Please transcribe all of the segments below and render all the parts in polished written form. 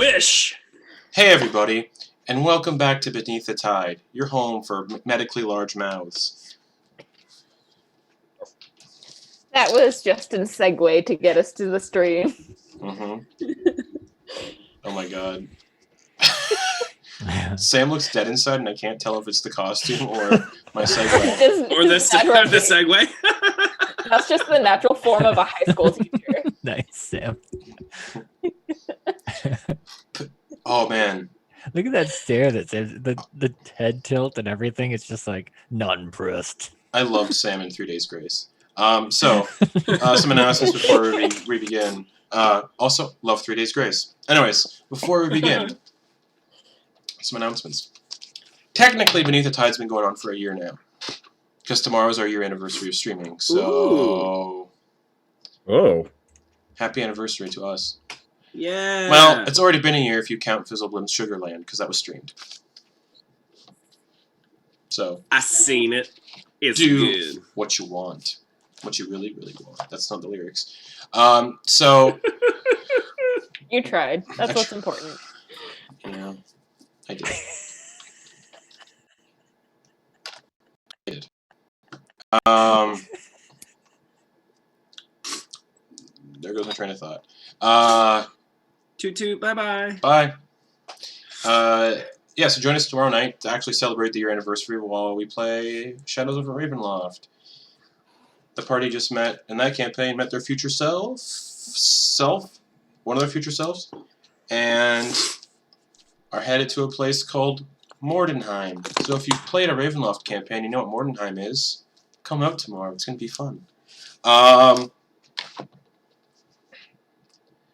wish! Hey everybody, and welcome back to Beneath the Tide, your home for medically large mouths. That was Justin's segue to get us to the stream. Oh my god. Sam looks dead inside, and I can't tell if it's the costume or my segue. Or the segue. That's just the natural form of a high school teacher. Nice, Sam. Oh man. Look at that stare that says the head tilt and everything. It's just like not impressed. I love Sam in 3 Days Grace. Some announcements before we begin. Also, love 3 Days Grace. Anyways, before we begin, some announcements. Technically, Beneath the Tide's been going on for a year now. Because tomorrow's our year anniversary of streaming, so... Oh. Happy anniversary to us. Yeah. Well, it's already been a year if you count Fizzleblim's Sugarland, because that was streamed. So... I seen it. It's do good. what you want. What you really, really want. That's not the lyrics. So... You tried. That's what's important. Yeah, I did. There goes my train of thought. Toot toot, bye-bye. Bye. Yeah, so join us tomorrow night to actually celebrate the year anniversary while we play Shadows of Ravenloft. The party just met, in that campaign, met their future one of their future selves, and are headed to a place called Mordenheim. So if you've played a Ravenloft campaign, you know what Mordenheim is. Come out tomorrow. It's going to be fun.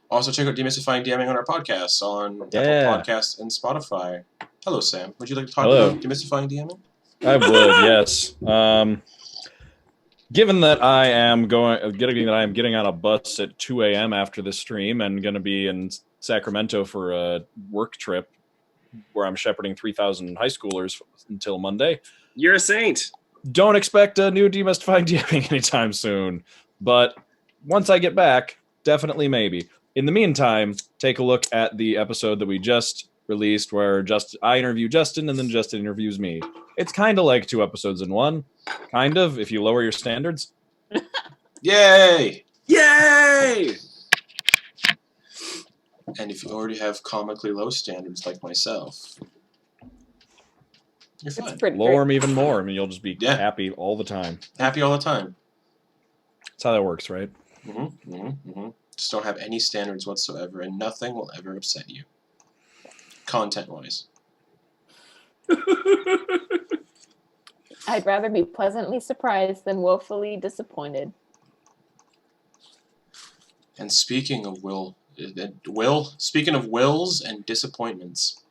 Also, check out Demystifying DMing on our podcasts on Apple Podcasts and Spotify. Hello, Sam. Would you like to talk about Demystifying DMing? I would, yes. Given that I am getting on a bus at 2 a.m. after this stream and going to be in Sacramento for a work trip where I'm shepherding 3,000 high schoolers until Monday. You're a saint. Don't expect a new Demystifying DMing anytime soon, but once I get back, definitely maybe. In the meantime, take a look at the episode that we just released where I interview Justin and then Justin interviews me. It's kind of like 2 episodes in one, kind of, if you lower your standards. Yay! Yay! And if you already have comically low standards like myself, you're fine. Lower them even more. I mean, you'll just be happy all the time. Happy all the time. That's how that works, right? Just don't have any standards whatsoever, and nothing will ever upset you. Content-wise. I'd rather be pleasantly surprised than woefully disappointed. And speaking of speaking of wills and disappointments.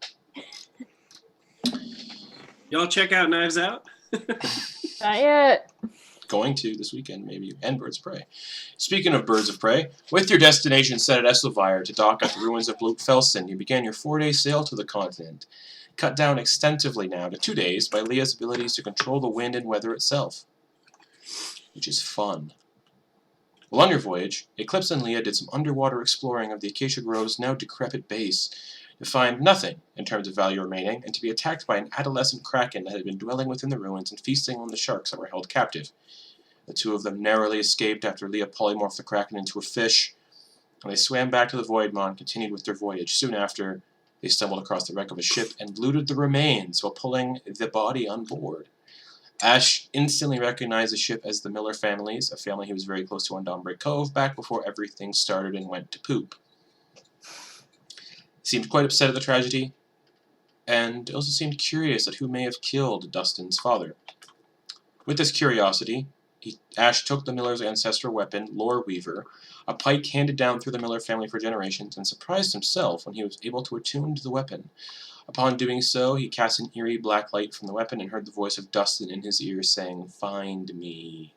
Y'all check out Knives Out? Not yet. Going to this weekend, maybe, and Birds of Prey. Speaking of Birds of Prey, with your destination set at Esselvyre to dock at the ruins of Blutfelsen, you began your 4-day sail to the continent, cut down extensively now to 2 days by Leah's abilities to control the wind and weather itself, which is fun. While on your voyage, Eclipse and Leah did some underwater exploring of the Acacia Grove's now decrepit base, to find nothing in terms of value remaining, and to be attacked by an adolescent kraken that had been dwelling within the ruins and feasting on the sharks that were held captive. The two of them narrowly escaped after Leah polymorphed the kraken into a fish, and they swam back to the Voidmont and continued with their voyage. Soon after, they stumbled across the wreck of a ship and looted the remains while pulling the body on board. Ash instantly recognized the ship as the Miller family's, a family he was very close to on Dawnbreak Cove, back before everything started and went to poop. Seemed quite upset at the tragedy, and also seemed curious at who may have killed Dustin's father. With this curiosity, Ash took the Miller's ancestral weapon, Lore Weaver, a pike handed down through the Miller family for generations, and surprised himself when he was able to attune to the weapon. Upon doing so, he cast an eerie black light from the weapon and heard the voice of Dustin in his ear saying, "Find me."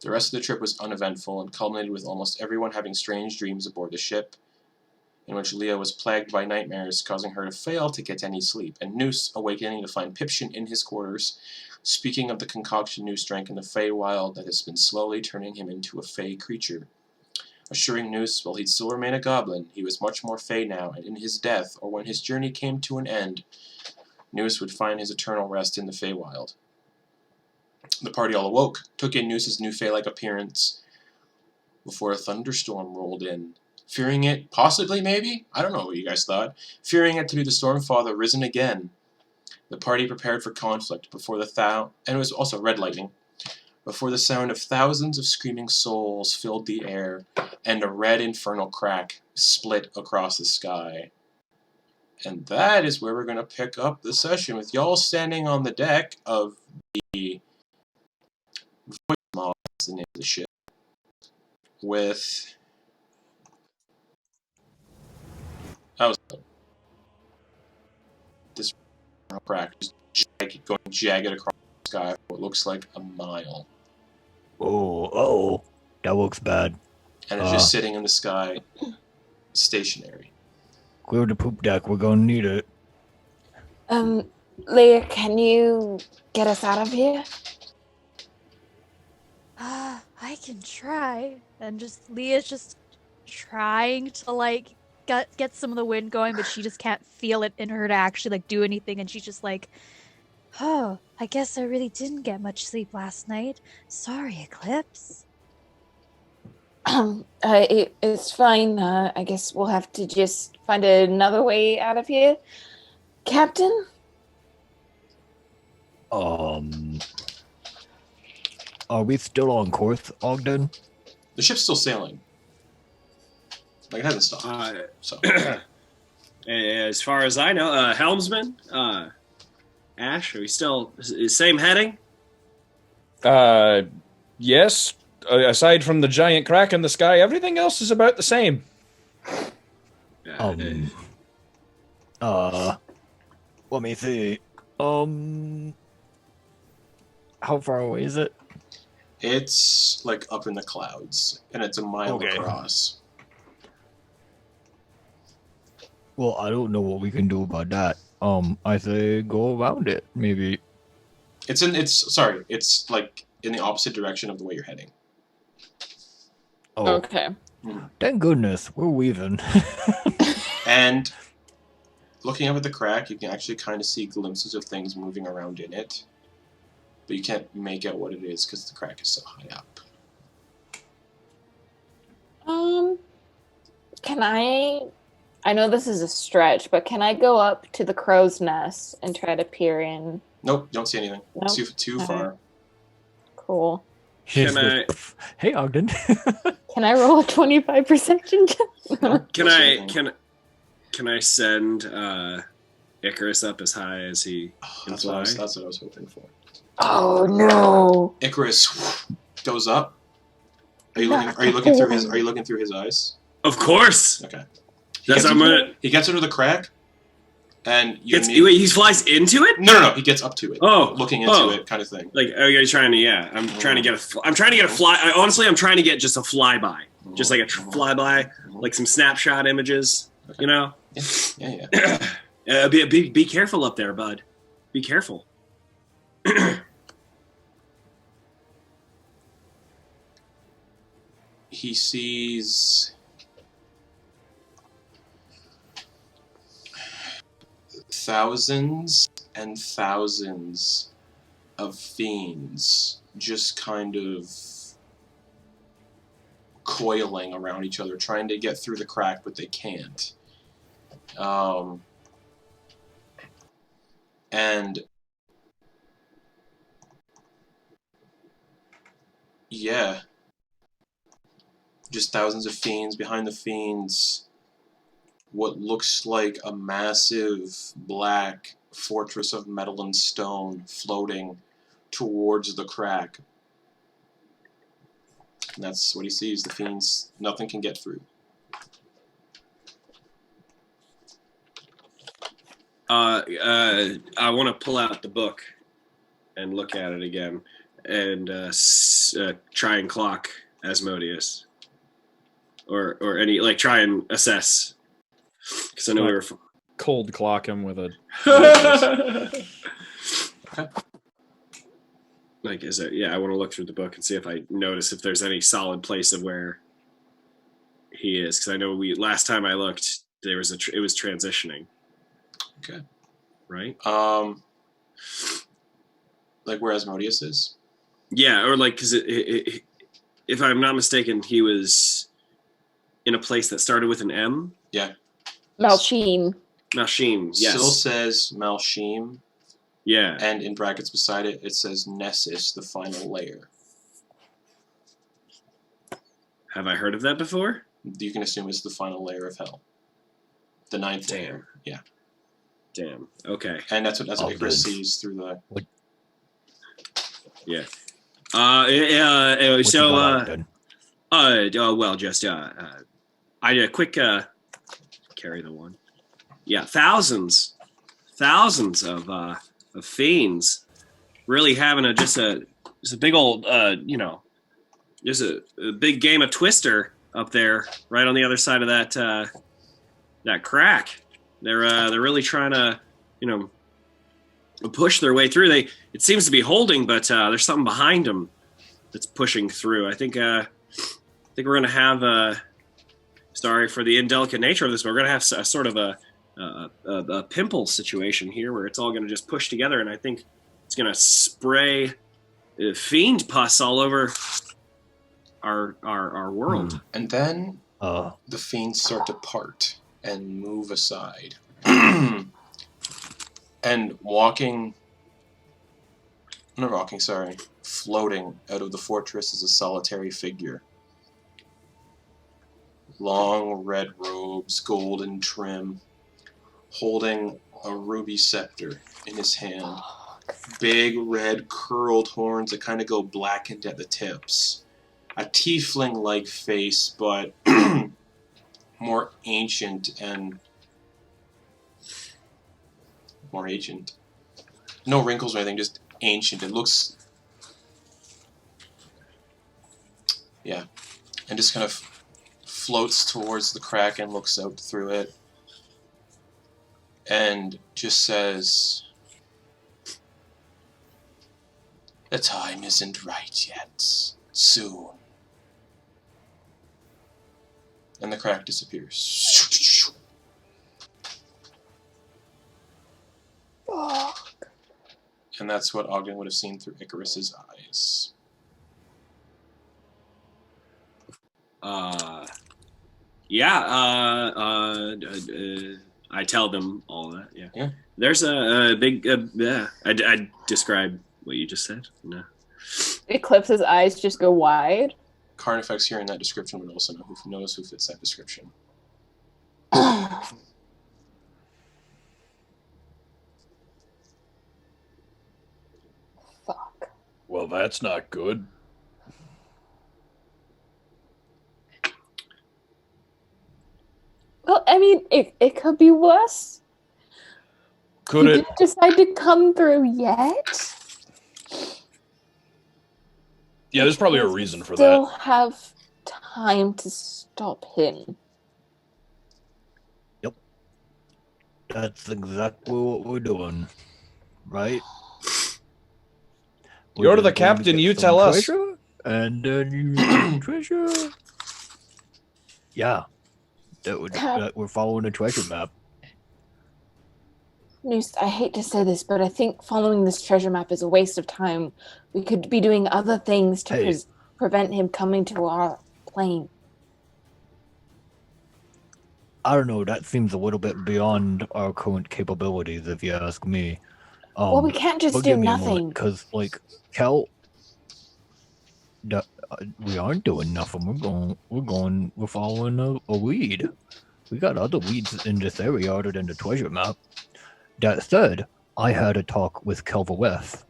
The rest of the trip was uneventful and culminated with almost everyone having strange dreams aboard the ship, in which Leah was plagued by nightmares, causing her to fail to get any sleep, and Noose awakening to find Pipshin in his quarters, speaking of the concoction Noose drank in the Feywild that has been slowly turning him into a Fey creature. assuring Noose while he'd still remain a goblin, he was much more fey now, and in his death, or when his journey came to an end, Noose would find his eternal rest in the Feywild. The party all awoke, took in Noose's new fey-like appearance, before a thunderstorm rolled in. Fearing it, possibly, maybe? I don't know what you guys thought. Fearing it to be the Stormfather risen again. The party prepared for conflict before and it was also red lightning, before the sound of thousands of screaming souls filled the air, and a red infernal crack split across the sky. And that is where we're going to pick up the session, with y'all standing on the deck of the Voice Mob, that's the name of the ship, with... this crack just going jagged across the sky for what looks like a mile. Oh, that looks bad. And it's just sitting in the sky, stationary. Clear the poop deck. We're gonna need it. Leah, can you get us out of here? I can try. And Leah's just trying to like get some of the wind going, but she just can't feel it in her to actually like do anything, and she's just like, oh, I guess I really didn't get much sleep last night. Sorry, Eclipse. It's fine. I guess we'll have to just find another way out of here. Captain? Are we still on course, Ogden? The ship's still sailing. Like, it hasn't stopped. So. As far as I know, helmsman, Ash, are we still same heading? Yes. Aside from the giant crack in the sky, everything else is about the same. Let me see. How far away is it? It's, like, up in the clouds, and it's a mile across. Well, I don't know what we can do about that. I say go around it, maybe. It's like in the opposite direction of the way you're heading. Oh, Okay. thank goodness, we're weaving. And looking up at the crack, you can actually kind of see glimpses of things moving around in it. But you can't make out what it is because the crack is so high up. Can I know this is a stretch, but can I go up to the crow's nest and try to peer in? Nope, don't see anything. Nope. It's too far. Cool. Can I? Hey, Ogden. Can I roll a 25 perception check? Can Don't see I? anything. Can I send Icarus up as high as he can That's fly? what I was hoping for. Oh no! Icarus goes up. Are you looking through his? Are you looking through his eyes? Of course. Okay. That's I'm gonna. He gets under the crack, and Wait, he flies into it? No. He gets up to it. Oh, looking into it, kind of thing. Like, oh, you're trying to? Yeah, I'm trying to get a. I'm trying to get a fly. Honestly, I'm trying to get just a flyby, just like a flyby, like some snapshot images. Okay. You know. Yeah. Be careful up there, bud. Be careful. He sees thousands and thousands of fiends just kind of coiling around each other, trying to get through the crack, but they can't. And yeah, just thousands of fiends. Behind the fiends, what looks like a massive black fortress of metal and stone floating towards the crack. And that's what he sees. The fiends, nothing can get through. I want to pull out the book and look at it again and try and clock Asmodeus. Or any, like, try and assess. Because I know we were... Cold clock him with a... Like, is it... Yeah, I want to look through the book and see if I notice if there's any solid place of where he is, because I know last time I looked, there was it was transitioning. Okay. Right. Like where Asmodeus is. Yeah, or like because if I'm not mistaken, he was in a place that started with an M. Yeah. Marcin. Marcin. Yes. Still says Malshim, Yeah. and in brackets beside it, it says Nessus, the final layer. Have I heard of that before? You can assume it's the final layer of hell. The 9th layer. Yeah. Damn. Okay. And that's what Ogden. Icarus sees through the... Yeah. What So, you got, Ogden? well, just I quick carry the one. Yeah, thousands of fiends really having just a big old just a big game of Twister up there, right on the other side of that crack. They're really trying to push their way through. It seems to be holding, but there's something behind them that's pushing through. I think we're gonna have sorry for the indelicate nature of this, but we're gonna have a sort of a pimple situation here where it's all gonna just push together, and I think it's gonna spray fiend pus all over our world. And then the fiends start to part and move aside. And floating out of the fortress is a solitary figure. Long red robes, golden trim, holding a ruby scepter in his hand. Big red curled horns that kind of go blackened at the tips. A tiefling-like face, but more ancient and more ancient. No wrinkles or anything, just ancient. It looks... Yeah. And just kind of floats towards the crack and looks out through it. And just says... The time isn't right yet. Soon. And the crack disappears. And that's what Ogden would have seen through Icarus's eyes. I tell them all that. Yeah. Yeah. There's a big. I describe what you just said. No. Eclipse's eyes just go wide. Carnifex hearing that description would also know who knows who fits that description. Fuck. Well, that's not good. Well, I mean, it could be worse. Could He it? didn't decide to come through yet. Yeah, there's probably a reason for Still that. have time to stop him. That's exactly what we're doing, right? You're the just going to captain, get you some tell us. treasure, and then you get treasure. Yeah, that we're following a treasure map. Noose, I hate to say this, but I think following this treasure map is a waste of time. We could be doing other things to Hey. prevent him coming to our plane. I don't know. That seems a little bit beyond our current capabilities, if you ask me. Well, we can't just do nothing. Because, like, Kel, we aren't doing nothing. We're following a lead. We got other leads in this area other than the treasure map. That said, I had a talk with Kelverweth.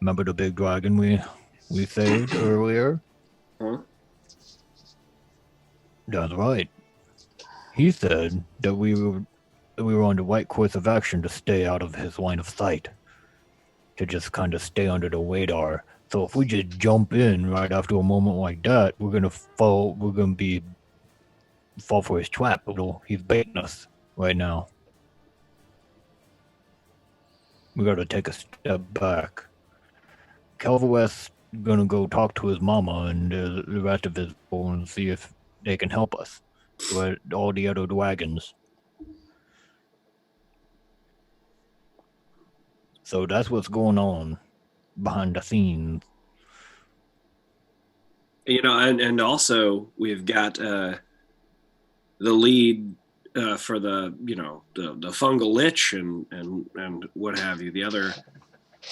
Remember the big dragon we saved earlier? Huh? That's right. He said that we were on the right course of action to stay out of his line of sight. To just kind of stay under the radar. So if we just jump in right after a moment like that, we're gonna fall for his trap. He's baiting us right now. We gotta take a step back. Calverwest's gonna go talk to his mama and the rest of his people and see if they can help us. with all the other wagons. So that's what's going on behind the scenes. You know, and also we've got the lead for the the fungal lich and what have you, the other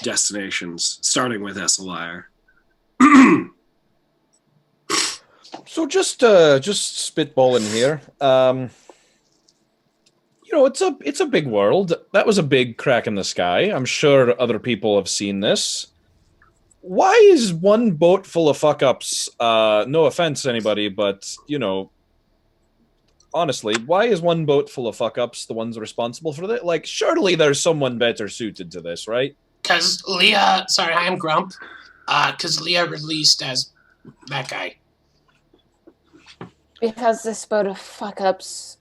destinations, starting with Esselvyre. So just spitballing here. It's a big world. That was a big crack in the sky. I'm sure other people have seen this. Why is one boat full of fuck-ups, no offense to anybody, but, honestly, why is one boat full of fuck-ups the ones responsible for that? Like, surely there's someone better suited to this, right? Because Leah... Sorry, I am Grump. Because Leah released as that guy. Because this boat of fuck-ups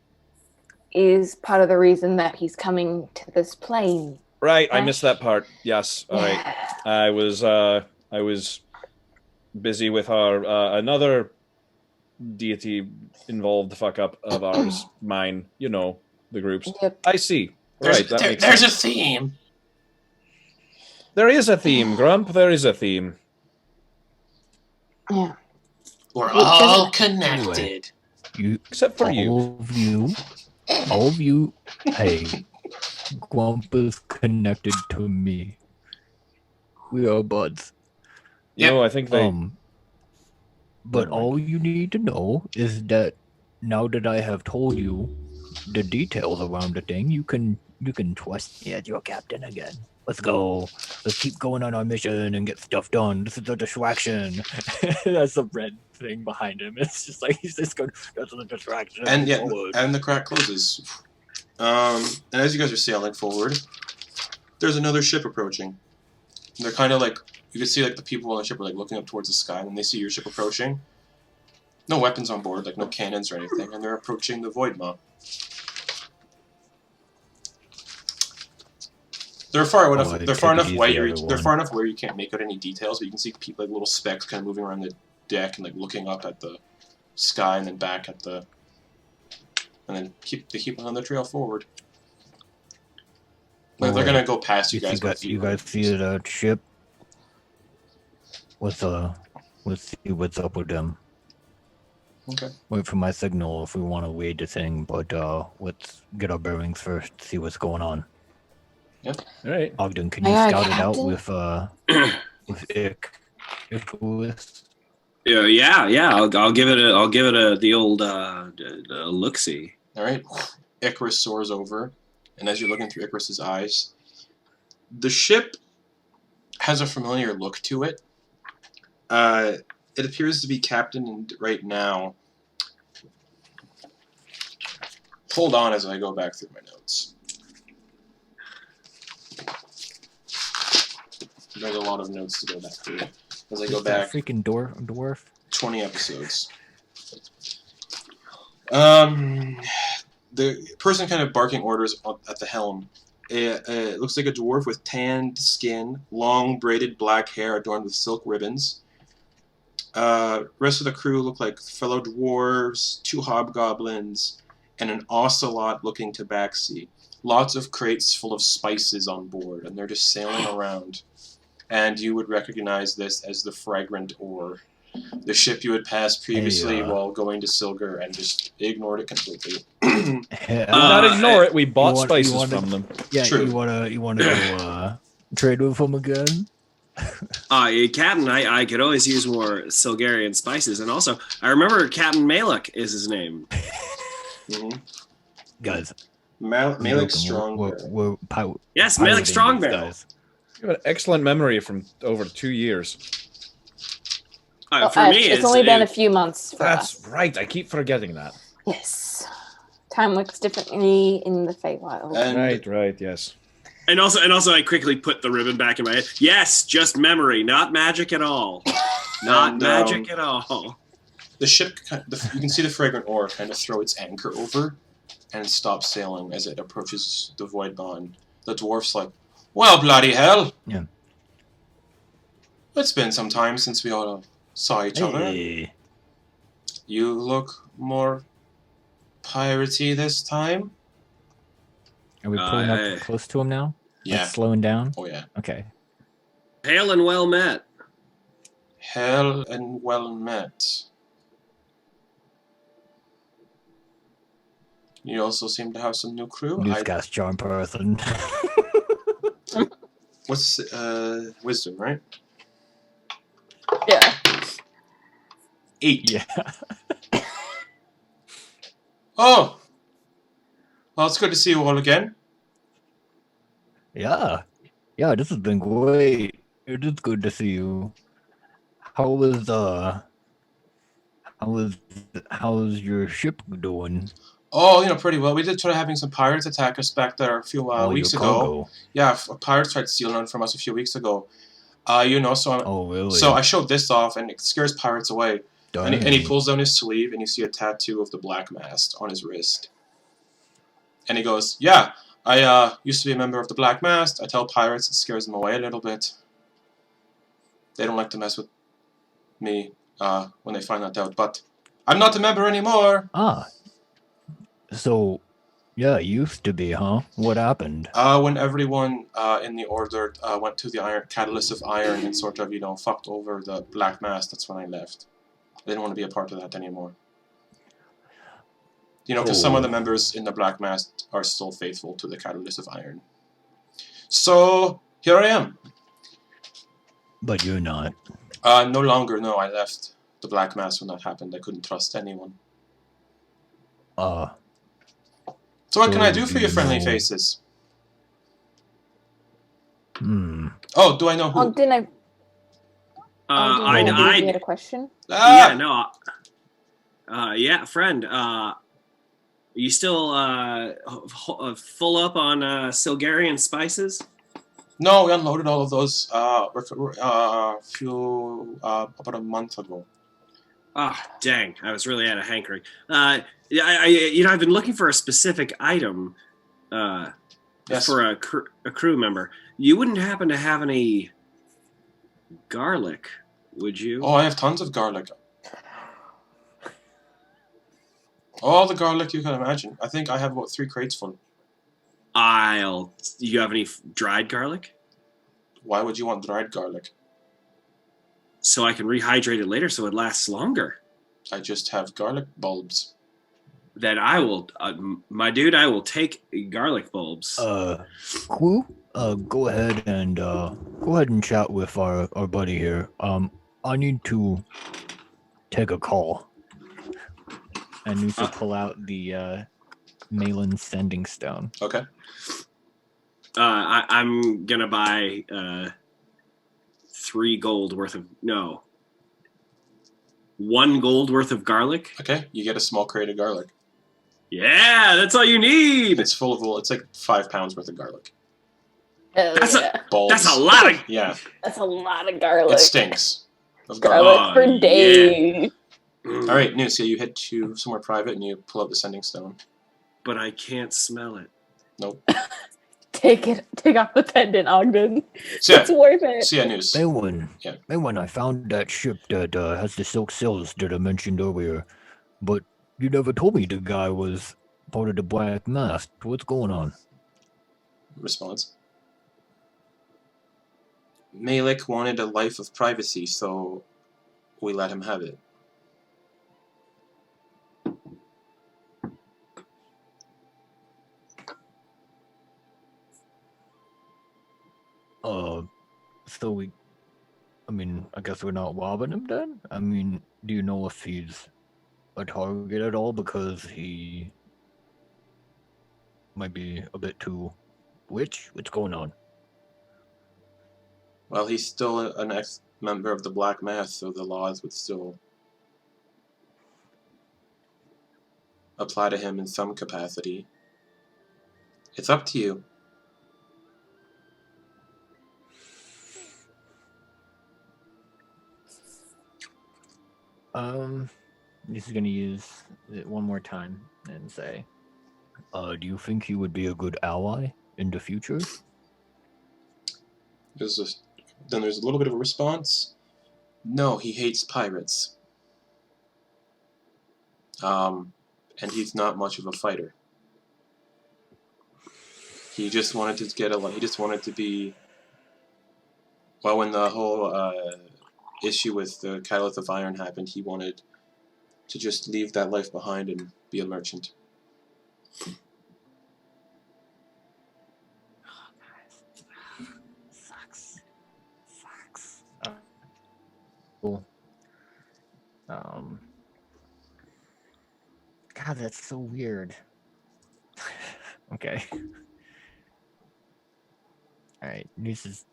is part of the reason that he's coming to this plane. Right, I missed that part. Yes, all right. I was busy with our another deity involved fuck-up of ours, mine, the groups. Yep. I see. There's Makes a sense. theme. There is a theme, Grump. There is a theme. Yeah. We're all connected. Except for you. All of you, hey, Grump is connected to me. We are buds. I think they... But all you need to know is that now that I have told you the details around the thing, you can trust me as your captain again. Let's go. Let's keep going on our mission and get stuff done. This is a distraction. That's a red thing behind him. It's just like he's just going, that's a distraction. And and the crack closes. And as you guys are sailing forward, there's another ship approaching. And they're kind of like, you can see like the people on the ship are like looking up towards the sky, and they see your ship approaching. No weapons on board, like no cannons or anything, and they're approaching the Void Maw. They're far enough. They're far enough where you can't make out any details, but you can see people like little specks kind of moving around the deck and like looking up at the sky and then back at the, and then they keep on the trail forward. Like they're gonna go past you guys. You guys see the ship? Let's see what's up with them. Okay. Wait for my signal if we want to wade the thing, but let's get our bearings first. See what's going on. Yep. All right. Ogden, can you scout it out with Icarus? Yeah. I'll give it the old look-see. All right. Icarus soars over, and as you're looking through Icarus's eyes, the ship has a familiar look to it. It appears to be captained right now. Hold on as I go back through my notes. There's a lot of notes to go back through as I go back. Freaking dwarf. 20 episodes. The person kind of barking orders at the helm. It looks like a dwarf with tanned skin, long braided black hair adorned with silk ribbons. Rest of the crew look like fellow dwarves, 2 hobgoblins, and an ocelot-looking tabaxi. Lots of crates full of spices on board, and they're just sailing around. And you would recognize this as the Fragrant Ore, the ship you had passed previously while going to Silgar and just ignored it completely. Not ignore it. We bought spices from them. Yeah, True. you wanna go trade with them again? Captain, I could always use more Silgarian spices, and also I remember Captain Malek is his name. Mm-hmm. Guys, Malek Strong. Yes, Malek Strongbarrel. You have an excellent memory from over 2 years. For me, it's only been a few months for us. That's right. I keep forgetting that. Yes. Time works differently in the Feywild. Right, yes. And also, I quickly put the ribbon back in my head. Yes, just memory, not magic at all. Not magic at all. The ship, you can see the Fragrant Ore kind of throw its anchor over and stop sailing as it approaches the Void Bond. The dwarf's like, well, bloody hell. Yeah. It's been some time since we all saw each other. You look more piratey this time. Are we pulling up Hey. close to him now? Yeah. Like slowing down? Oh yeah. Okay. Hail and well met. Hell and well met. You also seem to have some new crew. Newscast charm person. What's wisdom, right? Yeah. 8. Yeah. Oh! Well, it's good to see you all again. Yeah. Yeah, this has been great. It is good to see you. How's your ship doing? Oh, pretty well. We did try having some pirates attack us back there a few weeks your ago. cargo. Yeah, pirates tried stealing on from us a few weeks ago. So Oh, really? so I showed this off, and it scares pirates away. And he Dang. pulls down his sleeve, and you see a tattoo of the Black Mast on his wrist. And he goes, "Yeah, I used to be a member of the Black Mast. I tell pirates it scares them away a little bit. They don't like to mess with me when they find that out. But I'm not a member anymore." Ah. So, yeah, used to be, huh? What happened? When everyone in the Order went to the Catalyst of Iron and sort of, fucked over the Black Mast, that's when I left. I didn't want to be a part of that anymore. Because some of the members in the Black Mast are still faithful to the Catalyst of Iron. So, here I am. But you're not. No longer, no. I left the Black Mast when that happened. I couldn't trust anyone. So what can I do for you, friendly faces? Oh, do I know who? Ogden, you had a question? Yeah, no. Yeah, friend. You still full up on Silgarian spices? No, we unloaded all of those about a month ago. Ah, dang! I was really out of hankering. I've been looking for a specific item Yes. for a crew member. You wouldn't happen to have any garlic, would you? Oh, I have tons of garlic. All the garlic you can imagine. I think I have about 3 crates full. You have any dried garlic? Why would you want dried garlic? So I can rehydrate it later so it lasts longer. I just have garlic bulbs. Then I will, my dude, I will take garlic bulbs. Crew, go ahead and chat with our buddy here. I need to take a call. And need to pull out the Malin Sending Stone. Okay. I'm gonna buy 3 gold worth of 1 gold worth of garlic. Okay, you get a small crate of garlic. Yeah, that's all you need. It's full of, it's like 5 pounds worth of garlic. That's Bulbs. That's a lot of. Yeah. That's a lot of garlic. It stinks. Of Garlic for days. All right, Nusia, you head to somewhere private and you pull out the sending stone. But I can't smell it. Nope. Take off the pendant, Ogden. So, It's worth it. See ya, News. Maywin, Yeah. Maywin, I found that ship that has the silk sails that I mentioned earlier, but you never told me the guy was part of the Black Mast. What's going on? Response. Malik wanted a life of privacy, so we let him have it. So I guess we're not robbing him then? Do you know if he's a target at all? Because he might be a bit too witch? What's going on? Well, he's still an ex-member of the Black Mass, so the laws would still apply to him in some capacity. It's up to you. Just gonna use it one more time and say, do you think he would be a good ally in the future? Then there's a little bit of a response. No, he hates pirates. And and he's not much of a fighter. He just wanted to get he just wanted to be. Well, when the whole issue with the Catalyst of Iron happened, he wanted to just leave that life behind and be a merchant. Sucks. Cool. God, that's so weird. Okay. Alright, Noose is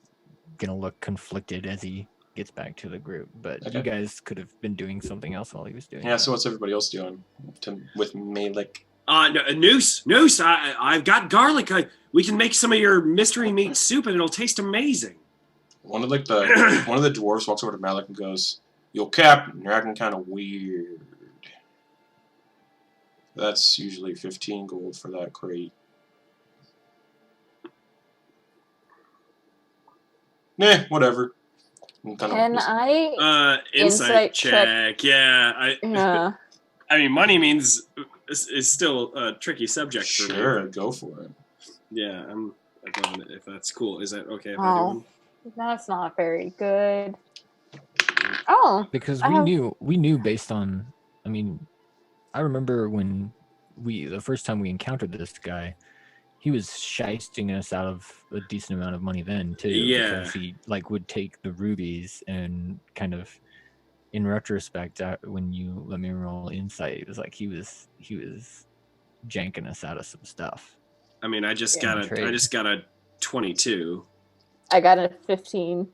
gonna look conflicted as he gets back to the group, but Okay. you guys could have been doing something else while he was doing Yeah, that. so what's everybody else doing with Malik? Noose, I've got garlic. We can make some of your mystery meat soup, and it'll taste amazing. One of the dwarves walks over to Malik and goes, "Yo, Captain, you're acting kind of weird." That's usually 15 gold for that crate. Nah, whatever. Can I? Insight Insight check. check. Yeah, Yeah. I mean, money means is still a tricky subject for me. Sure, go for it. Yeah, I'm loving it. If that's cool, is that okay? If I Oh, do that's not very good. Oh, Because I have- we knew based on, I mean, I remember when the first time we encountered this guy, he was shysting us out of a decent amount of money then too. Yeah. Because he would take the rubies and kind of, in retrospect, when you let me roll insight, it was like he was janking us out of some stuff. I mean, I just Yeah, got trade. a 22. I got a 15.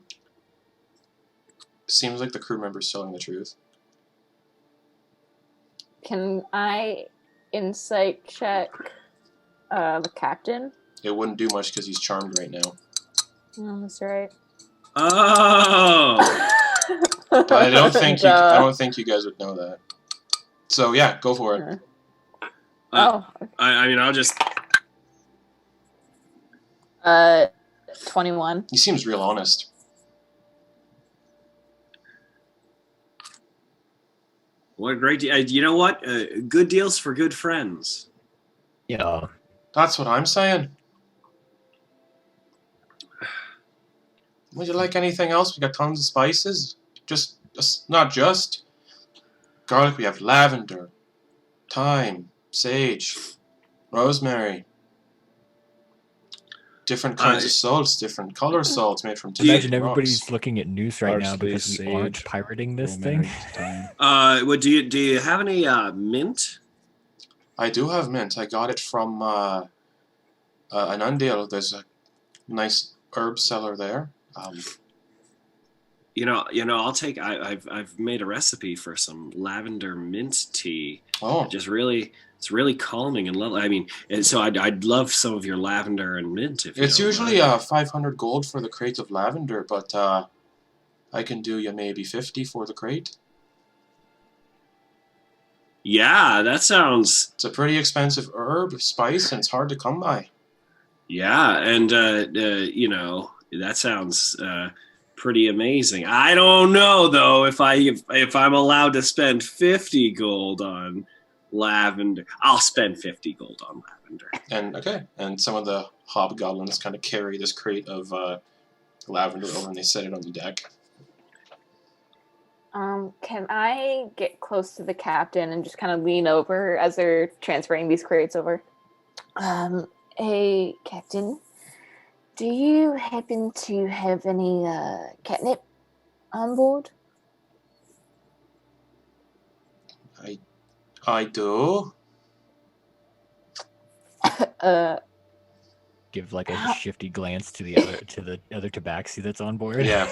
Seems like the crew member's telling the truth. Can I insight check the captain? It wouldn't do much because he's charmed right now. Oh, that's right. Oh, But I don't think Duh. I don't think you guys would know that. So yeah, go for it. Oh, I mean, I'll just 21. He seems real honest. what a great deal. You know what? Good deals for good friends. Yeah. That's what I'm saying. Would you like anything else? We got tons of spices. Not just garlic. We have lavender, thyme, sage, rosemary. Different kinds of salts, different color salts made from different Imagine everybody's rocks. looking at Noose right now Parsley, because we aren't sage, pirating this rosemary, thing. thyme. Do you have any mint? I do have mint. I got it from an Undale. There's a nice herb seller there. You know, I'll take. I've made a recipe for some lavender mint tea. Oh, It's really calming and lovely. I mean, and so I'd love some of your lavender and mint if you it's don't usually mind. 500 gold for the crate of lavender, but I can do you maybe 50 for the crate. Yeah, that sounds. It's a pretty expensive herb, spice, and it's hard to come by. Yeah, and you know, that sounds pretty amazing. I don't know though if I'm allowed to spend 50 gold on lavender. I'll spend 50 gold on lavender. And some of the hobgoblins kind of carry this crate of lavender over and they set it on the deck. Can I get close to the captain and just kind of lean over as they're transferring these crates over? Hey, Captain, do you happen to have any catnip on board? I do. Give like a shifty glance to the other Tabaxi that's on board. Yeah.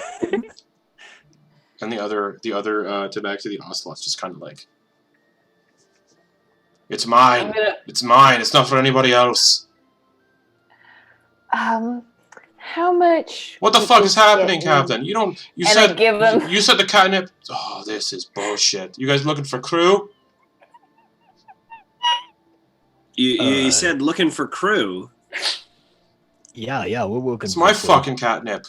And the other Tabaxi, the Ocelot's just kind of like, it's mine. It's mine. It's not for anybody else. How much? What the would fuck this is happening, get you? Captain? You And I give them- you said the catnip. Oh, this is bullshit. You guys looking for crew? You said looking for crew. Yeah, we're looking. It's my for- fucking catnip.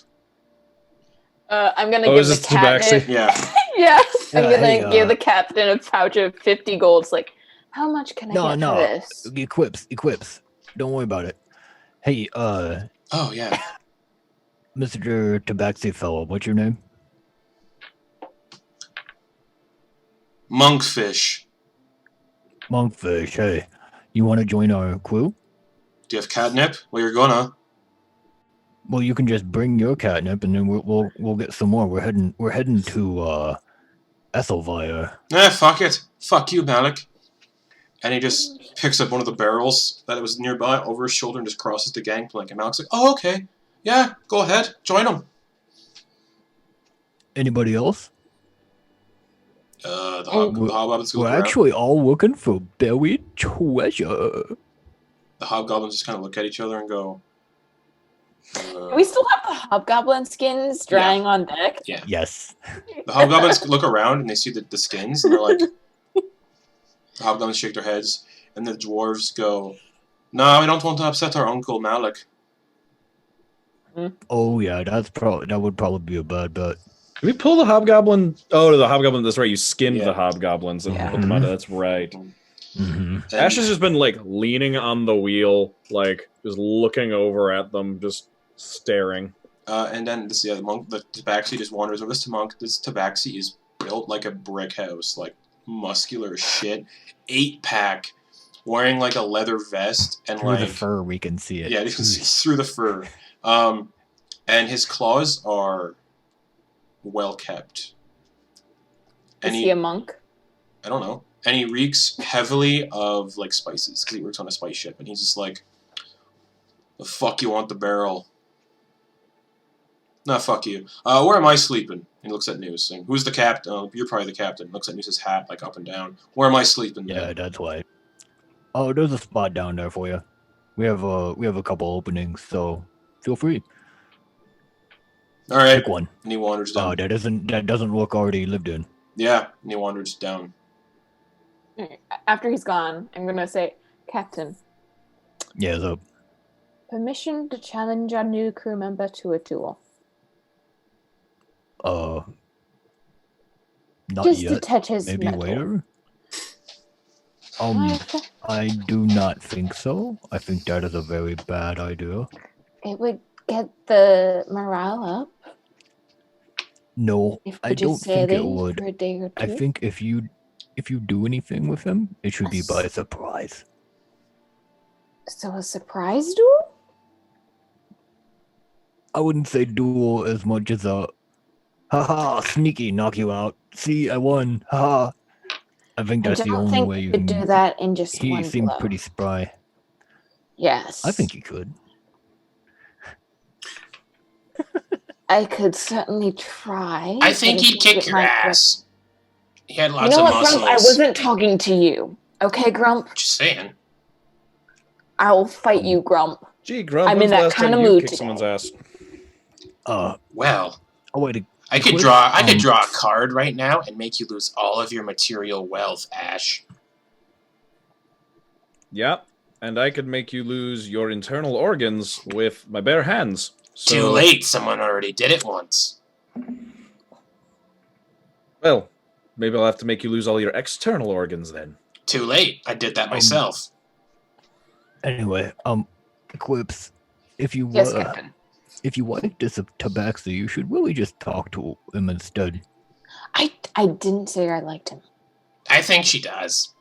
I'm gonna Oh, give is the this Tabaxi? captain. Yeah. Yeah, I'm Yeah, gonna hey, give the captain a pouch of 50 golds. Like, How much can I No, get no. for this? Eclipse. Don't worry about it. Hey, Oh, yeah. Mr. Tabaxi fellow, what's your name? Monkfish. Monkfish. Hey, you want to join our crew? Do you have catnip? Well, you're gonna. Well, you can just bring your catnip, and then we'll get some more. We're heading to Esselvyre. Fuck it. Fuck you, Malik. And he just picks up one of the barrels that was nearby over his shoulder and just crosses the gangplank. And Malik's like, oh, okay. Yeah, go ahead. Join him. Anybody else? The hobgoblins go We're around. actually all looking for buried treasure. The hobgoblins just kind of look at each other and go... Do we still have the hobgoblin skins drying on deck? Yeah. Yes. The hobgoblins look around and they see the skins and they're like... The hobgoblins shake their heads and the dwarves go, no, we don't want to upset our uncle Malik. Oh yeah, that would probably be a bad bet. Did we pull the hobgoblin? Oh, the hobgoblin. That's right. You skinned Yeah. the hobgoblins and Yeah. put them under. That's right. Mm-hmm. And- Ash has just been like leaning on the wheel, like just looking over at them, just staring. And then this the monk, the Tabaxi just wanders over. This Tabaxi is built like a brick house, like muscular as shit, 8-pack, wearing like a leather vest and Through like the fur, we can see it. yeah, you can see through the fur. And his claws are well kept. Is And he a monk? I don't know. And he reeks heavily of like spices because he works on a spice ship. And he's just like, the fuck you want the barrel? Nah, fuck you. Where am I sleeping? And he looks at Noose. And who's the captain? You're probably the captain. Looks at Noose's hat, like up and down. Where am I sleeping? Yeah, then? that's why. Oh, there's a spot down there for you. We have a couple openings, so feel free. All right. Pick one. And he wanders down. Oh, that doesn't look already lived in. Yeah, and he wanders down. After he's gone, I'm gonna say, Captain, Yeah, so permission to challenge our new crew member to a duel. not Just to yet. touch his Maybe metal. later. I do not think so. I think that is a very bad idea. It would get the morale up No, if I we don't just say think it they would. for a day or two. I think if you do anything with him, it should be by surprise. So a surprise duel? I wouldn't say duel as much as a haha sneaky knock you out. See, I won. Haha. I think that's I the don't only think way we you could can. do that in just He one seems blow. pretty spry. Yes. I think he could. I could certainly try. I think but he'd kick it your might- ass. He had You lots know of what, muscles. Grump? I wasn't talking to you. Okay, Grump? Just saying. I'll fight you, Grump. Gee, Grump, I'm in when's the that last time kinda you mood kicked today. someone's ass? Well, Oh wait. I could Eclipse, draw. I could draw a card right now and make you lose all of your material wealth, Ash. Yep, and I could make you lose your internal organs with my bare hands. So, Too late. Someone already did it once. Well, maybe I'll have to make you lose all your external organs then. Too late. I did that myself. Anyway, Eclipse, if you Yes, Captain. if you like this Tabaxi, you should really just talk to him instead. I didn't say I liked him. I think she does.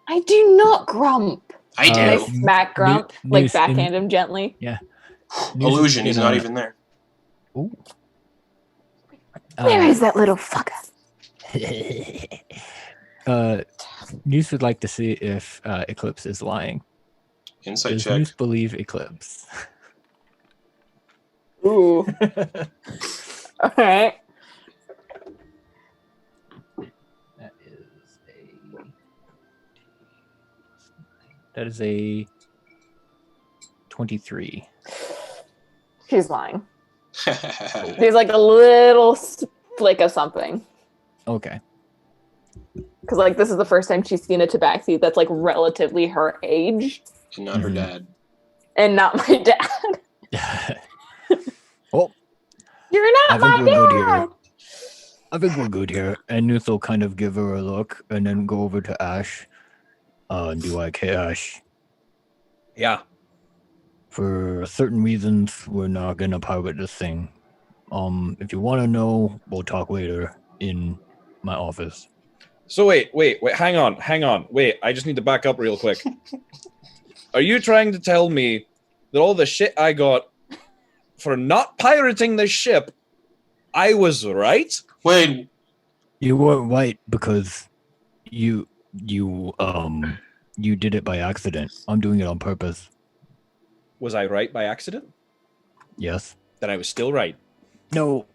I do not, Grump. I do. Can I smack Grump? Like Noose backhand him gently? Illusion. He's not even there. Ooh. Where is that little fucker? Noose would like to see if Eclipse is lying. Insight Does check. Noose believe Eclipse? Ooh. Alright. That is a 23. She's lying. There's like a little flick of something. Okay. Because like this is the first time she's seen a Tabaxi that's like relatively her age. And not her Mhm. dad. And not my dad. Well, You're I not think my we're good here. dad! I think we're good here. And Noose will kind of give her a look and then go over to Ash. do I cash? Yeah. For certain reasons, we're not gonna pirate this thing. If you want to know, we'll talk later in my office. So wait, hang on. Wait, I just need to back up real quick. Are you trying to tell me that all the shit I got for not pirating the ship, I was right? Wait, You weren't right because you did it by accident. I'm doing it on purpose. Was I right by accident? Yes. Then I was still right. No,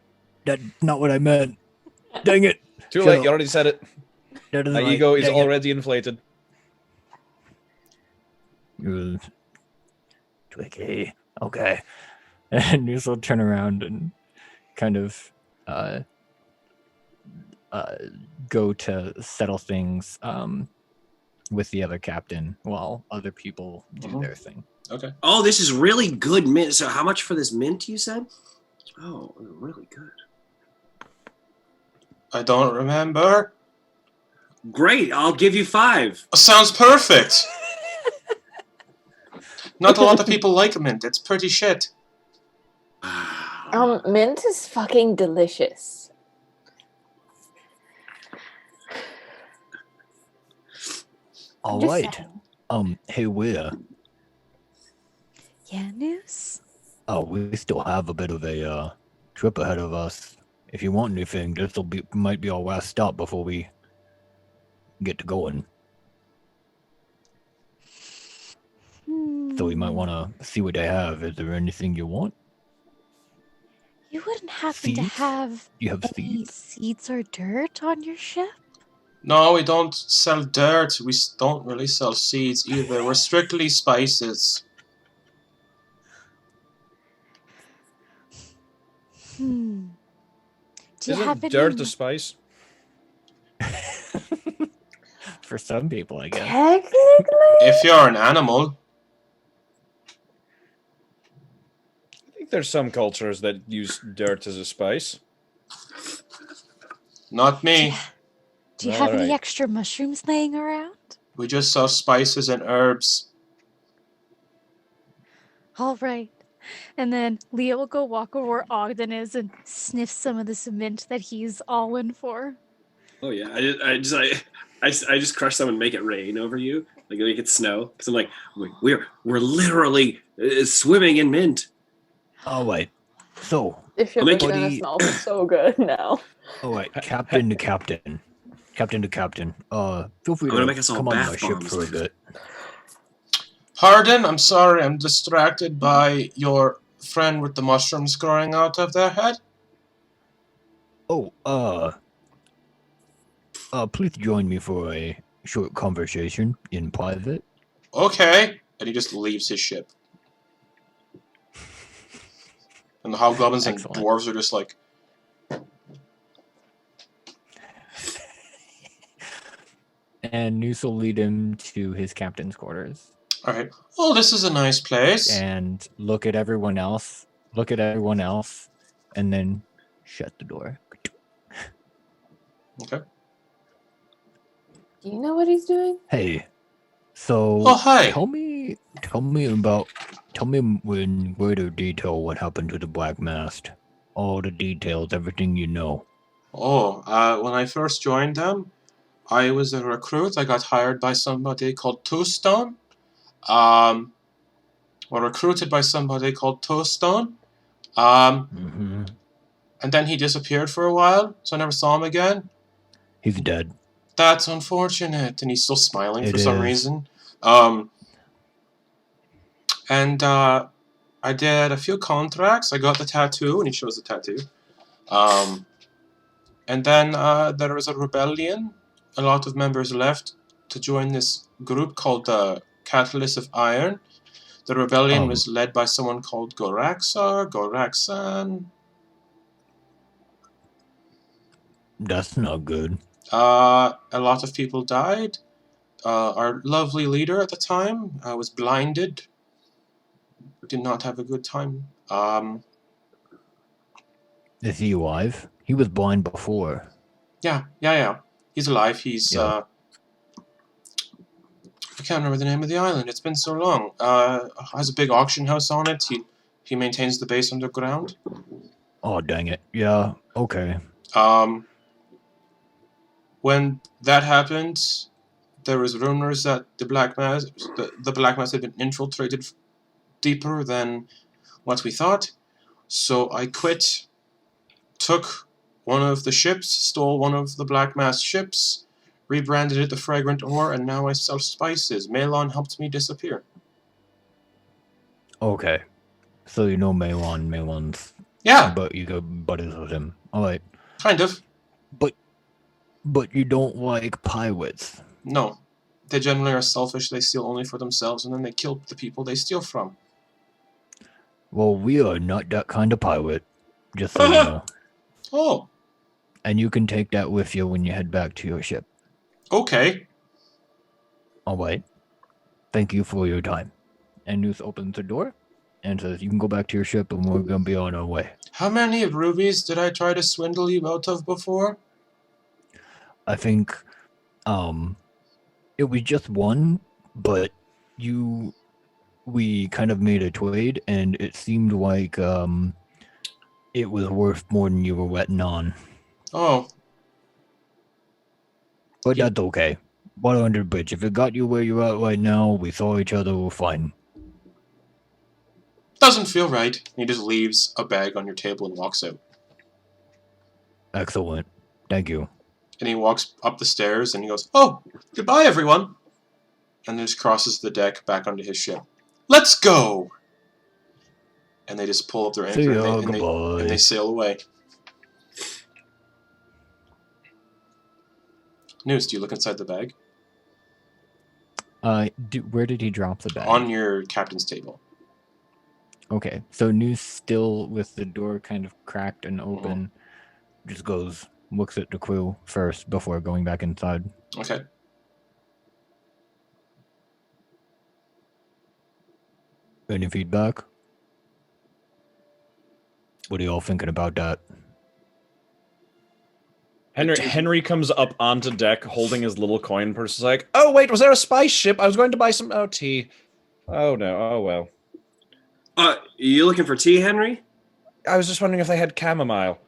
that's not what I meant. Dang it. Too Shut late, up. you already said it. That isn't My right. ego is Dang it. already inflated. Twiggy. Okay. And Noose will turn around and kind of go to settle things with the other captain while other people do their thing. okay. Oh, this is really good mint. So how much for this mint, you said? Oh, really good. I don't remember. Great, I'll give you 5. Sounds perfect. Not a lot of people like mint. It's pretty shit. Mint is fucking delicious. All Just right. saying. Hey, we're Yeah, Noose? we still have a bit of a trip ahead of us. If you want anything, might be our last stop before we get to going. So we might want to see what they have. Is there anything you want? You wouldn't happen to Seeds? have You have any seeds. seeds or dirt on your ship? No, we don't sell dirt. We don't really sell seeds either. We're strictly spices. Do you Isn't have any? dirt a spice? For some people, I guess. Technically? If you're an animal, I think there's some cultures that use dirt as a spice. not me. Do you have any Alright. extra mushrooms laying around? We just sell spices and herbs. All right. And then Leah will go walk over where Ogden is and sniff some of this mint that he's all in for. Oh yeah, I just crush some and make it rain over you, like make it snow. Because I'm like, we're literally swimming in mint. All right. So, This ship I'll is make it gonna eat. smell so good now. all right, captain to captain. Captain to captain. Feel free I'm gonna to make us all come on my bath ship bombs for a later. bit. Pardon, I'm sorry, I'm distracted by your friend with the mushrooms growing out of their head. Oh, please join me for a short conversation in private. Okay. And he just leaves his ship. And the hobgoblins and Excellent. dwarves are just like, And Noose will lead him to his captain's quarters alright, oh, this is a nice place. and look at everyone else, and then shut the door. Okay. Do you know what he's doing? Hey, so Oh, hi. tell me in greater detail what happened to the Black Mast. All the details, everything you know. Oh, when I first joined them, I was a recruit. I got hired by somebody called Toastone. Or recruited by somebody called Toastone. Mm-hmm. And then he disappeared for a while, so I never saw him again. He's dead. That's unfortunate. And he's still smiling for It some is. reason. And I did a few contracts. I got the tattoo, and he shows the tattoo. And then there was a rebellion. A lot of members left to join this group called the Catalyst of Iron. The rebellion was led by someone called Goraxan. That's not good. A lot of people died. Our lovely leader at the time was blinded. Did not have a good time. Is he alive? He was blind before. Yeah. He's alive. He's Yeah. I can't remember the name of the island. It's been so long. Has a big auction house on it. He maintains the base underground. Oh, dang it. Yeah, okay. When that happened, there was rumors that the Black Mass had been infiltrated deeper than what we thought. So I quit, took one of the ships, stole one of the Black Mass ships, rebranded it the Fragrant Ore, and now I sell spices. Melon helped me disappear. Okay. So you know Malon's... Yeah, But you go buddies with him. Alright. kind of. But you don't like pirates. No. They generally are selfish. They steal only for themselves, and then they kill the people they steal from. Well, we are not that kind of pirate. Just so you know. Oh, And you can take that with you when you head back to your ship. okay. Alright. Thank you for your time. And Noose opens the door and says, you can go back to your ship and we're going to be on our way. How many rubies did I try to swindle you out of before? I think it was just one, but we kind of made a trade and it seemed like it was worth more than you were wetting on. Oh, But that's okay. Water under the bridge. If it got you where you're at right now, we saw each other, we're fine. doesn't feel right. He just leaves a bag on your table and walks out. Excellent. Thank you. And he walks up the stairs and he goes, "Oh, goodbye, everyone." And then just crosses the deck back onto his ship. "Let's go!" And they just pull up their See anchor ya, and goodbye. they sail away. Noose, do you look inside the bag? Where did he drop the bag? On your captain's table. Okay, so Noose still with the door kind of cracked and open, just goes, looks at the crew first before going back inside. Okay. Any feedback? What are y'all thinking about that? Henry comes up onto deck holding his little coin purse. He's like, oh, wait, was there a spice ship? I was going to buy some tea. Oh, no. Oh, well. You looking for tea, Henry? I was just wondering if they had chamomile.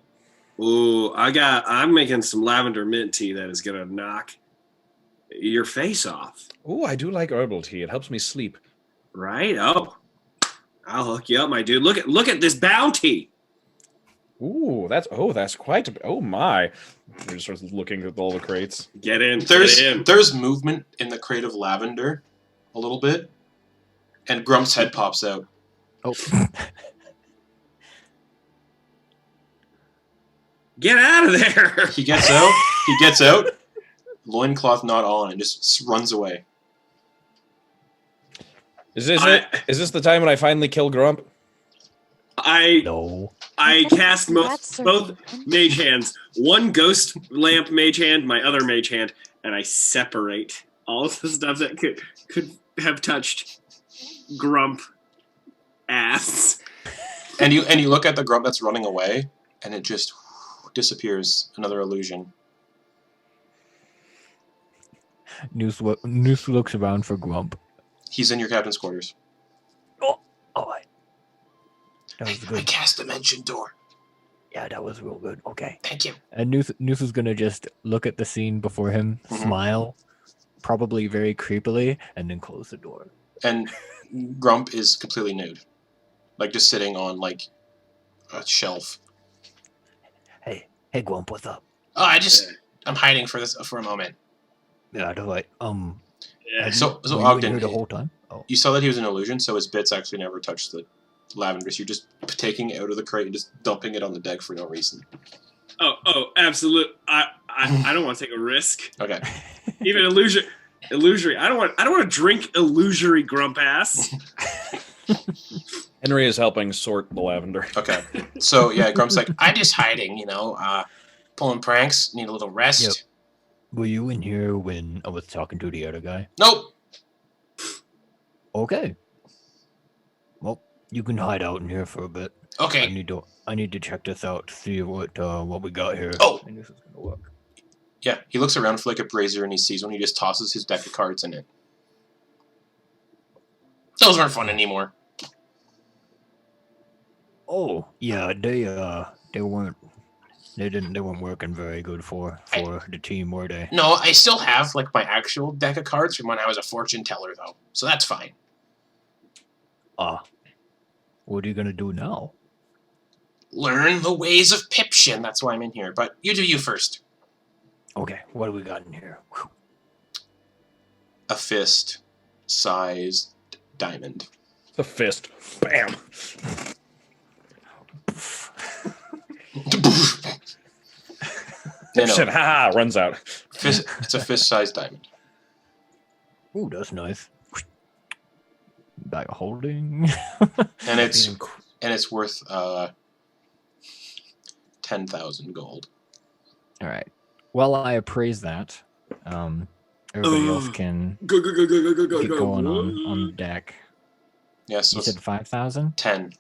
Ooh, I'm making some lavender mint tea that is gonna knock your face off. Ooh, I do like herbal tea. It helps me sleep. Right? Oh, I'll hook you up, my dude. Look at this bounty. Ooh, that's quite oh my. We're just sort of looking at all the crates. Get in. There's movement in the crate of lavender a little bit, and Grump's head pops out. Oh. Get out of there. He gets out, loincloth not on, and just runs away. Is this it? Is this the time when I finally kill Grump? No. I cast That's both so mage hands. One ghost lamp mage hand, my other mage hand, and I separate all of the stuff that could have touched Grump ass. And you look at the Grump that's running away, and it just disappears. Another illusion. Noose looks around for Grump. He's in your captain's quarters. Oh, alright. That was I good. cast Dimension Door. Yeah, that was real good. Okay. Thank you. And Noose is gonna just look at the scene before him, smile, probably very creepily, and then close the door. And Grump is completely nude. Like just sitting on like a shelf. Hey Grump, what's up? Oh, I'm hiding for a moment. Yeah, they're like, Yeah. So were you in Ogden, here the whole time? Oh. you saw that he was an illusion, so his bits actually never touched the lavender. So you're just taking it out of the crate and just dumping it on the deck for no reason. Oh, absolute. I don't want to take a risk. Okay. Even illusory. I don't want to drink illusory Grump ass. Henry is helping sort the lavender. Okay. So yeah, Grump's like, I'm just hiding, pulling pranks, need a little rest. Yep. Were you in here when I was talking to the other guy? Nope. Okay. Well, you can hide out in here for a bit. Okay. I need to check this out to see what we got here. Oh. And this is gonna work. Yeah, he looks around for like a brazier and he sees one. He just tosses his deck of cards in it. Those aren't fun anymore. Oh, yeah, they weren't working very good for the team, were they? No, I still have like my actual deck of cards from when I was a fortune teller, though, so that's fine. What are you gonna do now? Learn the ways of Pipshin. That's why I'm in here. But you do you first. Okay, what do we got in here? Whew. A fist-sized diamond. The fist. Bam. Shit, haha, runs out. It's a fist-sized diamond. Ooh, that's nice. Bag of holding. And it's worth 10,000 gold. All right. Well, I appraise that. Everybody else can Go, get going on deck. Yeah, so You said 5,000? 10.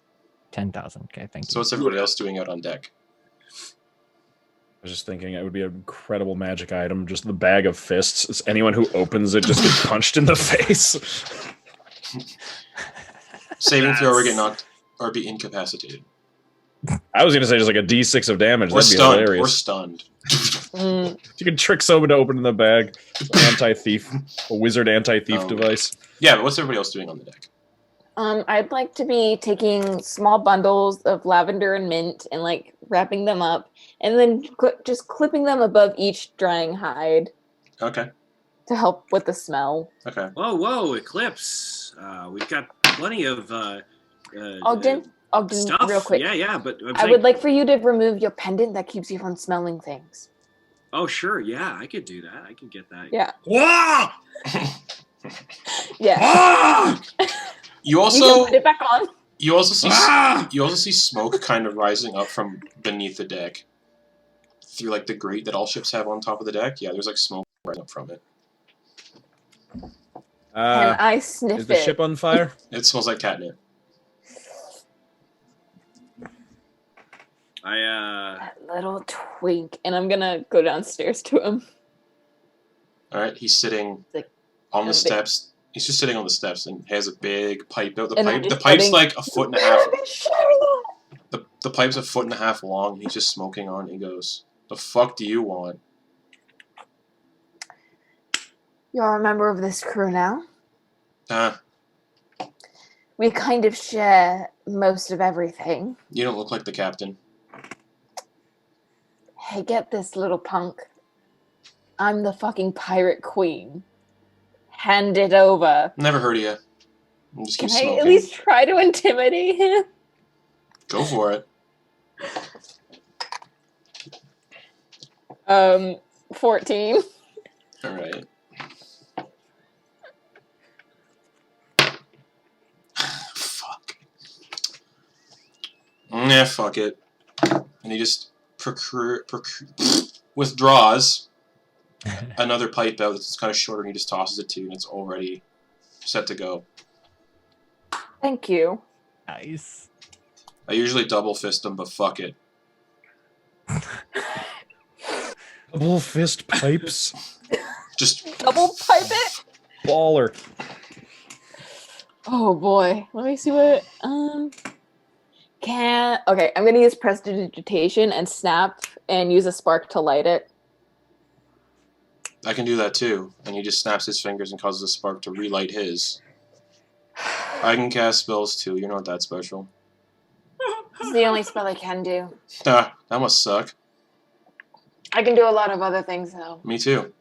10,000. Okay, thank you. So what's everybody else doing out on deck? I was just thinking it would be an incredible magic item, just the bag of fists. It's anyone who opens it just gets punched in the face. Saving throw or get knocked or be incapacitated. I was gonna say just like a D6 of damage. Or That'd be stunned. hilarious. Or stunned. You can trick someone to open the bag. Anti-thief, a wizard anti-thief device. Yeah, but what's everybody else doing on the deck? I'd like to be taking small bundles of lavender and mint and like wrapping them up and then just clipping them above each drying hide Okay. to help with the smell. Okay. Whoa, Eclipse. We've got plenty of Ogden, stuff. real quick. Yeah, but I would like for you to remove your pendant that keeps you from smelling things. Oh, sure. Yeah, I could do that. I can get that. Yeah. Wah! Yeah. Ah! You You also can put it back on. you also see Ah! you also see smoke kind of rising up from beneath the deck. Through like the grate that all ships have on top of the deck. Yeah, there's like smoke rising up from it. And I sniff Is the it. ship on fire? It smells like catnip. That little twink. And I'm gonna go downstairs to him. Alright, he's sitting Like, on the big- steps. He's just sitting on the steps and has a big pipe out. And I'm The just pipe's putting- like a foot and a half. Charlotte! The pipe's a foot and a half long, and he's just smoking on. He goes, "The fuck do you want?" You're a member of this crew now. We kind of share most of everything. You don't look like the captain. Hey, get this, little punk. I'm the fucking pirate queen. Hand it over. Never heard of you. I'm just Can keep I smoking. at least try to intimidate him? Go for it. 14. All right. Fuck. Nah, fuck it. And he just withdraws another pipe out that's kind of shorter, and he just tosses it to you, and it's already set to go. Thank you. Nice. I usually double fist them, but fuck it. Double fist pipes. Just Double pipe it? Baller. Oh boy. Let me see what okay, I'm gonna use prestidigitation and snap and use a spark to light it. I can do that too. And he just snaps his fingers and causes a spark to relight his. I can cast spells too. You're not that special. This is the only spell I can do. Ah, that must suck. I can do a lot of other things though. Me too.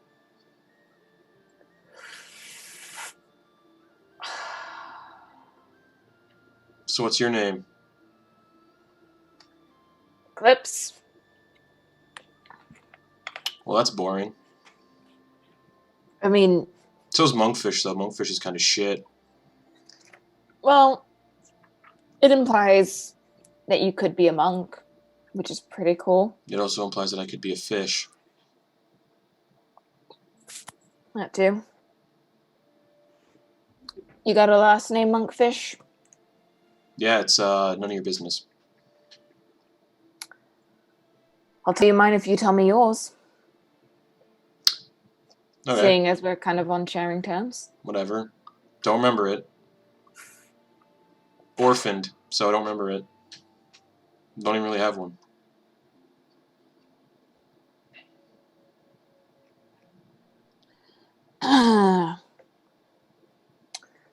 So what's your name? Eclipse. Well, that's boring. I mean, So's Monkfish, though. Monkfish is kind of shit. well, it implies that you could be a monk, which is pretty cool. It also implies that I could be a fish. That too. You got a last name, Monkfish? Yeah, it's none of your business. I'll tell you mine if you tell me yours. Okay, Seeing as we're kind of on sharing terms. whatever. Don't remember it. orphaned, so I don't remember it. Don't even really have one.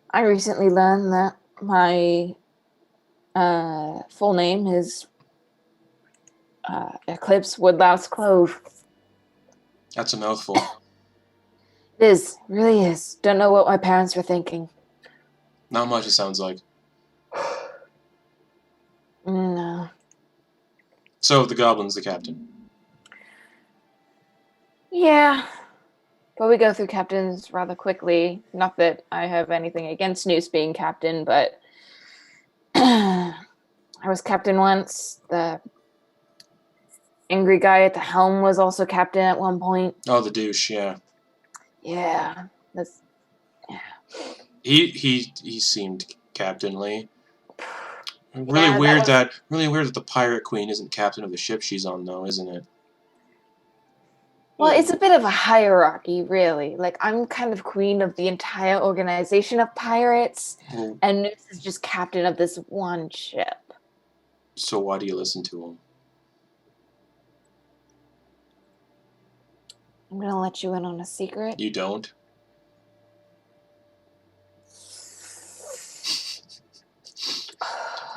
I recently learned that my full name is Eclipse Woodlouse Clove. That's a mouthful. It is, really is. Don't know what my parents were thinking. Not much, it sounds like. No. So, the goblin's the captain. Yeah. But we go through captains rather quickly. Not that I have anything against Noose being captain, but I was captain once. The angry guy at the helm was also captain at one point. Oh, the douche, yeah. Yeah. He seemed captainly. Really Yeah, weird that the pirate queen isn't captain of the ship she's on, though, isn't it? Well, it's a bit of a hierarchy, really. Like, I'm kind of queen of the entire organization of pirates, Well, and Noose is just captain of this one ship. so why do you listen to him? I'm gonna let you in on a secret. You don't?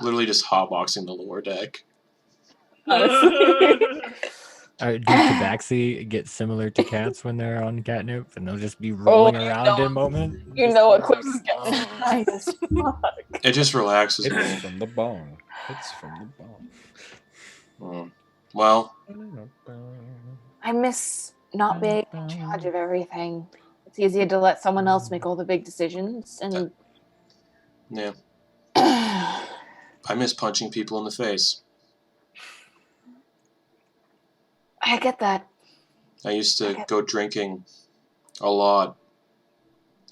Literally just hotboxing the lower deck. Do Tabaxi get similar to cats when they're on catnip, and they'll just be rolling around in moment? You know Eclipse is getting high as fuck. It just relaxes It's me. from the bong. It's from the bong. Well, I miss not being in charge of everything. It's easier to let someone else make all the big decisions, and yeah. I miss punching people in the face. I get that. I used to go drinking a lot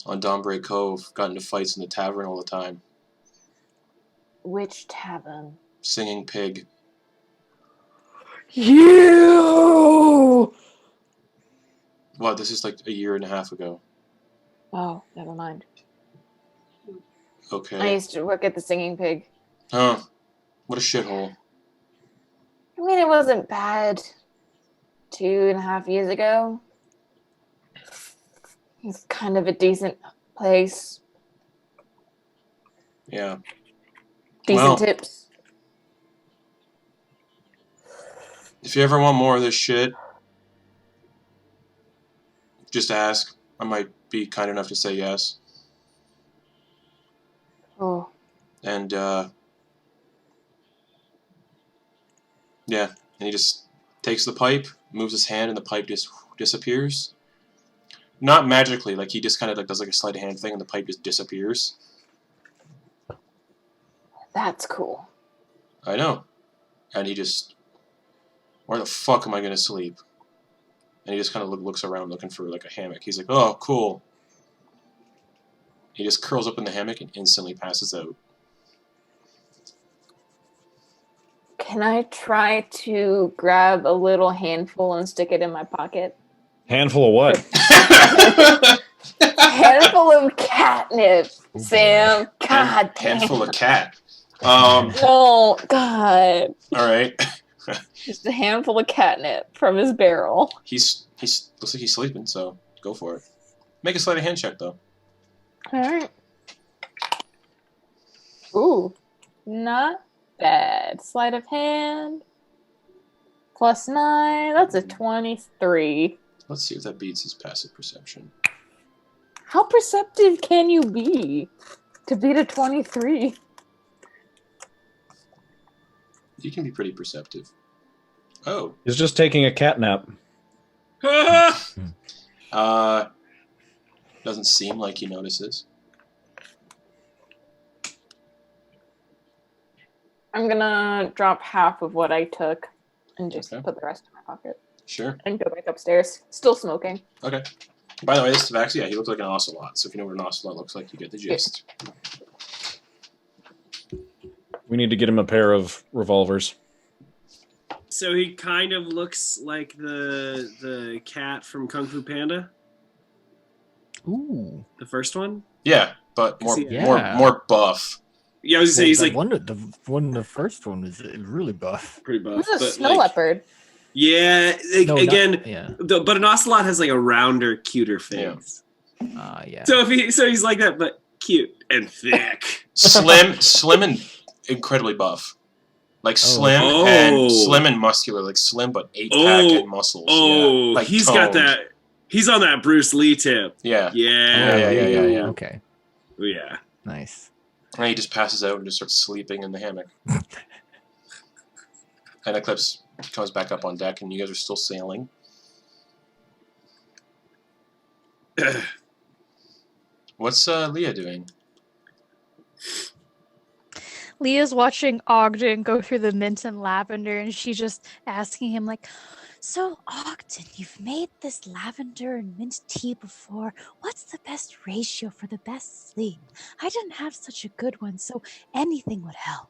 on Dombre Cove. Got into fights in the tavern all the time. Which tavern? Singing Pig. You! What, this is like a year and a half ago. Oh, never mind. I Okay. used to work at the Singing Pig. Huh. What a shithole. I mean, it wasn't bad 2.5 years ago. It's kind of a decent place. Yeah. Decent Well, tips. if you ever want more of this shit, just ask. I might be kind enough to say yes. Oh, And, yeah. And he just takes the pipe, moves his hand, and the pipe just disappears. Not magically, like he just kind of like does like a sleight of hand thing, and the pipe just disappears. that's cool. I know. And he just, where the fuck am I gonna sleep? And he just kind of looks around looking for like a hammock. He's like, oh, cool. He just curls up in the hammock and instantly passes out. Can I try to grab a little handful and stick it in my pocket? Handful of what? Handful of catnip, Sam. God damn. Handful of cat. Oh, God. All right. Just a handful of catnip from his barrel. He's looks like he's sleeping, so go for it. Make a sleight of hand check though. All right. Ooh, not bad. Sleight of hand. +9. That's a 23. Let's see if that beats his passive perception. How perceptive can you be to beat a 23? You can be pretty perceptive. Oh. He's just taking a cat nap. Doesn't seem like he notices. I'm gonna drop half of what I took and just Okay. put the rest in my pocket Sure. and go back upstairs. Still smoking. Okay. By the way, this Tabaxi, yeah, he looks like an ocelot. So if you know what an ocelot looks like, you get the gist. We need to get him a pair of revolvers. So he kind of looks like the cat from Kung Fu Panda, Ooh. the first one. Yeah, but more Yeah. more buff. Yeah, I was gonna say he's like the first one was really buff. pretty buff. Who's a but, snow like, leopard? Yeah, No, again, yeah. but an ocelot has like a rounder, cuter face. Yeah. So he's like that, but cute and thick. Slim and incredibly buff. Like slim and muscular, like slim but 8-pack and muscles. Oh, yeah. Like he's toned. got that. He's on that Bruce Lee tip. Yeah. Yeah. Yeah. Okay. Yeah. Nice. And he just passes out and just starts sleeping in the hammock. And Eclipse comes back up on deck, and you guys are still sailing. What's Leah doing? Leah's watching Ogden go through the mint and lavender, and she's just asking him, like, so, Ogden, you've made this lavender and mint tea before. What's the best ratio for the best sleep? I didn't have such a good one, so anything would help.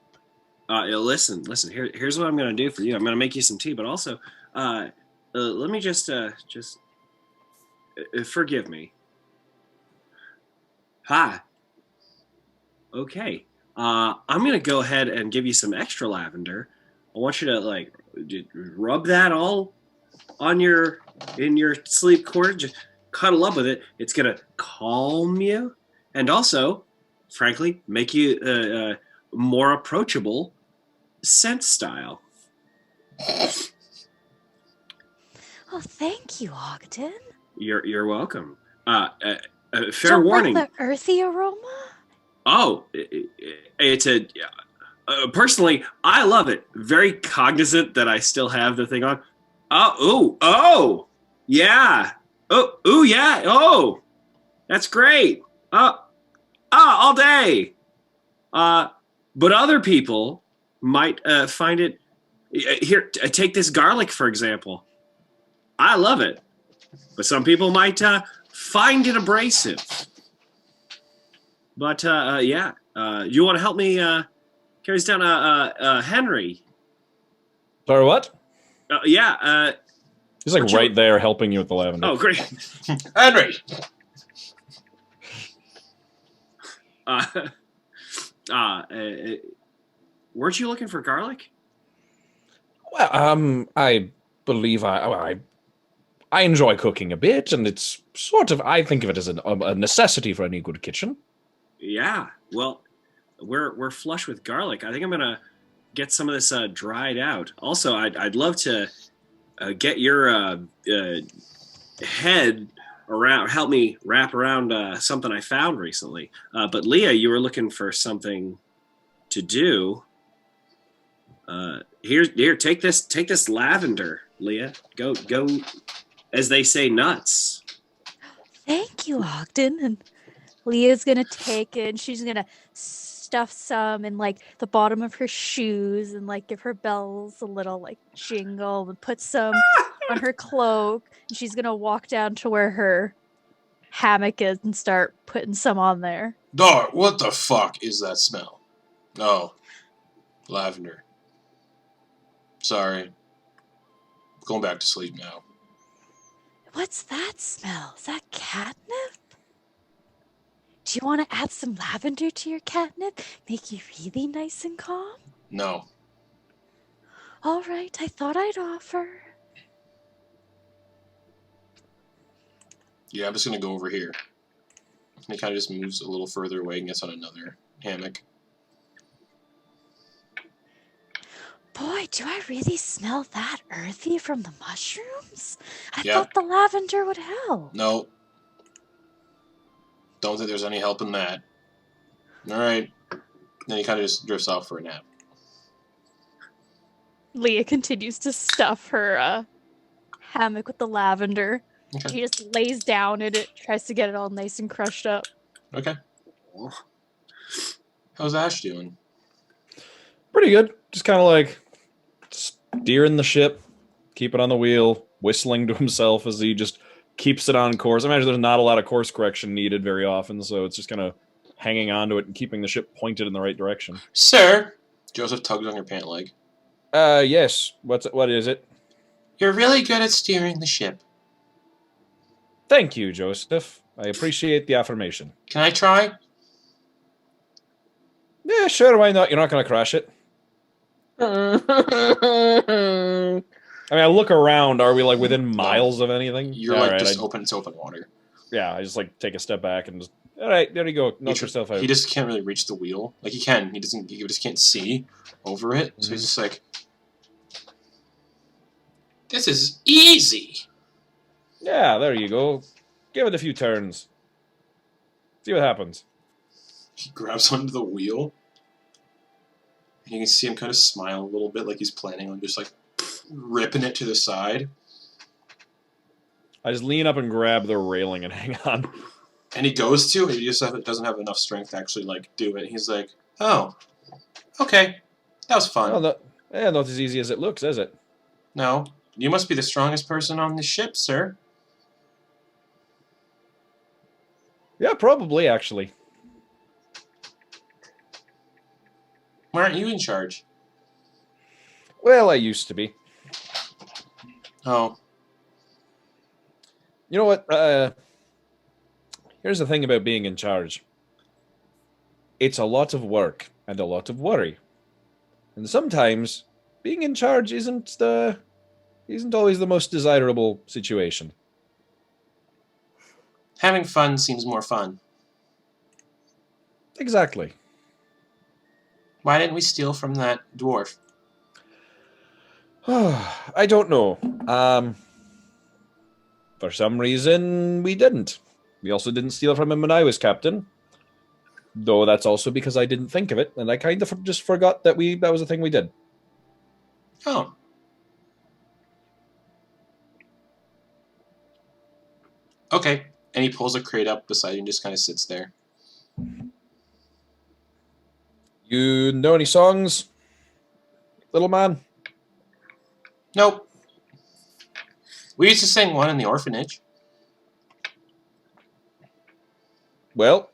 Listen. Here's what I'm gonna do for you. I'm gonna make you some tea, but also, let me just forgive me. Hi. Okay. I'm gonna go ahead and give you some extra lavender. I want you to like rub that all on in your sleep quarter. Just cuddle up with it. It's gonna calm you, and also, frankly, make you more approachable scent style. Oh, thank you, Ogden. You're welcome. Fair Don't warning. like the earthy aroma? Oh, it's a. Personally, I love it. Very cognizant that I still have the thing on. Oh, yeah. Oh, yeah. Oh, that's great. All day. But other people might find it. Here, take this garlic for example. I love it, but some people might find it abrasive. But yeah, you want to help me carry this down, Henry? Sorry, what? Yeah. He's like right there helping you with the lavender. Oh, great. Henry! Weren't you looking for garlic? Well, I believe I enjoy cooking a bit, and it's sort of, I think of it as a necessity for any good kitchen. Yeah. Well, we're flush with garlic. I think I'm gonna get some of this dried out. Also, I'd love to get your head around, help me wrap around something I found recently. But Leah, you were looking for something to do. Here, take this lavender, Leah. Go, as they say, nuts. Thank you, Ogden. And Leah's gonna take it, and she's gonna stuff some in like the bottom of her shoes and like give her bells a little like jingle and put some on her cloak. And she's gonna walk down to where her hammock is and start putting some on there. Dog, what the fuck is that smell? Oh, lavender. Sorry. Going back to sleep now. What's that smell? Is that catnip? Do you want to add some lavender to your catnip? Make you really nice and calm? No. All right, I thought I'd offer. Yeah, I'm just gonna go over here. And he kind of just moves a little further away and gets on another hammock. Boy, do I really smell that earthy from the mushrooms? I Yeah. thought the lavender would help. No. Don't think there's any help in that. Alright. Then he kind of just drifts off for a nap. Leah continues to stuff her hammock with the lavender. Okay. She just lays down in it, tries to get it all nice and crushed up. Okay. How's Ash doing? Pretty good. Just kind of like steering the ship, keep it on the wheel, whistling to himself as he just keeps it on course. I imagine there's not a lot of course correction needed very often, so it's just kind of hanging on to it and keeping the ship pointed in the right direction. Sir! Joseph tugs on your pant leg. Yes. What is it? You're really good at steering the ship. Thank you, Joseph. I appreciate the affirmation. Can I try? Yeah, sure, why not? You're not going to crash it. I I mean, I look around. Are we like within miles of anything? You're Yeah, like all right, just open. It's open water. Yeah, I just like take a step back and just. All right, there you go. Knock yourself out. He just can't really reach the wheel. Like he can. He doesn't. He just can't see over it. So he's just like, this is easy. Yeah, there you go. Give it a few turns. See what happens. He grabs onto the wheel. And you can see him kind of smile a little bit, like he's planning on just like ripping it to the side. I just lean up and grab the railing and hang on. And he goes to, and he just doesn't have enough strength to actually like do it. He's like, "Oh, okay, that was fun." Well, not as easy as it looks, is it? No, you must be the strongest person on the ship, sir. Yeah, probably actually. Why aren't you in charge? Well, I used to be. Oh, You know what? Here's the thing about being in charge. It's a lot of work and a lot of worry, and sometimes being in charge isn't always the most desirable situation. having fun seems more fun. Exactly. Why didn't we steal from that dwarf? I don't know. For some reason, we didn't. We also didn't steal from him when I was captain. Though that's also because I didn't think of it, and I kind of just forgot that that was a thing we did. Oh. Okay. And he pulls a crate up beside you and just kind of sits there. You know any songs, little man? Nope. We used to sing one in the orphanage. Well,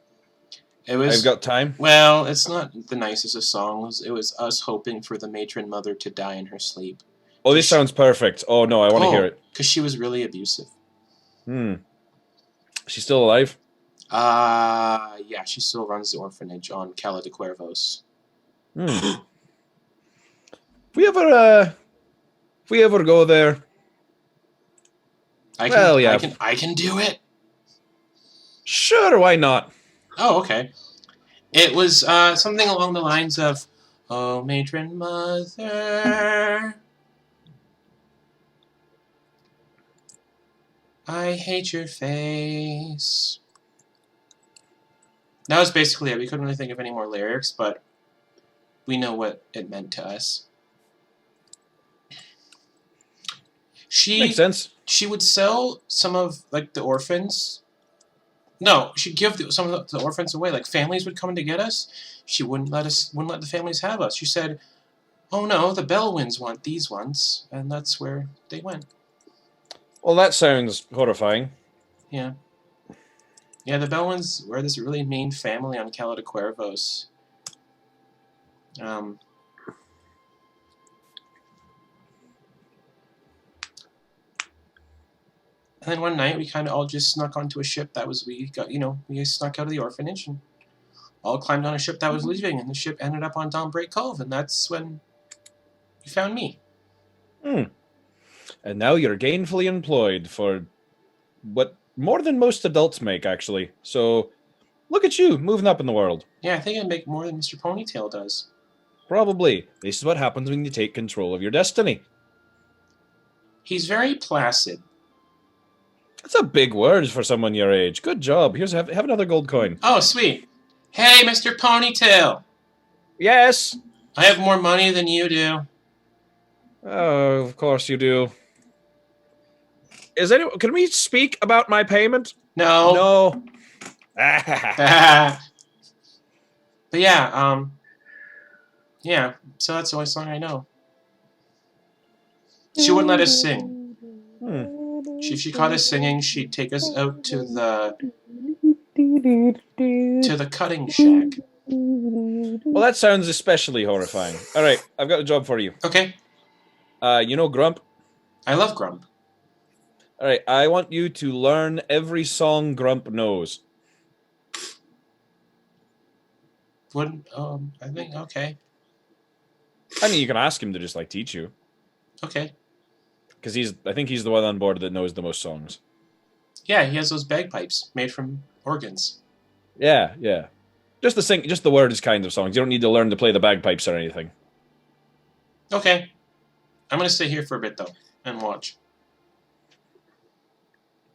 I've got time. Well, it's not the nicest of songs. It was us hoping for the matron mother to die in her sleep. Oh, this sounds perfect. Oh, no, I want to hear it. Because she was really abusive. She's still alive? Yeah, she still runs the orphanage on Cala de Cuervos. If we ever go there, I can do it. Sure, why not? Oh, okay. It was something along the lines of, "Oh, matron mother, I hate your face." That was basically it. We couldn't really think of any more lyrics, but we know what it meant to us. Makes sense. She would sell some of like the orphans. No, she'd give some of the orphans away. Like families would come to get us. She wouldn't let the families have us. She said, "Oh no, the Bellwinds want these ones," and that's where they went. Well, that sounds horrifying. Yeah. Yeah, the Bellwinds were this really mean family on Cala de Cuervos. And then one night we kind of all just snuck onto a ship that was, we snuck out of the orphanage and all climbed on a ship that was leaving, and the ship ended up on Dawnbreak Cove, and that's when you found me. And now you're gainfully employed for what more than most adults make, actually. So look at you, moving up in the world. Yeah, I think I make more than Mr. Ponytail does. Probably. This is what happens when you take control of your destiny. He's very placid. That's a big word for someone your age. Good job. Here's have another gold coin. Oh, sweet. Hey, Mr. Ponytail. Yes. I have more money than you do. Oh, of course you do. Can we speak about my payment? No. No. But yeah, yeah, so that's the only song I know. She wouldn't let us sing. If she caught us singing, she'd take us out to the cutting shack. Well, that sounds especially horrifying. All right, I've got a job for you. Okay. You know Grump? I love Grump. All right, I want you to learn every song Grump knows. Wouldn't I think okay. I mean, you can ask him to just like teach you, Okay. because I think he's the one on board that knows the most songs. Yeah, he has those bagpipes made from organs. Yeah. Just the words kind of songs. You don't need to learn to play the bagpipes or anything. Okay. I'm gonna stay here for a bit though and watch.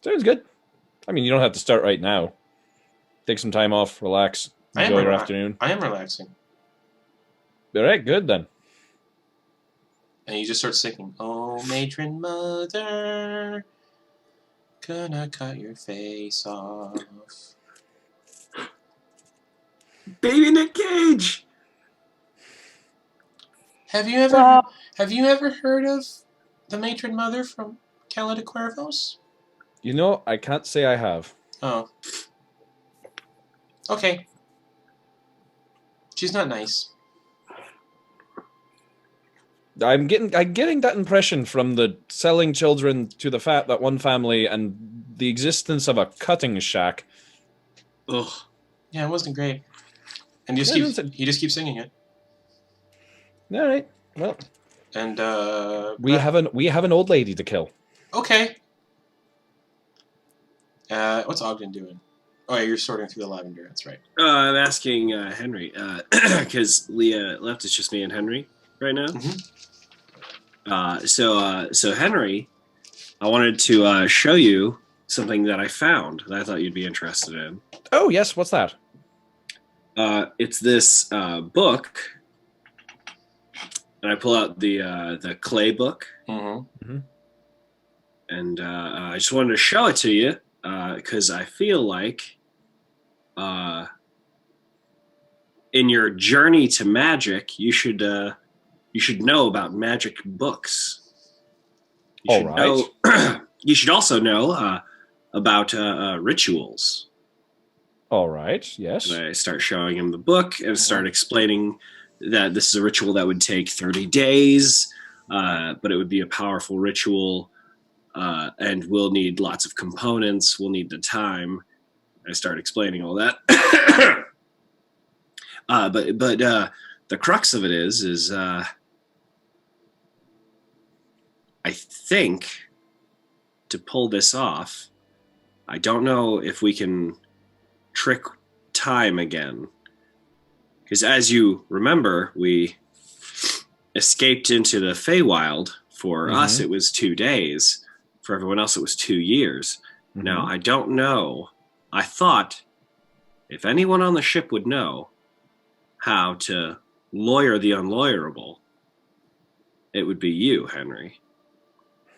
Sounds good. I mean, you don't have to start right now. Take some time off, relax, enjoy your afternoon. I am relaxing. All right, good then. And you just start singing, "Oh, matron mother, gonna cut your face off." Baby Nick Cage. Have you ever heard of the matron mother from Cala de Cuervos? You know, I can't say I have. Oh. Okay. She's not nice. I'm getting that impression from the selling children to the fat that one family and the existence of a cutting shack. Ugh. Yeah, it wasn't great. And he just keeps singing it. All right. Well, And we have an old lady to kill. okay. What's Ogden doing? Oh yeah, you're sorting through the lavender. That's right. I'm asking Henry because Leah left. It's just me and Henry right now. Mm-hmm. So Henry, I wanted to show you something that I found that I thought you'd be interested in. Oh yes, what's that? It's this book, and I pull out the clay book, Mm-hmm. and I just wanted to show it to you because I feel like in your journey to magic, you should know about magic books. You should know, you should also know about rituals. All right. Yes. And I start showing him the book and start explaining that this is a ritual that would take 30 days, but it would be a powerful ritual, and we'll need lots of components. We'll need the time. I start explaining all that. But the crux of it is I think to pull this off, I don't know if we can trick time again. Because as you remember, we escaped into the Feywild. For us, it was 2 days. For everyone else, it was 2 years. Now, I don't know. I thought if anyone on the ship would know how to lawyer the unlawyerable, it would be you, Henry.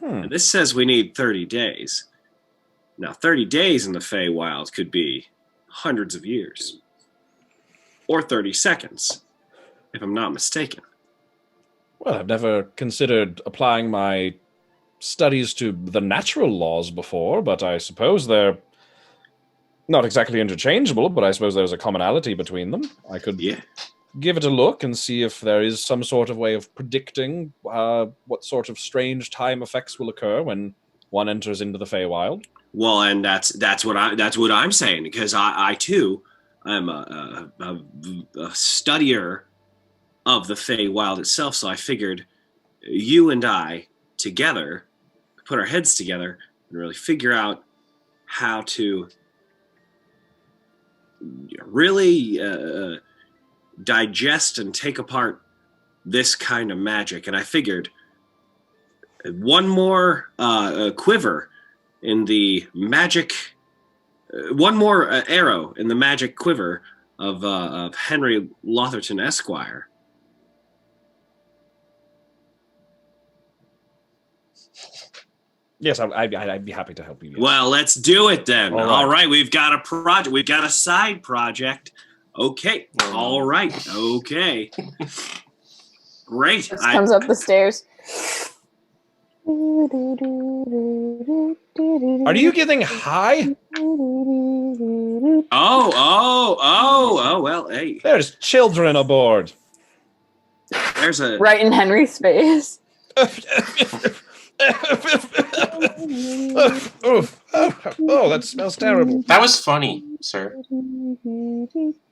And this says we need 30 days. Now, 30 days in the Feywild could be hundreds of years. Or 30 seconds, if I'm not mistaken. Well, I've never considered applying my studies to the natural laws before, but I suppose they're not exactly interchangeable, but I suppose there's a commonality between them. I could give it a look and see if there is some sort of way of predicting what sort of strange time effects will occur when one enters into the Feywild. Well, and that's what I'm saying, because I too am a studier of the Feywild itself. So I figured you and I together put our heads together and really figure out how to really digest and take apart this kind of magic. And I figured one more quiver in the magic, one more arrow in the magic quiver of Henry Lofferton, Esquire. Yes, I'd be happy to help you. Yes. Well, let's do it then. All right. We've got a project. We've got a side project. Okay. All right. Okay. Great. Just comes up the stairs. Are you getting high? Oh, well, hey. There's children aboard. There's a... Right in Henry's face. Oh, that smells terrible. That was funny, sir.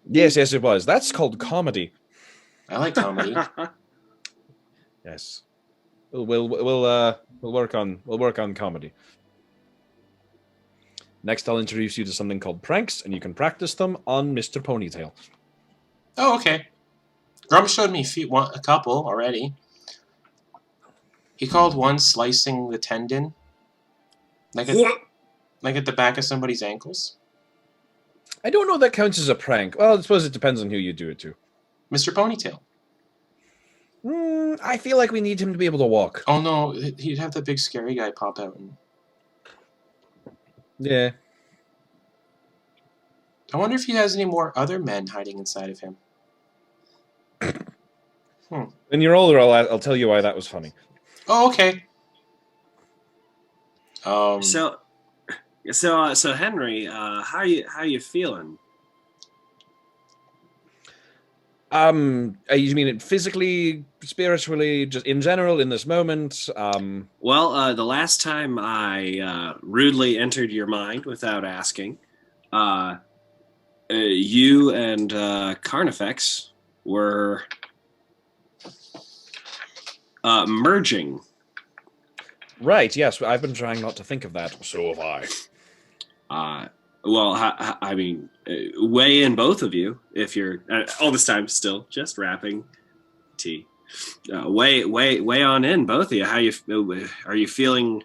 Yes, it was. That's called comedy. I like comedy. Yes. We'll work on comedy. Next, I'll introduce you to something called pranks, and you can practice them on Mr. Ponytail. Oh, okay. Grum showed me a couple already. He called one slicing the tendon, like at the back of somebody's ankles. I don't know if that counts as a prank. Well, I suppose it depends on who you do it to. Mr. Ponytail. I feel like we need him to be able to walk. Oh no, he'd have the big scary guy pop out. Yeah. I wonder if he has any more other men hiding inside of him. When you're older, I'll tell you why that was funny. Oh, okay. So Henry, how you feeling? You mean it physically, spiritually, just in general, in this moment? Well, the last time I rudely entered your mind without asking, you and Carnifex were merging. Right, yes, I've been trying not to think of that. So have I. Well, I mean, weigh in both of you if you're all this time still just wrapping tea. Weigh on in, both of you. How are you feeling,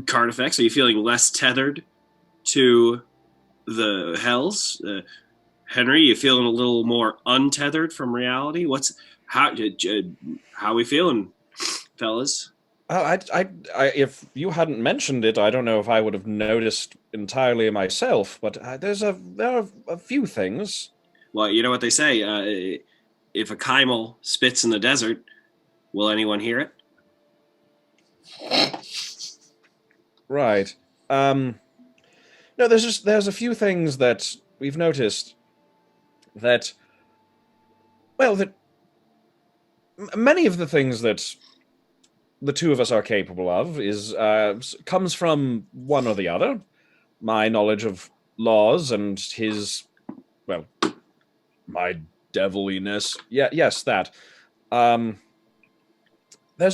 Carnifex? Are you feeling less tethered to the hells? Henry, you feeling a little more untethered from reality? How are we feeling, fellas? If you hadn't mentioned it, I don't know if I would have noticed entirely myself. But there are a few things. Well, you know what they say: if a camel spits in the desert, will anyone hear it? Right. No, there's a few things that we've noticed that. Well, that many of the things that the two of us are capable of comes from one or the other. My knowledge of laws and his, well, my deviliness. Yeah, yes, that. There's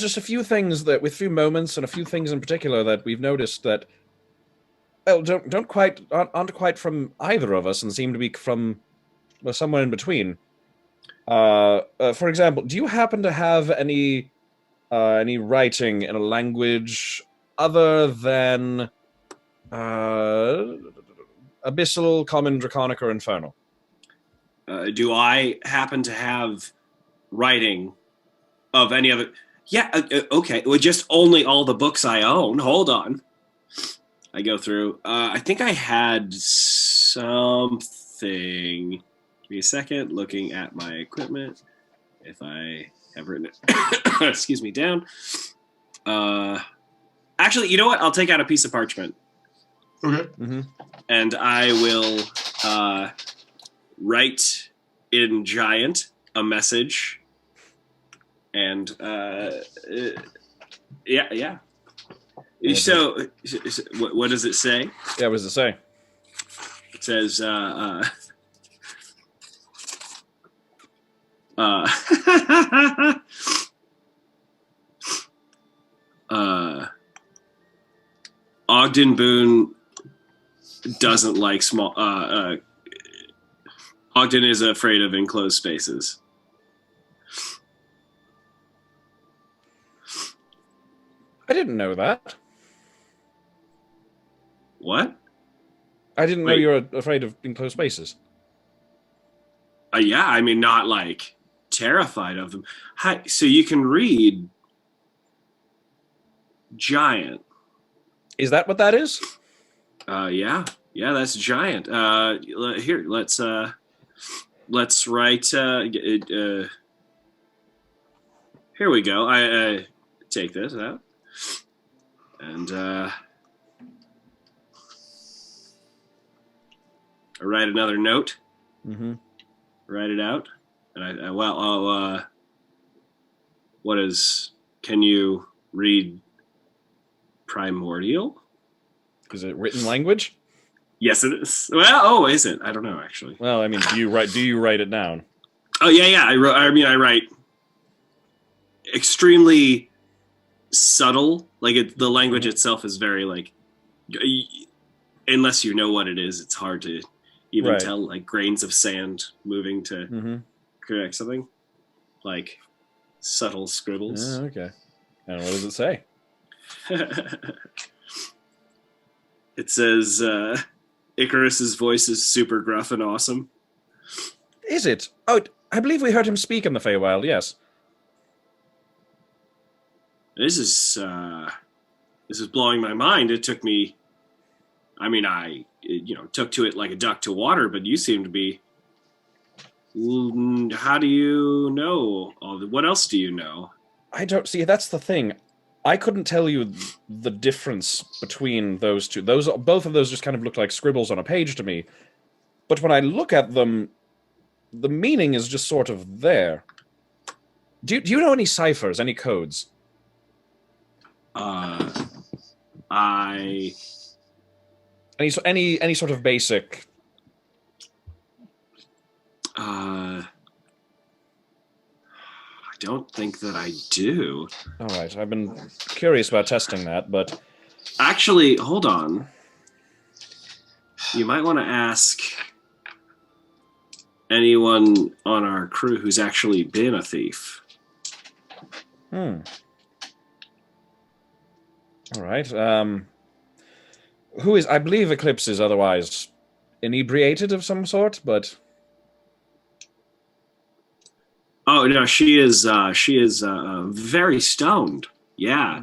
just a few things that, with few moments and a few things in particular that we've noticed that, well, aren't quite from either of us and seem to be from somewhere in between. For example, do you happen to have any writing in a language other than Abyssal, Common, Draconic, or Infernal? Do I happen to have writing of any other? Yeah, okay. Well, just only all the books I own. Hold on. I go through. I think I had something. Give me a second. Looking at my equipment. If I have written it, excuse me, down. Actually, you know what? I'll take out a piece of parchment. Okay. Mm-hmm. And I will write in giant a message. And yeah. So what does it say? Yeah, what does it say? It says Ogden Boon doesn't like small. Ogden is afraid of enclosed spaces. I didn't know that. What? I didn't know you were afraid of enclosed spaces. Yeah, I mean, not like terrified of them. Hi, so you can read giant. Is that what that is? Yeah, that's giant. Here, let's write. Here we go. I take this out, and I write another note. Mm-hmm. Write it out, and what is? Can you read primordial? Is it written language? Yes, it is. Well, is it? I don't know actually. Well, I mean, do you write it down? Oh yeah. I write extremely subtle. Like the language itself is very like, unless you know what it is, it's hard to even tell. Like grains of sand moving to correct something. Like subtle scribbles. Okay. And what does it say? It says, Icarus's voice is super gruff and awesome. Is it? Oh, I believe we heard him speak in the Feywild, yes. This is blowing my mind. It took me, I took to it like a duck to water, but you seem to be, how do you know what else do you know? I don't see, that's the thing. I couldn't tell you the difference between those two. Both of those just kind of look like scribbles on a page to me. But when I look at them, the meaning is just sort of there. Do you know any ciphers, any codes? Any sort of basic. I don't think that I do. All right, I've been curious about testing that, but actually, hold on. You might want to ask anyone on our crew who's actually been a thief. All right. Who is? I believe Eclipse is otherwise inebriated of some sort, but. Oh no, she is very stoned. Yeah.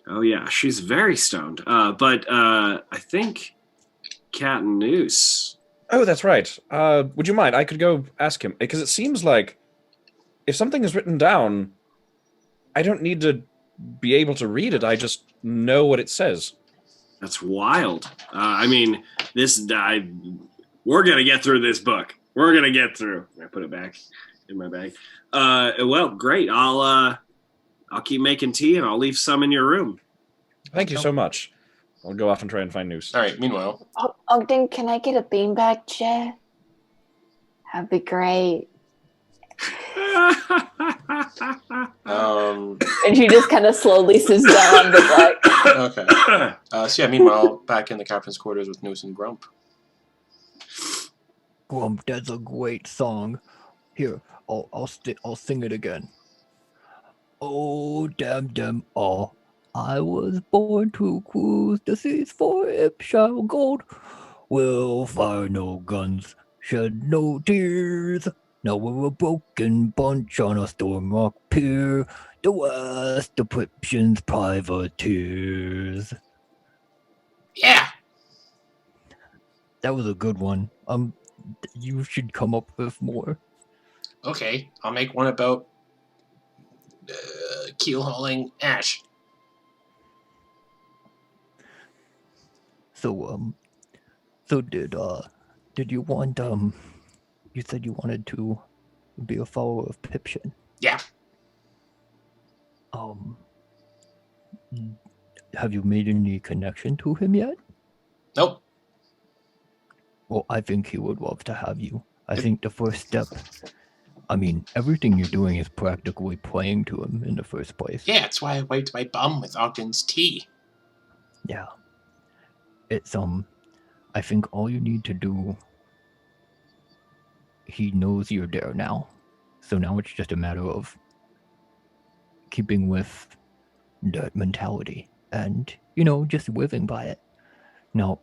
Oh yeah, she's very stoned. But I think Cat and Noose. Oh, that's right. Would you mind? I could go ask him because it seems like if something is written down, I don't need to be able to read it. I just know what it says. That's wild. We're gonna get through this book. We're gonna get through. I put it back in my bag. Well, great. I'll keep making tea and I'll leave some in your room. Thank you so much. I'll go off and try and find Noose. All right. Meanwhile, Ogden, can I get a beanbag chair? That'd be great. And she just kind of slowly sits down on the deck. Okay. Meanwhile, back in the captain's quarters with Noose and Grump. Grump, that's a great song. Here, I'll sing it again. Oh, damn all. I was born to cruise the seas for Ipshire gold. We'll fire no guns, shed no tears. Now we're a broken bunch on a storm rock pier. The West Decryption's privateers. Yeah. That was a good one. You should come up with more. Okay, I'll make one about keel hauling ash. So did you want you said you wanted to be a follower of Pipshin? Yeah. Have you made any connection to him yet? Nope. Well, I think he would love to have you. I think the first step, everything you're doing is practically playing to him in the first place. Yeah, that's why I wiped my bum with Ogden's tea. Yeah. It's, I think all you need to do, he knows you're there now. So now it's just a matter of keeping with that mentality and, just living by it. Now,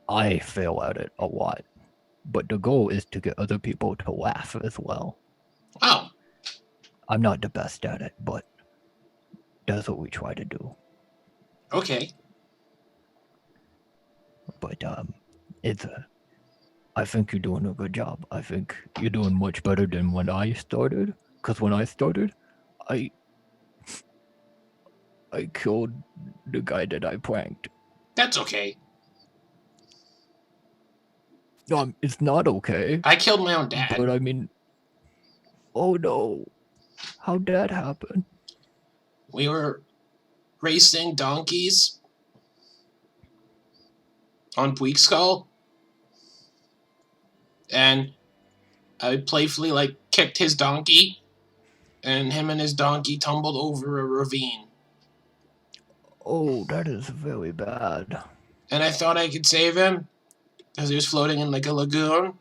I fail at it a lot, but the goal is to get other people to laugh as well. Oh. I'm not the best at it, but that's what we try to do. Okay. But I think you're doing a good job. I think you're doing much better than when I started. Because when I started, I killed the guy that I pranked. That's okay. No, it's not okay. I killed my own dad. But oh no. How'd that happen? We were racing donkeys. on Bleak Skull. And I playfully, like, kicked his donkey, and him and his donkey tumbled over a ravine. Oh, that is very bad. And I thought I could save him, because he was floating in, like, a lagoon.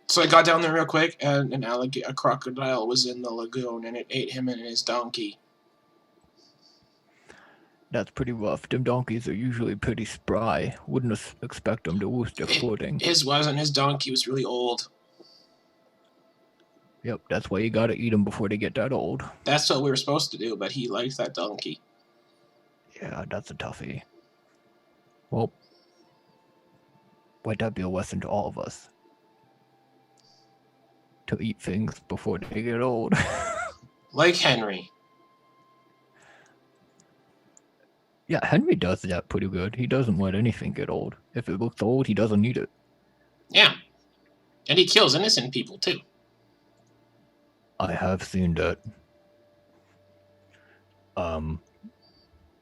So I got down there real quick, and a crocodile was in the lagoon, and it ate him and his donkey. That's pretty rough. Them donkeys are usually pretty spry. Wouldn't expect them to lose their footing. His wasn't. His donkey was really old. Yep, that's why you gotta eat them before they get that old. That's what we were supposed to do, but he liked that donkey. Yeah, that's a toughie. Well, might that be a lesson to all of us? To eat things before they get old. Like Henry. Yeah, Henry does that pretty good. He doesn't let anything get old. If it looks old, he doesn't eat it. Yeah. And he kills innocent people, too. I have seen that.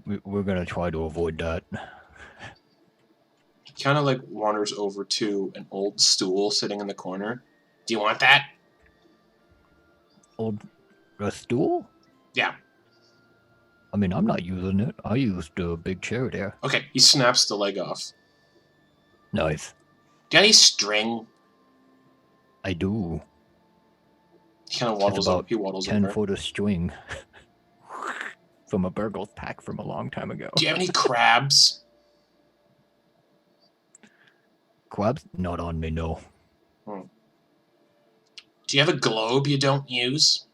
We're gonna try to avoid that. He kind of, like, wanders over to an old stool sitting in the corner. Do you want that? A stool? Yeah. I mean, I'm not using it. I used the big chair there. Okay, he snaps the leg off. Nice. Got any string? I do. He kind of waddles about up. He waddles 10 over. foot of string. From a burgles pack from a long time ago. Do you have any crabs? Crabs? Not on me, no. Do you have a globe you don't use?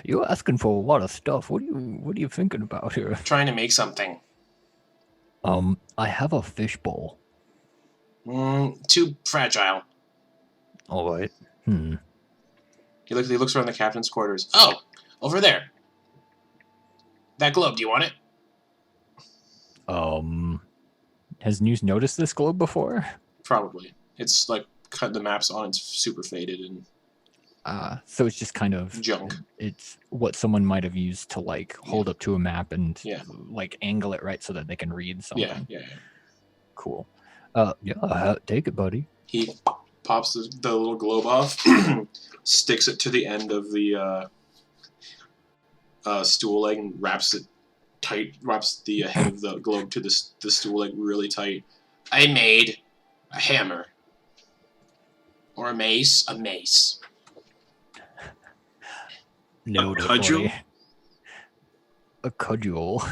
You're asking for a lot of stuff. What are you thinking about here? Trying to make something. I have a fishbowl. Too fragile. All right. He looks around the captain's quarters. Oh, over there. That globe, do you want it? Has News noticed this globe before? Probably. It's like cut the map's on. It's super faded and so it's just kind of junk. It's what someone might have used to like hold up to a map and like angle it right so that they can read something. Yeah. Cool. Take it, buddy. He pops the little globe off, sticks it to the end of the stool leg and wraps it tight. Wraps the head of the globe to the stool leg really tight. I made a hammer. Or a mace. A mace. Nailed it, cudgel? buddy. A cudgel.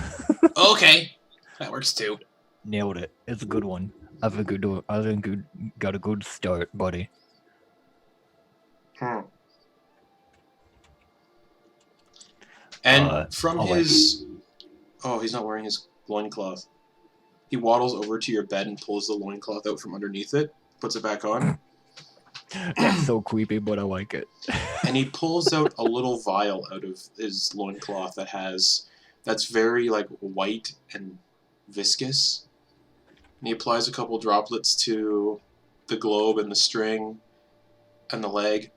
Okay. That works too. Nailed it. It's a good one. I think you got a good start, buddy. And from his... Oh, he's not wearing his loincloth. He waddles over to your bed and pulls the loincloth out from underneath it, puts it back on. That's so creepy, but I like it. And he pulls out a little vial out of his loincloth that's very like white and viscous. And he applies a couple droplets to the globe and the string and the leg,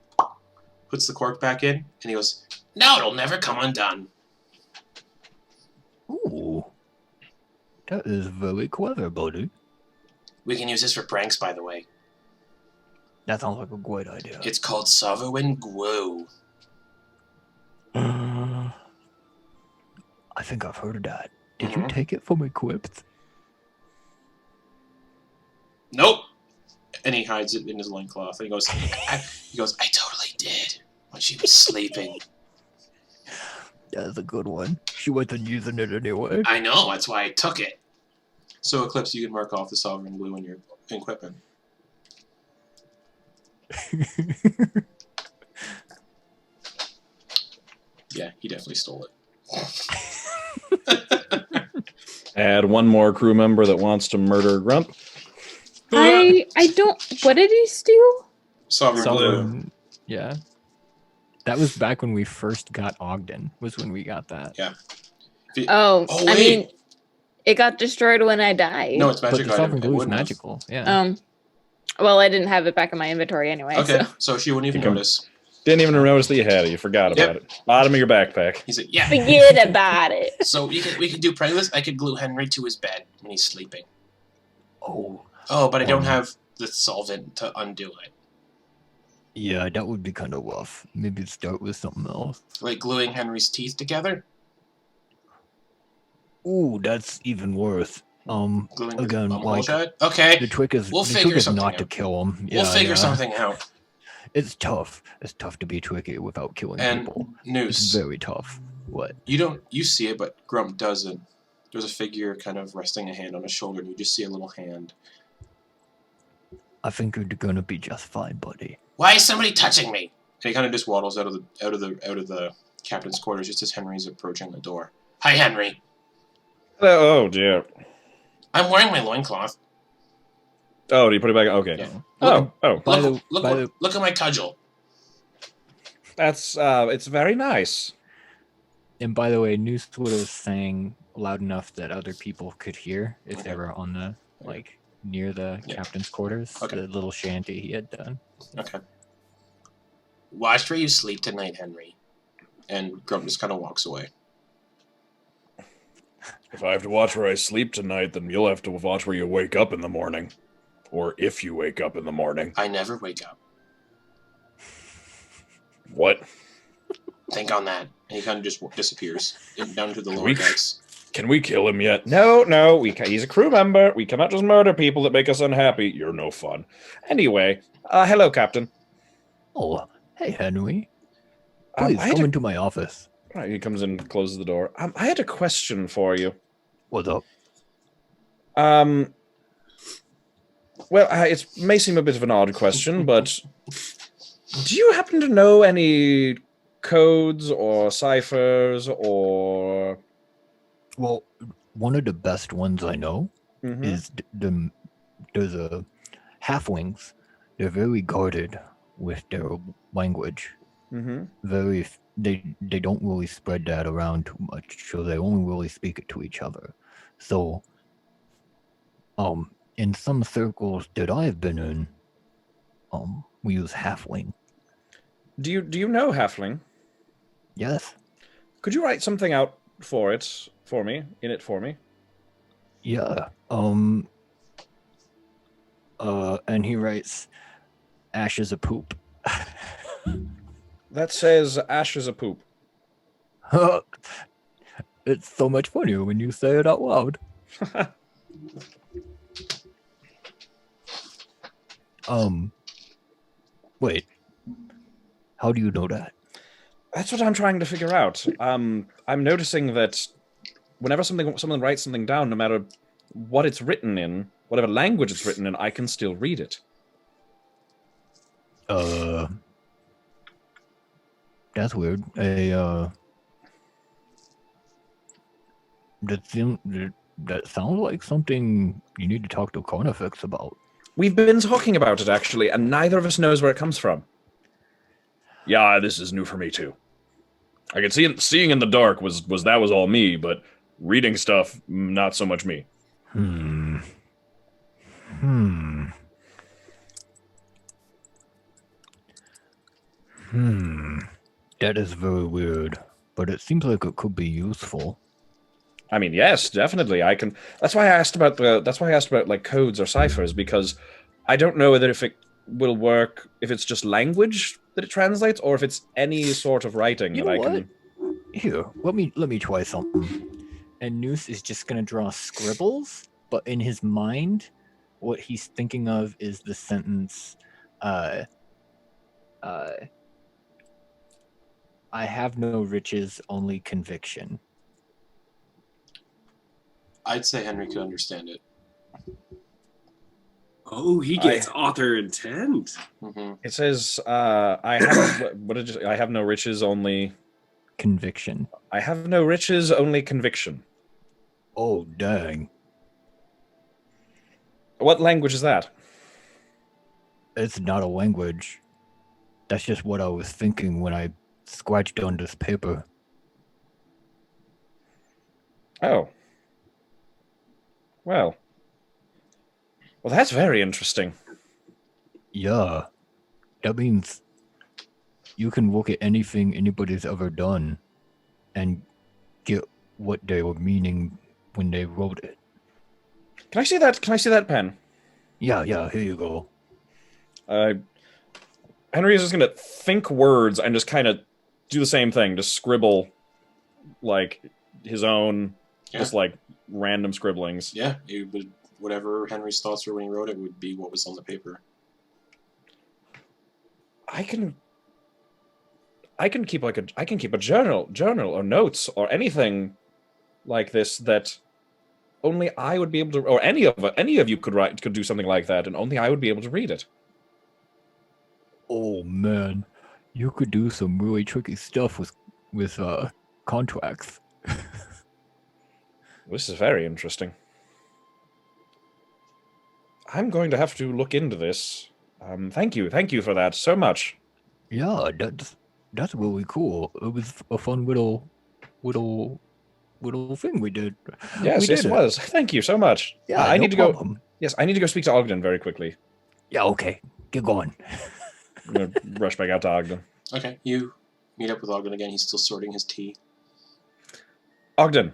puts the cork back in, and he goes, "Now it'll never come undone." Ooh. That is very clever, buddy. We can use this for pranks, by the way. That sounds like a great idea. It's called Sovereign Glow. I think I've heard of that. Did you take it from Eclipse? Nope. And he hides it in his loincloth. And he goes, I totally did when she was sleeping. That's a good one. She wasn't using it anyway. I know, that's why I took it. So, Eclipse, you can mark off the Sovereign Glue in your equipment. Yeah, he definitely stole it. Add one more crew member that wants to murder Grump. I don't. What did he steal? Sovereign Glue. Yeah. That was back when we first got Ogden, was when we got that. Yeah. Oh, wait. I mean, it got destroyed when I died. No, it's But magic the item. Sovereign It Glue is wouldn't have. magical. Yeah. Well, I didn't have it back in my inventory anyway. Okay, So. so she wouldn't even You can- notice. Didn't even notice that you had it. You forgot about it. Bottom of your backpack. He said, yeah. Forget about it. So we could do pray this. I could glue Henry to his bed when he's sleeping. Oh. Oh, but I don't have the solvent to undo it. Yeah, that would be kind of rough. Maybe start with something else. Like gluing Henry's teeth together? Ooh, that's even worse. Gluing Again, his like, shut? Okay. the trick is, We'll the figure trick is something not out. to kill him. We'll figure something out. It's tough. It's tough to be tricky without killing And people. It's Noose, very tough. What? you see it, but Grump doesn't. There's a figure kind of resting a hand on his shoulder, and you just see a little hand. I think you're gonna be just fine, buddy. Why is somebody touching me? And he kind of just waddles out of the captain's quarters just as Henry's approaching the door. Hi, Henry. Oh, dear. I'm wearing my loincloth. Oh, do you put it back? Okay. Yeah. Look at my cudgel. That's, it's very nice. And by the way, Noose was saying loud enough that other people could hear if they were on the, like, near the captain's quarters. Okay. The little shanty he had done. Okay. Watch where you sleep tonight, Henry. And Grump just kind of walks away. If I have to watch where I sleep tonight, then you'll have to watch where you wake up in the morning. Or if you wake up in the morning. I never wake up. What? Think on that. And he kind of just disappears down to the lower decks. Can we kill him yet? No, he's a crew member. We cannot just murder people that make us unhappy. You're no fun. Anyway, hello, Captain. Oh, hey, Henry. Please, come into my office. Right, he comes in and closes the door. I had a question for you. What's up? Well, it may seem a bit of an odd question, but do you happen to know any codes or ciphers or... Well, one of the best ones I know is there's a halflings. They're very guarded with their language. They don't really spread that around too much, so they only really speak it to each other. So, in some circles that I've been in, we use halfling. Do you know halfling? Yes. Could you write something out for me? Yeah. And he writes, ashes of poop. That says ashes of poop. It's so much funnier when you say it out loud. Wait. How do you know that? That's what I'm trying to figure out. I'm noticing that whenever someone writes something down, no matter what it's written in, whatever language it's written in, I can still read it. That's weird. That sounds like something you need to talk to Carnifex about. We've been talking about it, actually, and neither of us knows where it comes from. Yeah, this is new for me, too. I could see seeing in the dark was all me, but reading stuff, not so much me. That is very weird, but it seems like it could be useful. I mean, yes, definitely. I can. That's why I asked about like codes or ciphers, because I don't know whether if it will work if it's just language that it translates or if it's any sort of writing You that know I what? can. Here, let me try something. And Noose is just gonna draw scribbles, but in his mind, what he's thinking of is the sentence, I have no riches, only conviction. I'd say Henry could understand it. Oh, he gets author intent. It says, I have what did I have no riches, only Conviction. I have no riches, only conviction. Oh, dang. What language is that? It's not a language. That's just what I was thinking when I scratched on this paper. Oh. Well, that's very interesting. Yeah. That means you can look at anything anybody's ever done and get what they were meaning when they wrote it. Can I see that? Can I see that pen? Yeah, here you go. Henry is just gonna think words and just kind of do the same thing. Just scribble, like, his own, just like random scribblings. Yeah, it would, whatever Henry's thoughts were when he wrote it would be what was on the paper. I can keep a journal or notes or anything like this that only I would be able to, or any of you could do something like that, and only I would be able to read it. Oh man, you could do some really tricky stuff with contracts. This is very interesting. I'm going to have to look into this. Thank you for that so much. Yeah, that's really cool. It was a fun little thing we did. Yes, we it was. Thank you so much. Yeah, I no need to problem. go. Yes, I need to go speak to Ogden very quickly. Yeah, okay. Get going. I'm gonna rush back out to Ogden. Okay, you meet up with Ogden again. He's still sorting his tea. Ogden.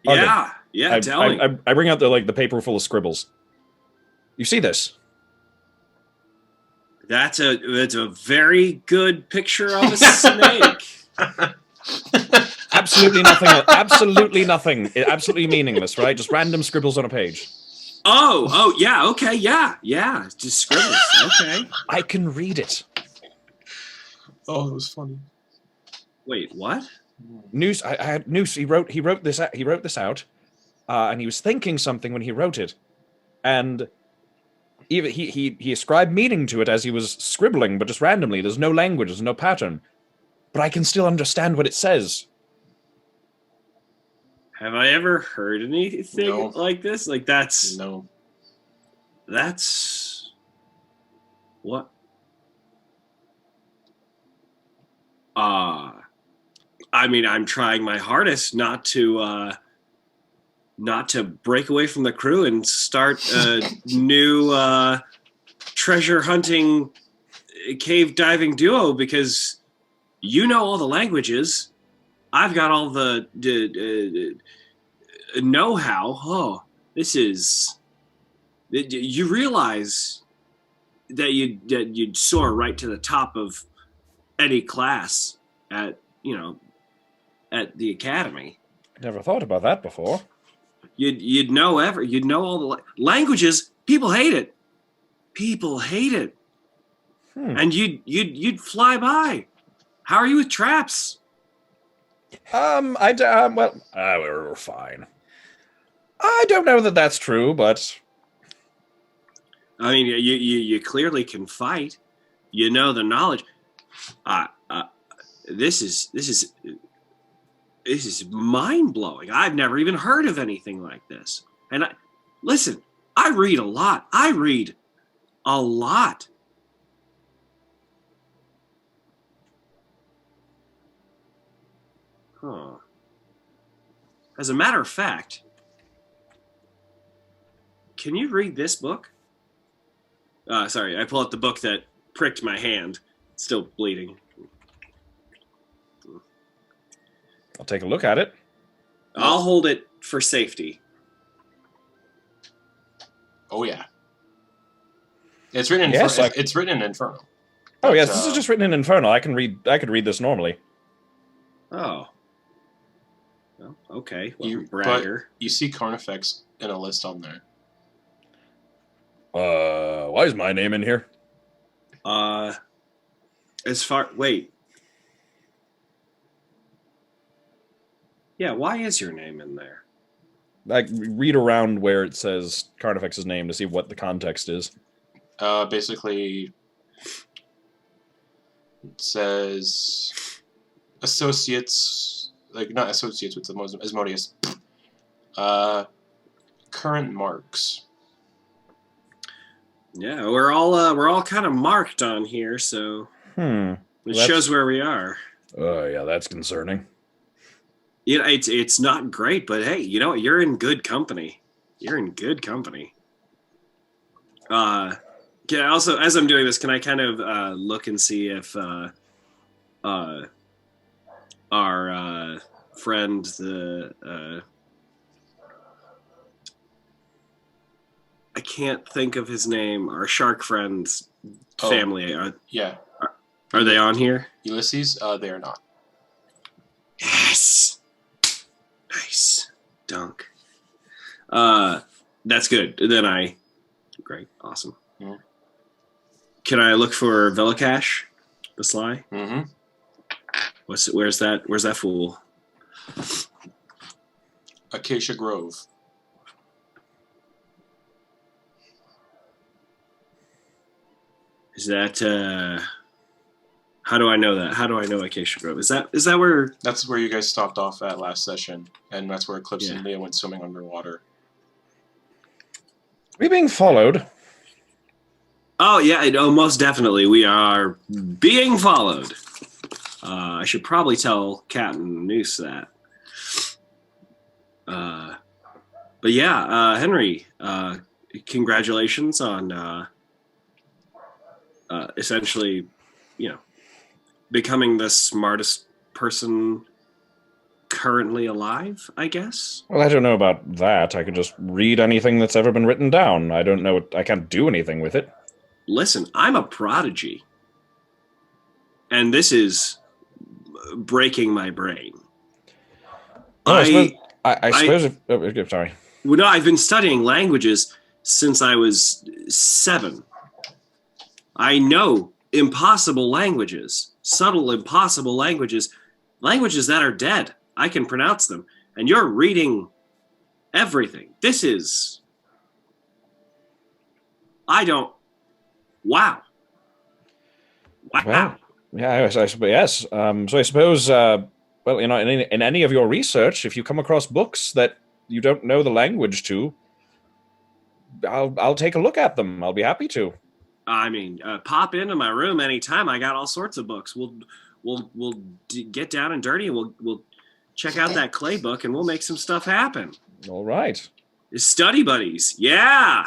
Yeah, tell me. I bring out the paper full of scribbles. You see this? That's a very good picture of a snake. Absolutely nothing. Absolutely nothing. Absolutely meaningless, right? Just random scribbles on a page. Oh, yeah, okay, yeah. Just scribbles. Okay. I can read it. Oh, it was funny. Wait, what? Noose. I had Noose. He wrote this out, and he was thinking something when he wrote it, and even he ascribed meaning to it as he was scribbling, but just randomly. There's no language. There's no pattern, but I can still understand what it says. Have I ever heard anything like this? Like that's what? I mean, I'm trying my hardest not to break away from the crew and start a new treasure hunting cave diving duo because you know all the languages. I've got all the know-how. Oh, this is. You realize that you'd soar right to the top of any class at the academy. Never thought about that before. You'd know all the languages. People hate it. And you'd fly by. How are you with traps? We're fine. I don't know that that's true, but I mean, you clearly can fight. You know the knowledge. This is mind blowing. I've never even heard of anything like this. And listen, I read a lot. Huh. As a matter of fact, can you read this book? Sorry, I pull out the book that pricked my hand. It's still bleeding. I'll take a look at it. I'll hold it for safety. Oh yeah. It's written in it's written in Infernal. Oh yes, this is just written in Infernal. I could read this normally. Oh. Well, okay. Well, bragger. But you see Carnifex in a list on there. Why is my name in here? Wait. Yeah, why is your name in there? Like, read around where it says Carnifex's name to see what the context is. Basically, it says associates, like not associates with the Asmodeus. Current marks. Yeah, we're all kind of marked on here, so it shows where we are. Oh yeah, that's concerning. You know, it's not great, but hey, you know what? You're in good company. Also, as I'm doing this, can I kind of look and see if our friend, the I can't think of his name. Our shark friend's family. Yeah. Are they on here? Ulysses? They are not. Yes. Nice. Dunk. That's good. Then great. Awesome. Mhm. Can I look for Velikash, the Sly? Mm-hmm. Where's that fool? Acacia Grove. Is that how do I know that? How do I know Acacia Grove? Is that where? That's where you guys stopped off at last session, and that's where Eclipse and Leah went swimming underwater. Are we being followed? Oh yeah, most definitely we are being followed. I should probably tell Captain Noose that. But yeah, Henry, congratulations on essentially, becoming the smartest person currently alive, I guess. Well, I don't know about that. I could just read anything that's ever been written down. I don't know. I can't do anything with it. Listen, I'm a prodigy. And this is breaking my brain. I suppose sorry. Well, no, I've been studying languages since I was 7. I know impossible languages, subtle impossible languages, languages that are dead. I can pronounce them. And you're reading everything. This is... Wow. Well, yeah, I suppose, yes. So I suppose, in any of your research, if you come across books that you don't know the language to, I'll take a look at them. I'll be happy to. I mean, pop into my room anytime. I got all sorts of books. We'll get down and dirty, and we'll check out that clay book, and we'll make some stuff happen. All right. Study buddies. Yeah.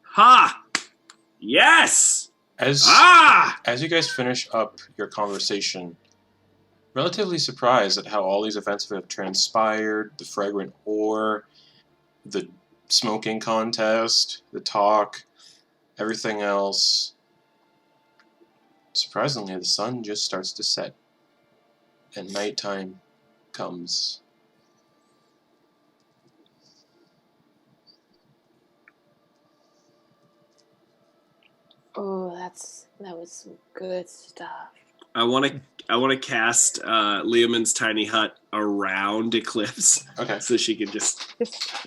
Ha. Yes. As you guys finish up your conversation, relatively surprised at how all these events have transpired, the fragrant ore, the smoking contest, the talk, everything else. Surprisingly, the sun just starts to set, and nighttime comes. Oh, that was some good stuff. I want to cast Leomund's tiny hut around Eclipse. Okay. So she can just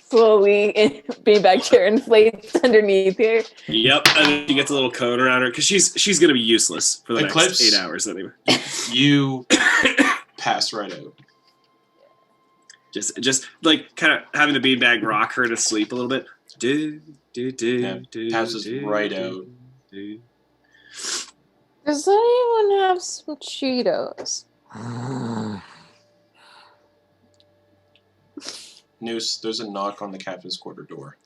slowly beanbag chair inflates underneath here. Yep, and then she gets a little cone around her because she's gonna be useless for the Eclipse, next 8 hours anyway. You pass right out. Just like kind of having the beanbag rock her to sleep a little bit. Passes right out. Does anyone have some Cheetos? Noose, there's a knock on the captain's quarter door.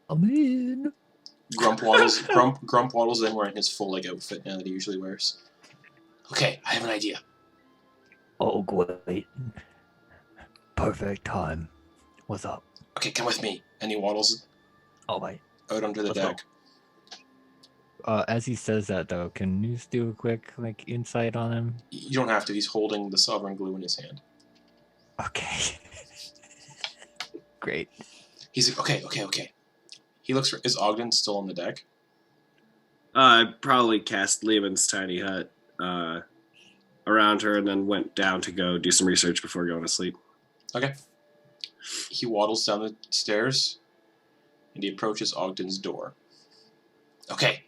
I'm in. Grump waddles in wearing his full outfit now that he usually wears. Okay, I have an idea. Oh, great. Perfect time. What's up? Okay, come with me. And he waddles All right. out onto the Let's deck. As he says that, though, can you do a quick insight on him? You don't have to. He's holding the sovereign glue in his hand. Okay. Great. He's like, okay. He looks for... Is Ogden still on the deck? I probably cast Leomund's tiny hut around her and then went down to go do some research before going to sleep. Okay. He waddles down the stairs, and he approaches Ogden's door. Okay,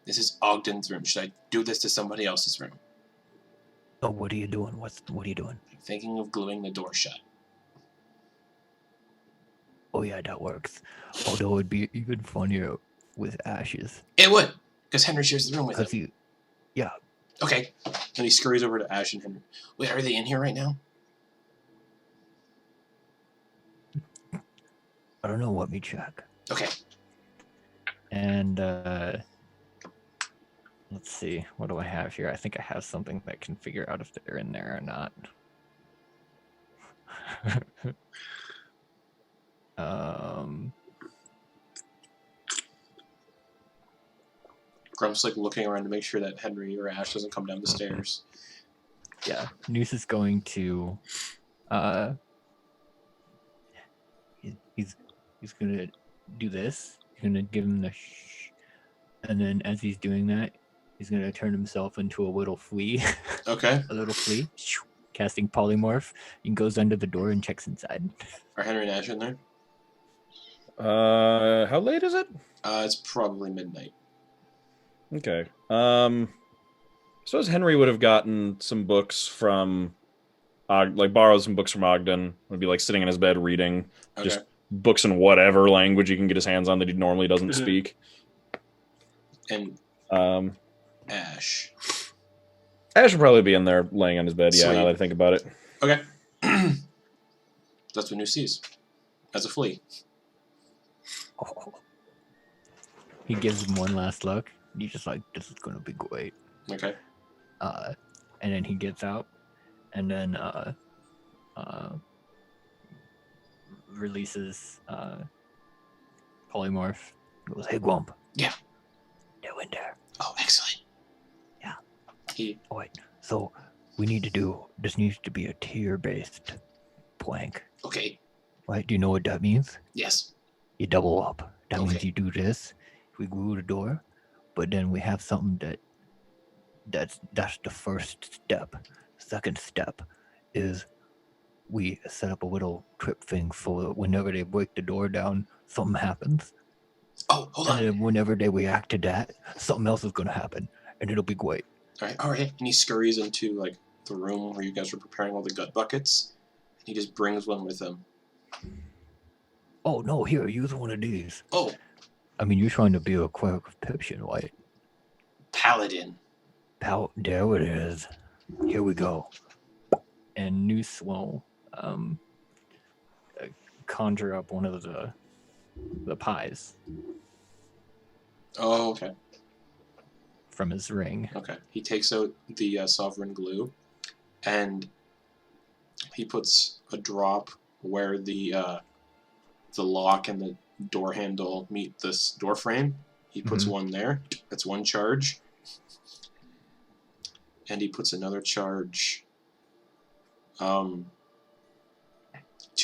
this is Ogden's room. Should I do this to somebody else's room? Oh, what are you doing? What are you doing? I'm thinking of gluing the door shut. Oh, yeah, that works. Although it'd be even funnier with ashes. It would, because Henry shares the room with him. Yeah. Okay, and he scurries over to Ash and Henry. Wait, are they in here right now? I don't know. Let me check. Okay. And Let's see. What do I have here? I think I have something that can figure out if they're in there or not. Grump's like looking around to make sure that Henry or Ash doesn't come down the stairs. Yeah, Noose is going to he's gonna do this. He's gonna give him the and then as he's doing that, he's gonna turn himself into a little flea. Okay. A little flea. Casting polymorph. He goes under the door and checks inside. Are Henry and Ash in there? How late is it? It's probably midnight. Okay. I suppose Henry would have gotten some books from, borrowed some books from Ogden. Would be like sitting in his bed reading, Okay. just books in whatever language he can get his hands on that he normally doesn't speak. And Ash. Ash would probably be in there laying on his bed. Yeah, Sleep. now that I think about it. Okay. That's what Noose sees. As a flea. Oh. He gives him one last look. He's just like, this is gonna be great. Okay. And then he gets out, and then releases polymorph. He goes, "Hey, Gwump." Yeah. They're in there. Oh, excellent. Yeah. He. Oh wait. So we need to do. This needs to be a tier-based plank. Okay. Right? Do you know what that means? Yes. You double up. That means Okay. you do this. We glue the door, but then we have something that's the first step. Second step is we set up a little trip thing so whenever they break the door down, something happens. Oh, hold on. And then whenever they react to that, something else is gonna happen, and it'll be great. All right. And he scurries into like the room where you guys were preparing all the gut buckets. And he just brings one with him. Oh no, here, use one of these. Oh, I mean, you're trying to be a cleric of Piption, right? paladin. There it is. Here we go. And Noose will conjure up one of the pies Oh, okay. from his ring. Okay. He takes out the sovereign glue, and he puts a drop where the lock and the door handle meet this door frame. He puts Mhm. one there. That's one charge. And he puts another charge. 2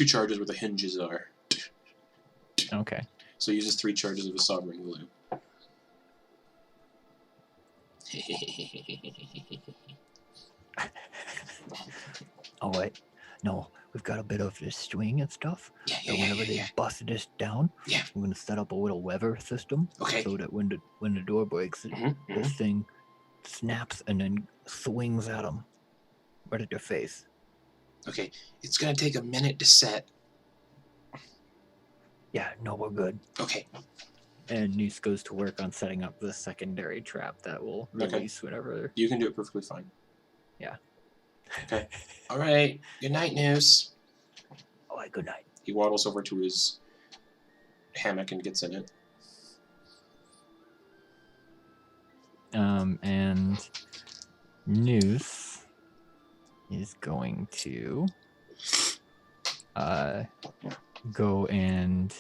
charges where the hinges are. Okay. So he uses 3 charges of his sovereign glue. Oh wait, no, we've got a bit of this string and stuff. Yeah, So whenever they bust this down, Yeah. I'm gonna set up a little lever system Okay. so that when the door breaks, this thing snaps and then swings at them right at their face. Okay. It's gonna take a minute to set. Yeah, no, we're good. Okay. And Noose goes to work on setting up the secondary trap that will Okay. release whenever. You can do it perfectly fine. Yeah. Okay. All right. Good night, Noose. All right, good night. He waddles over to his hammock and gets in it. And Noose is going to go and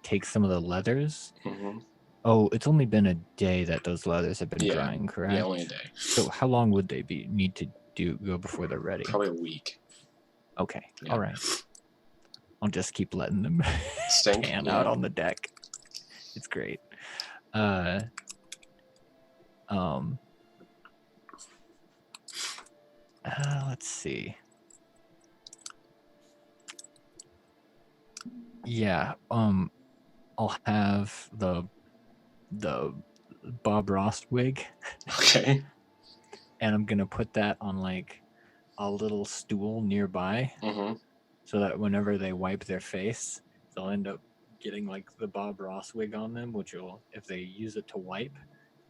take some of the leathers. Mm-hmm. Oh, it's only been a day that those leathers have been Yeah. drying, correct? Yeah, only a day. So how long would they need to go before they're ready? Probably a week. Okay, Yeah. all right. I'll just keep letting them Stink? pan Yeah. out on the deck. It's great. Let's see. Yeah, I'll have the Bob Ross wig, Okay. and I'm gonna put that on like a little stool nearby, Mm-hmm. so that whenever they wipe their face, they'll end up getting like the Bob Ross wig on them, which will, if they use it to wipe,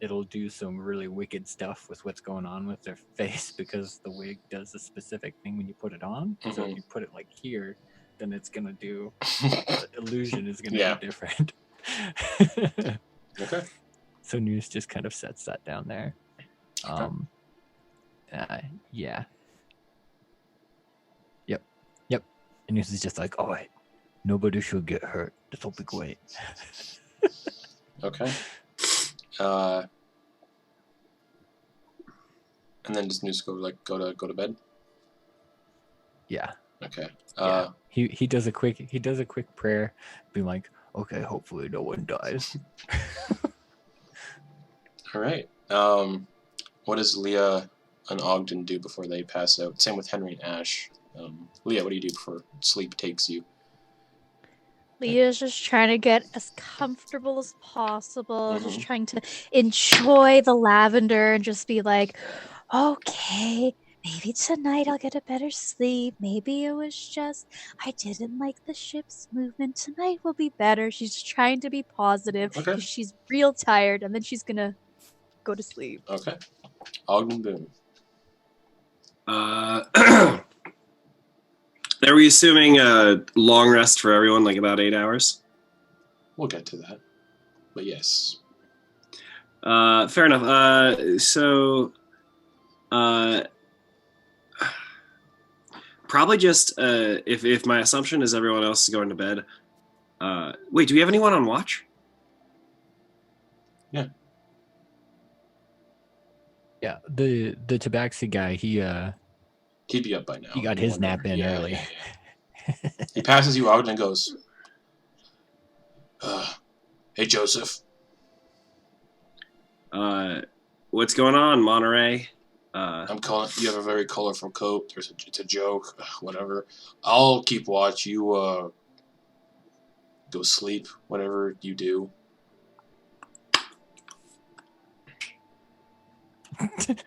it'll do some really wicked stuff with what's going on with their face, because the wig does a specific thing when you put it on. So Mhm. if you put it like here, then it's gonna do the illusion is gonna Yeah. be different. Okay. So News just kind of sets that down there. Yeah. Yep. And News is just like, all right, nobody should get hurt. This will be great. Okay. And then does News go to bed? Yeah. Okay. Yeah. He does a quick prayer, being like, okay, hopefully no one dies. All right. What does Leah and Ogden do before they pass out? Same with Henry and Ash. Leah, what do you do before sleep takes you? Leah's just trying to get as comfortable as possible, just trying to enjoy the lavender and just be like, okay, maybe tonight I'll get a better sleep. Maybe it was just I didn't like the ship's movement. Tonight will be better. She's trying to be positive because she's real tired, and then she's gonna go to sleep. Okay. Ogden Boon. Are we assuming a long rest for everyone, like about 8 hours? We'll get to that. But yes. Fair enough. Probably just if my assumption is everyone else is going to bed. Wait, do we have anyone on watch? Yeah. Yeah, the Tabaxi guy, He'd be up by now. he got his nap in early. Yeah. He passes you out and goes, hey, Joseph. What's going on, Monterey? I'm calling. You have a very colorful coat. It's a joke. Whatever. I'll keep watch. You go sleep. Whatever you do.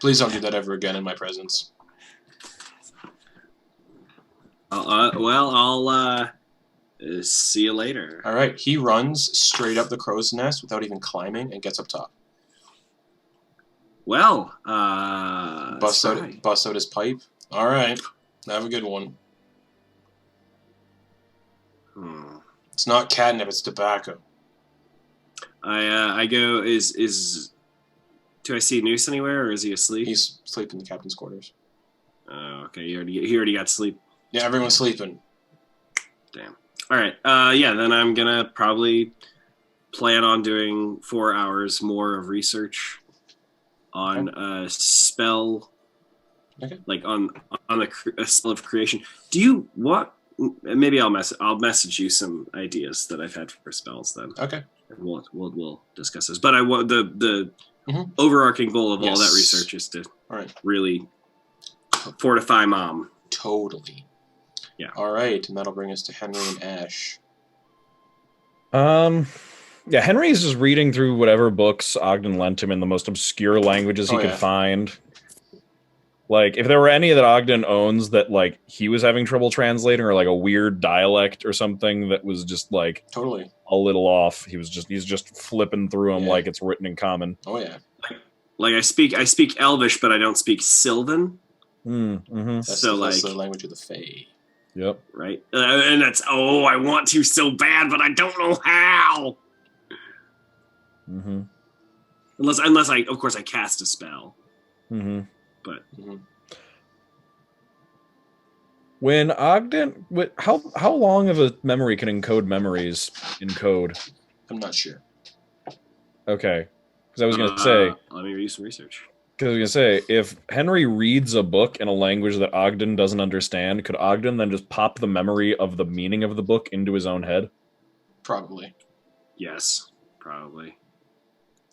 Please don't do that ever again in my presence. I'll see you later. All right. He runs straight up the crow's nest without even climbing and gets up top. Well, Busts out his pipe. All right. Have a good one. It's not catnip. It's tobacco. I go. Do I see Noose anywhere, or is he asleep? He's sleeping in the captain's quarters. Oh, okay. He already got sleep. Yeah, everyone's sleeping. Damn. All right. Yeah. Then I'm gonna probably plan on doing 4 hours more of research on a spell, like on a spell of creation. Do you want? Maybe I'll message you some ideas that I've had for spells then. Okay. And we'll discuss this. But I want the overarching goal of all that research is to really fortify Mom. Totally. Yeah. All right, and that'll bring us to Henry and Ash. Yeah, Henry's just reading through whatever books Ogden lent him in the most obscure languages he could find. Like, if there were any that Ogden owns that, like, he was having trouble translating, or, like, a weird dialect or something that was just, like, totally a little off, he's just flipping through them like it's written in common. Oh, yeah. Like, I speak Elvish, but I don't speak Sylvan. That's the language of the Fae. Yep. Right? And that's, I want to so bad, but I don't know how. Unless I, of course, I cast a spell. But when Ogden, how long of a memory can encode memories in code? I'm not sure. Okay, because I was gonna say. Let me read some research. Because I was gonna say, if Henry reads a book in a language that Ogden doesn't understand, could Ogden then just pop the memory of the meaning of the book into his own head? Probably. Yes, probably.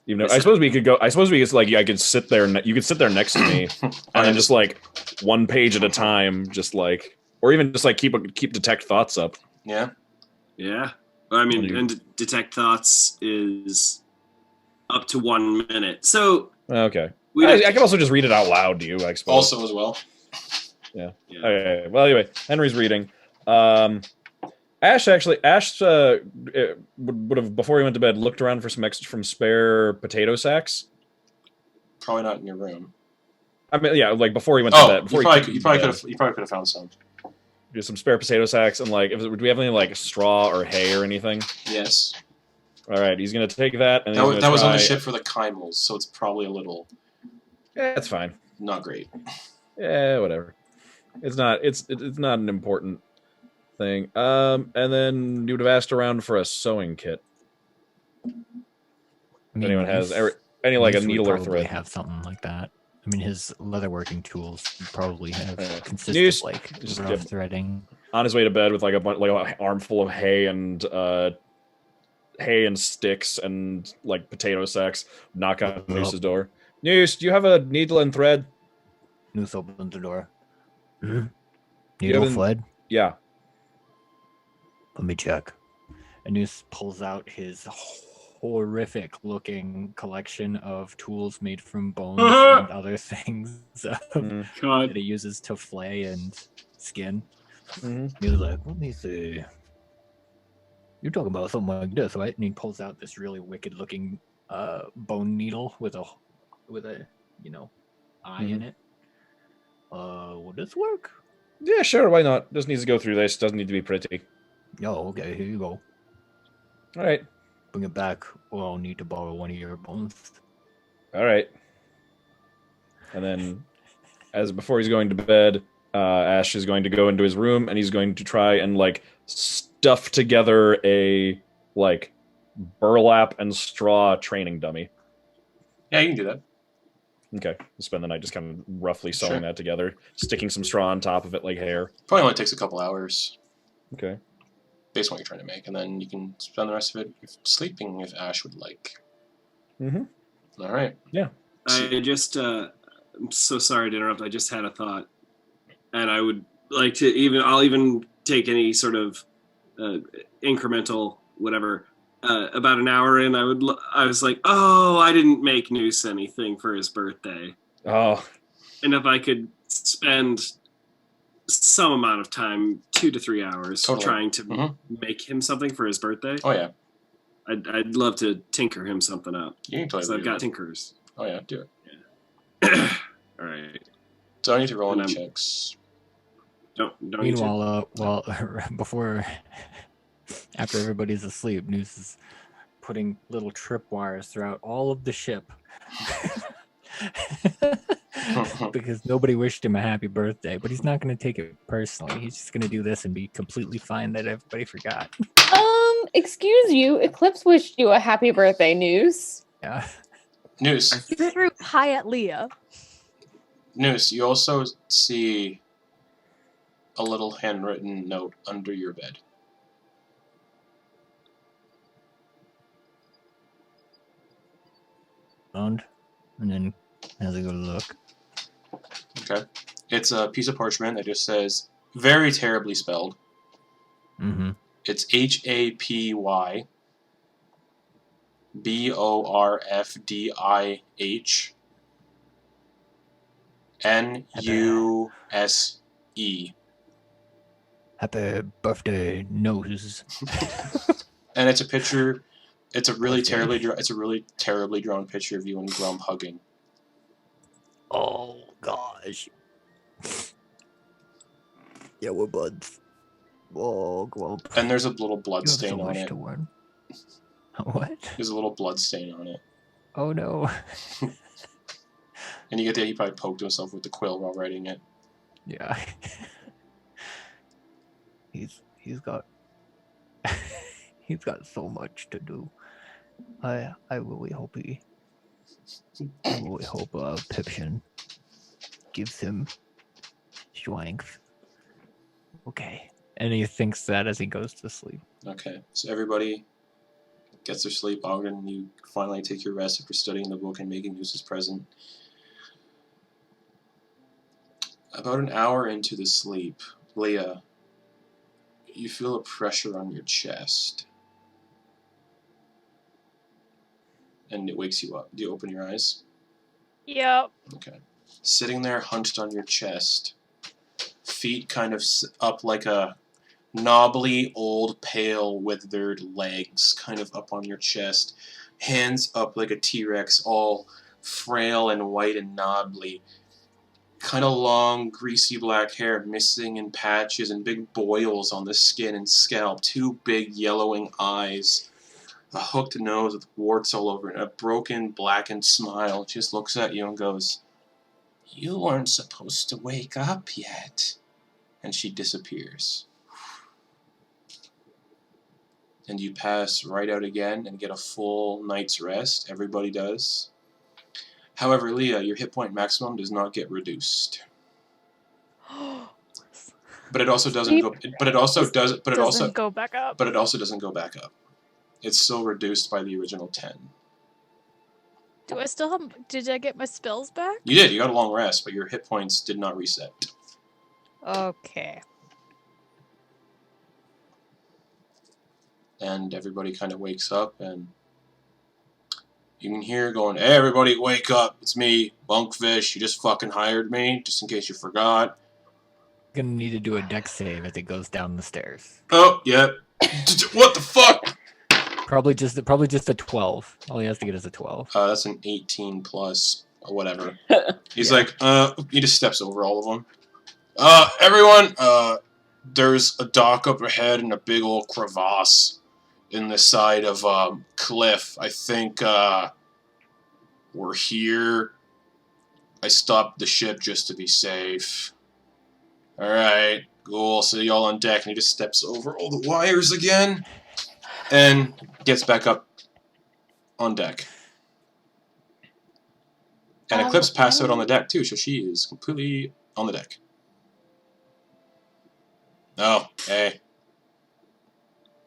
Even though, I suppose we could like, I could sit there. You could sit there next to me, and then just like one page at a time, just like, or even just like keep detect thoughts up. Yeah. Yeah. I mean, and detect thoughts is up to 1 minute. So okay. I can also just read it out loud to you, I suppose. Also as well. Yeah. Okay. Well, anyway, Henry's reading. Ash would have, before he went to bed, looked around for some spare potato sacks. Probably not in your room. I mean, yeah, like before he went to bed. You probably could have found some. Just some spare potato sacks, and like, do we have any like straw or hay or anything? Yes. All right, he's gonna take that, and That was on the ship for the Chimals, so it's probably a little. Yeah, that's fine. Not great. Yeah, whatever. It's not. It's not an important thing. And then you would have asked around for a sewing kit. I If anyone has any Moose a would needle or probably thread. have something like that. I mean, his leatherworking tools would probably have consistent Noose, like just rough get- threading. On his way to bed with like an armful of hay and sticks and like potato sacks, knock on Noose's door. Noose, do you have a needle and thread? Noose opens the door. You Needle haven't- thread? Yeah. Let me check. And Noose pulls out his horrific-looking collection of tools made from bones and other things Mhm. God. that he uses to flay and skin. Mhm. He was like, let me see. You're talking about something like this, right? And he pulls out this really wicked-looking bone needle with a eye in it. Will this work? Yeah, sure. Why not? Just needs to go through this. Doesn't need to be pretty. Oh, okay. Here you go. All right. Bring it back, or I'll need to borrow one of your bones. All right. And then, before he's going to bed, Ash is going to go into his room and he's going to try and like stuff together a like burlap and straw training dummy. Yeah, you can do that. Okay, we'll spend the night just kind of roughly sewing Sure. that together, sticking some straw on top of it like hair. Probably only takes a couple hours, Okay. based on what you're trying to make, and then you can spend the rest of it sleeping if Ash would like. Mm-hmm. All right. I just, I'm so sorry to interrupt. I just had a thought, and I would like to I'll even take any sort of incremental whatever. About an hour in, I was like, oh, I didn't make Noose anything for his birthday, Oh, and if I could spend some amount of time, 2 to 3 hours, Totally. trying to Mhm. make him something for his birthday, Oh yeah. I'd love to tinker him something up. You can Because totally I've do got that. tinkers. Oh yeah, do it. All right. So I need to roll And any I'm- checks. Don't you two? Meanwhile, before, after everybody's asleep, Noose is putting little tripwires throughout all of the ship. Because nobody wished him a happy birthday, but he's not going to take it personally. He's just going to do this and be completely fine that everybody forgot. Excuse you, Eclipse wished you a happy birthday, Noose. Yeah. Noose, He threw pie at Leah. Noose, you also see a little handwritten note under your bed. And then has a good look. Okay. It's a piece of parchment that just says, very terribly spelled. Mm-hmm. It's HAPY BORFDIH NUSE. Happy birthday, Nose. And it's a picture. It's a really Birthday. terribly drawn picture of you and Grump hugging. Oh, gosh. Yeah, we're buds. Oh, Grump. And there's a little blood You have so stain on much it. to learn. What? There's a little blood stain on it. Oh, no. And you get that he probably poked himself with the quill while writing it. Yeah. He's got he's got so much to do. I really hope Pipshin gives him strength. Okay. And he thinks that as he goes to sleep. Okay, so everybody gets their sleep. Ogden, you finally take your rest after studying the book and making use of present. About an hour into the sleep, Leah, you feel a pressure on your chest. And it wakes you up. Do you open your eyes? Yep. Okay. Sitting there hunched on your chest, feet kind of up like a knobbly, old, pale, withered legs kind of up on your chest, hands up like a T-Rex, all frail and white and knobbly, kind of long, greasy black hair missing in patches and big boils on the skin and scalp, two big yellowing eyes, a hooked nose with warts all over it, and a broken, blackened smile. She just looks at you and goes, "You weren't supposed to wake up yet." And she disappears. And you pass right out again and get a full night's rest. Everybody does. However, Leah, your hit point maximum does not get reduced. But it also doesn't go. But it also does. But it also go back up. But it also doesn't go back up. It's still reduced by the original 10. Do I still have? Did I get my spells back? You did. You got a long rest, but your hit points did not reset. Okay. And everybody kind of wakes up, and you can hear going, "Hey, everybody, wake up! It's me, Bunkfish. You just fucking hired me, just in case you forgot." Gonna need to do a dex save as it goes down the stairs. Oh, yeah. What the fuck? Probably just a 12. All he has to get is a 12. That's an 18 plus or whatever. He's like, he just steps over all of them. Everyone, there's a dock up ahead and a big old crevasse in the side of cliff. I think we're here. I stopped the ship just to be safe. Alright, cool. So y'all on deck, and he just steps over all the wires again and gets back up on deck. And Eclipse passed out on the deck too, so she is completely on the deck. Oh, hey.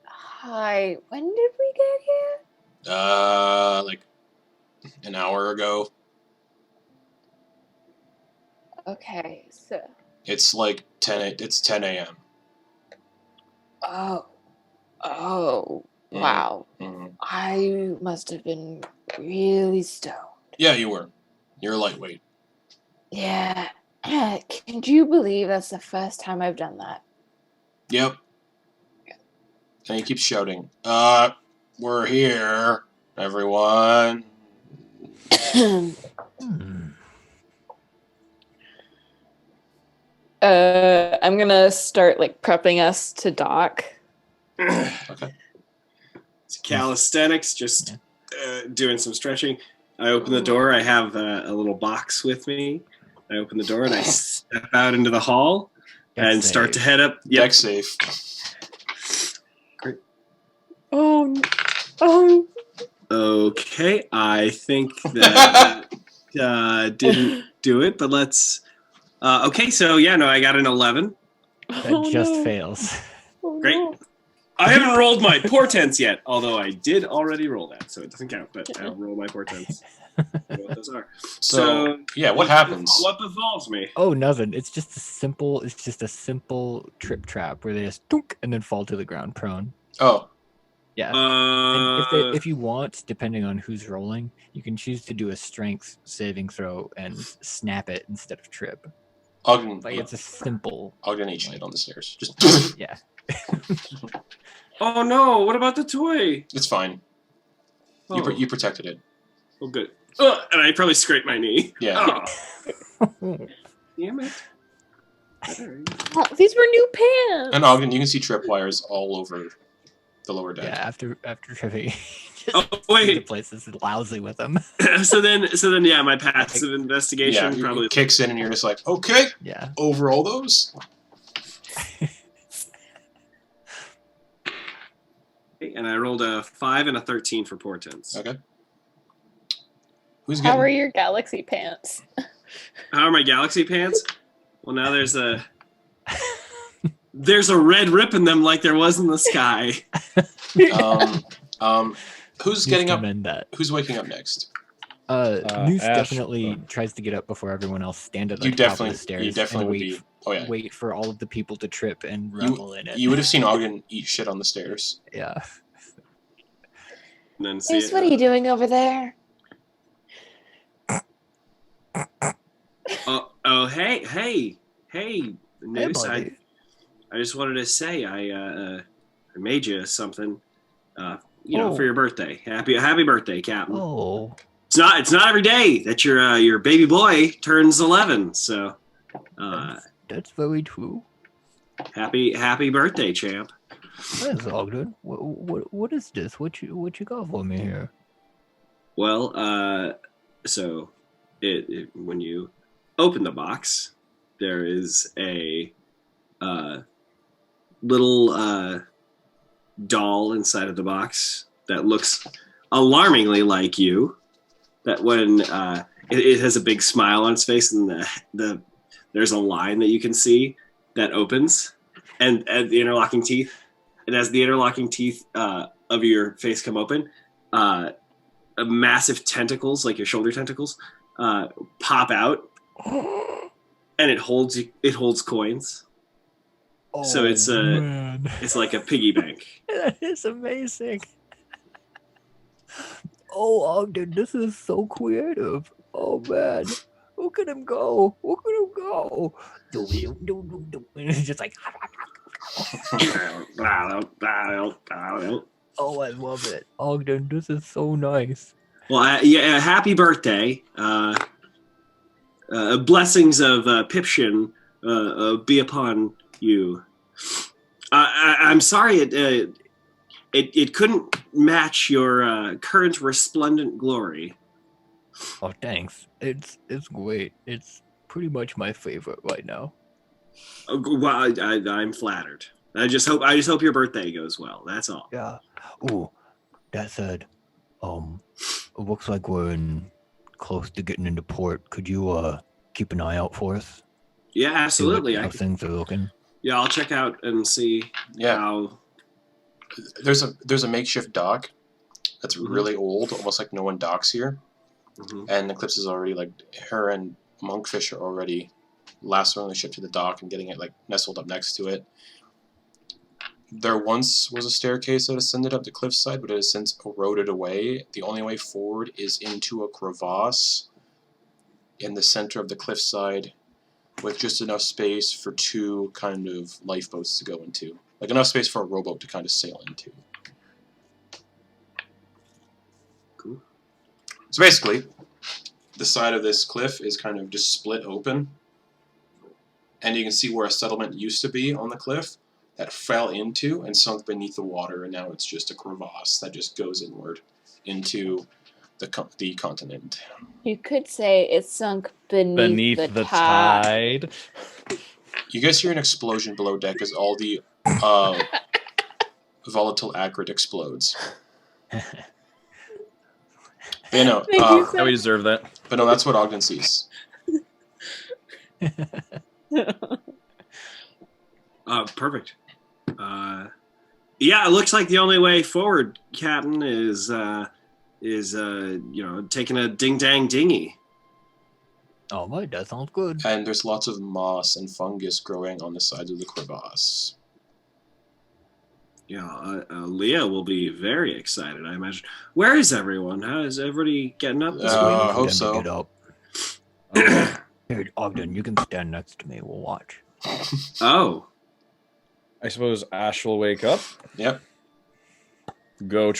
Hi, when did we get here? Like an hour ago. Okay, so... It's like 10 a.m. Oh, wow. Mm-hmm. I must have been really stoned. Yeah, you were. You're a lightweight. Yeah. Can you believe that's the first time I've done that? Yep. And he keeps shouting, we're here, everyone. I'm gonna start like prepping us to dock. Okay. It's calisthenics, just doing some stretching. I open the door. I have a little box with me. I open the door and I step out into the hall and start to head up. Deck safe. Great. Oh. Okay, I think that didn't do it, but let's... okay, so yeah, no, I got an 11. That just fails. Oh, Great. no. I haven't rolled my portents yet, although I did already roll that, so it doesn't count, but I'll roll my portents. I know what those are. So yeah, what happens? What befalls me? Oh, nothing. It's just a simple trip trap where they just dunk and then fall to the ground prone. Oh. Yeah. And if you want, depending on who's rolling, you can choose to do a strength saving throw and snap it instead of trip. Ogden, Like it's a simple. Ogden each hit on the stairs. Just Yeah. Oh no! What about the toy? it's fine. Oh, You protected it. oh good. And I probably scraped my knee. Yeah. Oh, damn it. Alright. Oh, these were new pants. And Ogden, you can see tripwires all over the lower deck. Yeah. After tripping. Oh The wait. place is lousy with them. so then, yeah, my passive investigation Yeah, probably it kicks in and you're just like, okay, Yeah. over all those. And I rolled a 5 and a 13 for portents. Okay. Who's How are getting? your galaxy pants? How are my galaxy pants? Well, now there's a red rip in them like there was in the sky. Who's getting up? Commend that. Who's waking up next? Noose Ash, definitely tries to get up before everyone else. Stand at the You top of definitely, the stairs. you definitely and would wait, be. Oh yeah. wait for all of the people to trip and revel in it. You would have seen Ogden eat shit on the stairs. Yeah. And then see Nice, what are you doing over there? Oh, hey, Noose, buddy. I just wanted to say I made you something, for your birthday. Happy birthday, Captain. Oh. It's not every day that your baby boy turns 11, so That's very true. happy birthday, champ. Thanks, Ogden. What is this? What you got for me here? Well, so when you open the box, there is a little doll inside of the box that looks alarmingly like you. That when it has a big smile on its face, and there's a line that you can see that opens, and the interlocking teeth. And as the interlocking teeth of your face come open, massive tentacles, like your shoulder tentacles, pop out, and it holds coins. Oh, So it's man. it's like a piggy bank. That is amazing. Oh, Ogden, this is so creative. Oh man, look at him go! Look at him go! And it's just like. Oh, I love it, Ogden. This is so nice. Well, yeah, happy birthday. Blessings of Pipshin be upon you. I'm sorry it couldn't match your current resplendent glory. Oh, thanks. It's great. It's pretty much my favorite right now. Well, I'm flattered. I just hope your birthday goes well. That's all. Yeah. Ooh, that said, it looks like we're close to getting into port. Could you keep an eye out for us? Yeah, absolutely. See how things are looking. Yeah, I'll check out and see how. There's a makeshift dock that's really old, almost like no one docks here. And Eclipse is already like her and Monkfish are already lassoing the ship to the dock and getting it like nestled up next to it. There once was a staircase that ascended up the cliffside, but it has since eroded away. The only way forward is into a crevasse in the center of the cliffside, with just enough space for two kind of lifeboats to go into. Like enough space for a rowboat to kind of sail into. Cool. So basically, the side of this cliff is kind of just split open. And you can see where a settlement used to be on the cliff that fell into and sunk beneath the water. And now it's just a crevasse that just goes inward into the continent. You could say it sunk beneath the tide. You guys hear an explosion below deck as all the volatile acrid explodes. You know, we deserve that. But no, that's what Ogden sees. Perfect. Yeah, it looks like the only way forward, Captain, is taking a ding-dang dinghy. Oh, right, that sounds good. And there's lots of moss and fungus growing on the sides of the crevasse. Yeah, Leah will be very excited, I imagine. Where is everyone? How is everybody getting up this week? I hope so. Get up. Here, Ogden, you can stand next to me. We'll watch. Oh. I suppose Ash will wake up. Yep. Go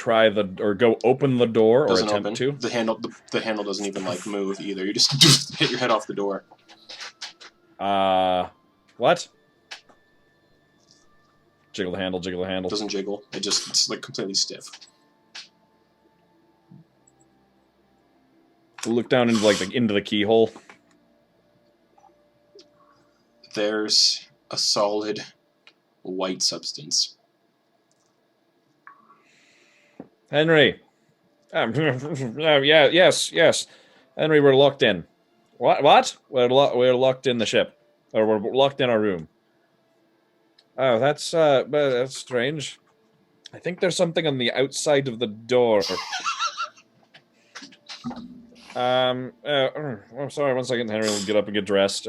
open the door Doesn't or attempt open. to. The handle doesn't even move either. You just hit your head off the door. What? Jiggle the handle, jiggle the handle. It doesn't jiggle. It's like completely stiff. Look down into the keyhole. There's a solid white substance. Henry. Yes. Henry, we're locked in. What? We're locked in the ship. Or we're locked in our room. Oh, that's strange. I think there's something on the outside of the door. I'm sorry, 1 second. Henry will get up and get dressed.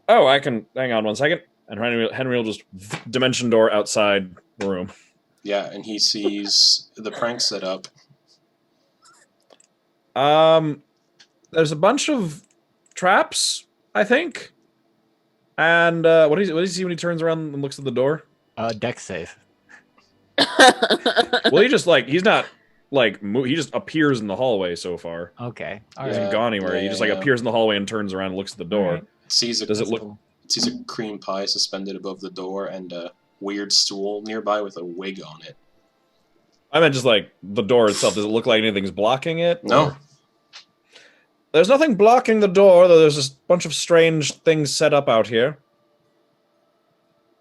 I can... Hang on 1 second. And Henry will just dimension door outside the room. Yeah, and he sees the prank set up. There's a bunch of traps, I think. And what does he see when he turns around and looks at the door? Deck safe. Well, he's not he just appears in the hallway so far. Okay. He hasn't gone anywhere. He just appears in the hallway and turns around and looks at the door. Right. Sees Does it look? Sees a cream pie suspended above the door and weird stool nearby with a wig on it. I meant just like the door itself. Does it look like anything's blocking it? No. Or- There's nothing blocking the door, though there's a bunch of strange things set up out here.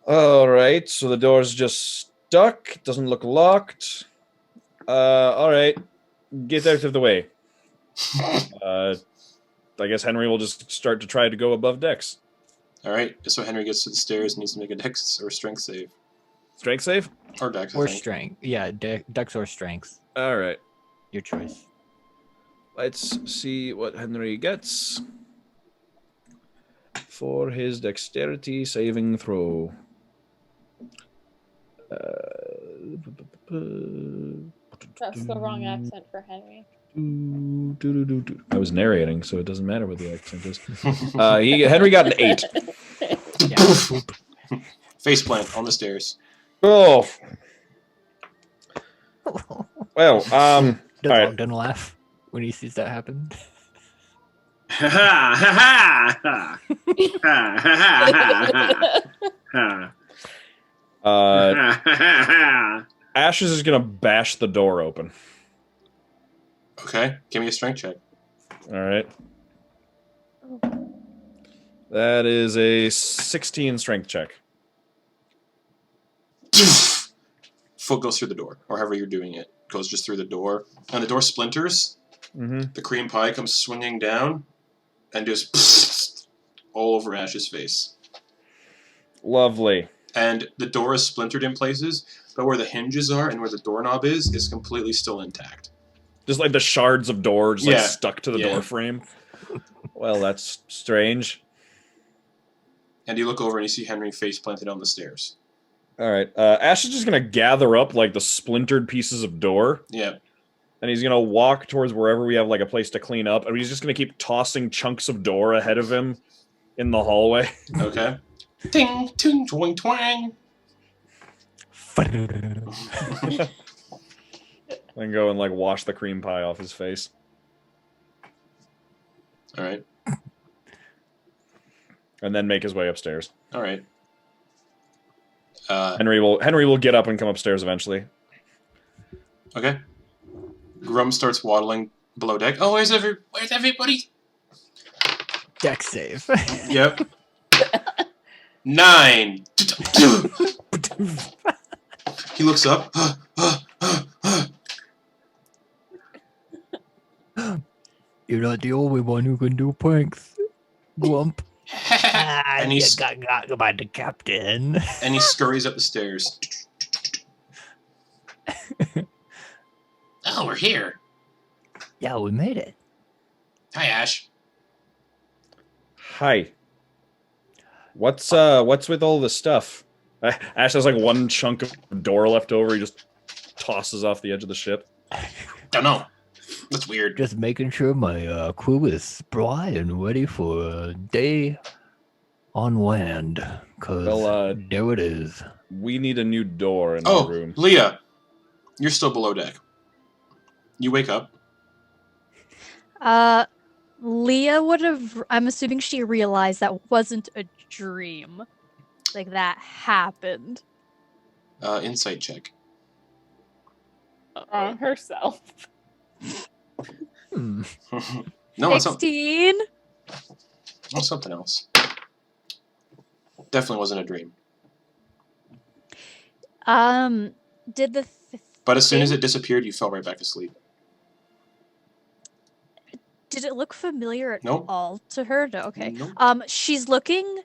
Alright, so the door's just stuck. It doesn't look locked. Alright. Get out of the way. I guess Henry will just start to try to go above decks. Alright, so Henry gets to the stairs and needs to make a dex or strength save. Strength save? Or dex, I Or think. strength. Yeah, dex or strength. Alright. Your choice. Let's see what Henry gets for his dexterity saving throw. That's the wrong accent for Henry. I was narrating, so it doesn't matter what the accent is. Henry got an 8. Faceplant on the stairs. Oh. Well, Does alright. Ogden laugh when he sees that happen? Ha ha ha ha ha ha ha ha. Ashes is gonna bash the door open. Okay, give me a strength check. Alright. That is a 16 strength check. Foot goes through the door, or however you're doing it. Goes just through the door. And the door splinters. Mm-hmm. The cream pie comes swinging down and just all over Ash's face. Lovely. And the door is splintered in places, but where the hinges are and where the doorknob is completely still intact. Just like the shards of door just like Yeah. stuck to the Yeah. door frame. Well, that's strange. And you look over and you see Henry face planted on the stairs. Alright. Ash is just gonna gather up like the splintered pieces of door. Yeah. And he's gonna walk towards wherever we have like a place to clean up, and he's just gonna keep tossing chunks of door ahead of him in the hallway. Okay. Ting, ting, twang, twang. And go and like wash the cream pie off his face. All right. And then make his way upstairs. All right. Henry will get up and come upstairs eventually. Okay. Grum starts waddling below deck. Oh, where's everybody? Dex save. Yep. 9. He looks up. You're not the only one who can do pranks, Grump. And you he's- got by the captain. And he scurries up the stairs. Oh, we're here. Yeah, we made it. Hi, Ash. Hi. What's with all this stuff? Ash has like one chunk of door left over. He just tosses off the edge of the ship. Don't know. That's weird. Just making sure my crew is spry and ready for a day on land. Cause Well, there it is. we need a new door in the Oh, room. Leah. You're still below deck. You wake up. Leah would have. I'm assuming she realized that wasn't a dream. Like that happened. Insight check. On herself. Hmm. No, it's 16. something else. Definitely wasn't a dream. Did the But as soon as it disappeared, you fell right back asleep. did it look familiar at Nope. all to her? No. Okay. Nope. She's looking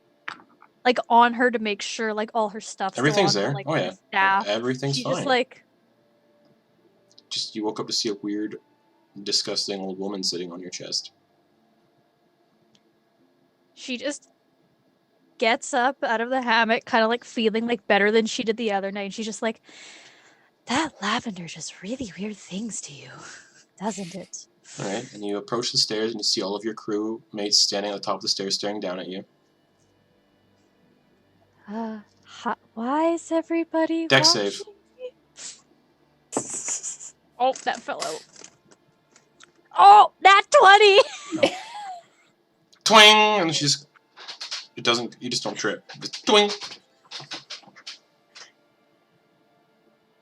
like on her to make sure like all her stuff's still Everything's on her, there. like, Oh, her yeah. staff. Everything's She's fine. just like Just you woke up to see a weird, disgusting old woman sitting on your chest. she just gets up out of the hammock, kind of like feeling like better than she did the other night. And she's just like, that lavender does really weird things to you, doesn't it? All right, and you approach the stairs and you see all of your crew mates standing at the top of the stairs, staring down at you. Why is everybody Dex watching save. me? Oh, that fell out. Oh, that 20! Twing, and she just it doesn't. You just don't trip. Just twing.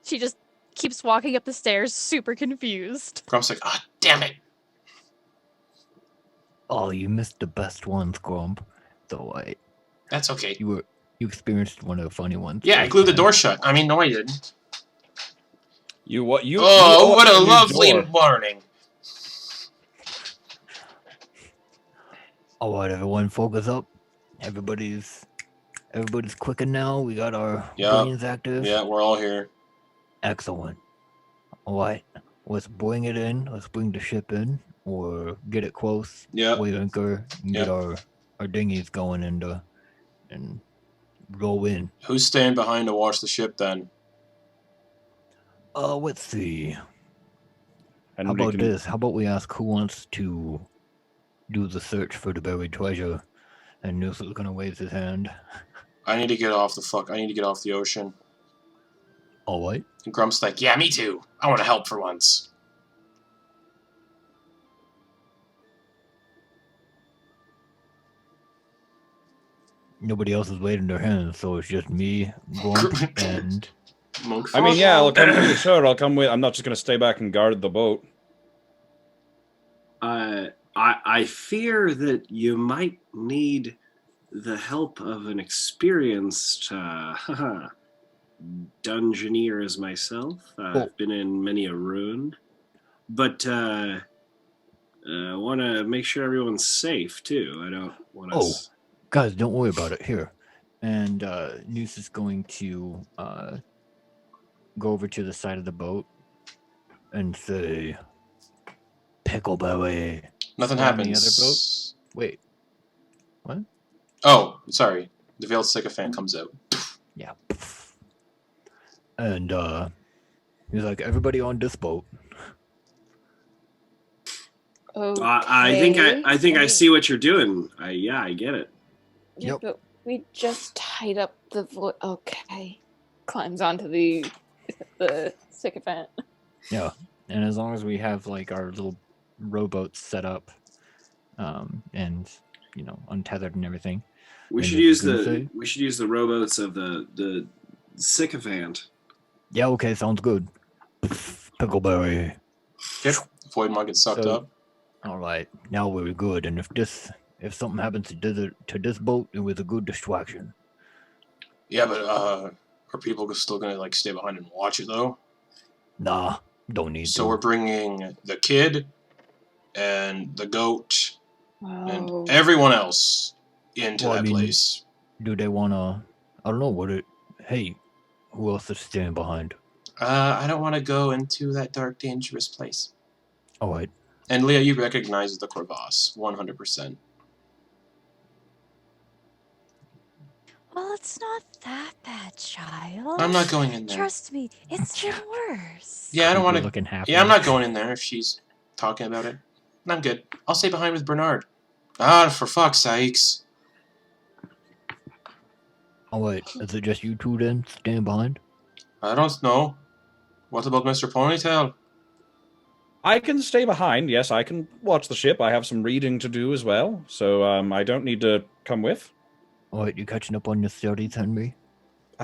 She just keeps walking up the stairs, super confused. Grump's like, ah, damn it. Oh, you missed the best ones, Grump. So That's okay. you experienced one of the funny ones. Yeah, I first glued the time. door shut. I mean, no, I didn't. You what? You. Oh, you what a opened your lovely door. morning. All right, everyone, focus up. Everybody's clicking now. We got our Yeah. brains active. Yeah, we're all here. Excellent. All right, let's bring it in. Let's bring the ship in, or get it close. Yeah. We anchor and get our dinghies going and roll in. Who's staying behind to watch the ship then? Let's see. And How we about can- this? How about we ask who wants to do the search for the buried treasure? And Noose is gonna wave his hand. I need to get off the ocean. All right. And Grump's like, yeah, me too. I want to help for once. Nobody else is waving their hands, so it's just me, Grump, and Monk. I mean, yeah, I'll come with you. Sure, I'll come with. I'm not just going to stay back and guard the boat. I fear that you might need the help of an experienced dungeoneer as myself. I've been in many a ruin, but I want to make sure everyone's safe too. I don't want to. Oh. Guys, don't worry about it. Here. And Noose is going to go over to the side of the boat and say, Pickleberry. Nothing On happens. the other boat? Wait. What? Oh, sorry. The veiled sycophant comes out. Yeah. And he's like, everybody on this boat. Okay. I think I see what you're doing. I get it. Yeah, Yep. but we just tied up the okay. Climbs onto the sycophant. Yeah. And as long as we have like our little rowboats set up, and untethered and everything. We And should this use is gonna the say- rowboats of the sycophant. Yeah, okay, sounds good. Pickleberry. Yep. Void Monk gets sucked So- up. All right, now we're good. And if something happens to this boat, it was a good distraction. Yeah, but are people still gonna like stay behind and watch it though? Nah, don't need So to. we're bringing the kid and the goat Oh. and everyone else into Well, I that mean- place. Do they wanna? I don't know. Hey, who else is staying behind? I don't want to go into that dark, dangerous place. All right. And Leah, you recognize the crevasse, 100%. Well, it's not that bad, child. I'm not going in there. Trust me, it's been worse. Yeah, I don't want You're to. looking happy. Yeah, I'm not going in there if she's talking about it. I'm good. I'll stay behind with Bernard. Ah, for fuck's sakes. All right. Is it just you two then staying behind? I don't know. What about Mr. Ponytail? I can stay behind. Yes, I can watch the ship. I have some reading to do as well, so I don't need to come with. All right. You catching up on your studies, Henry?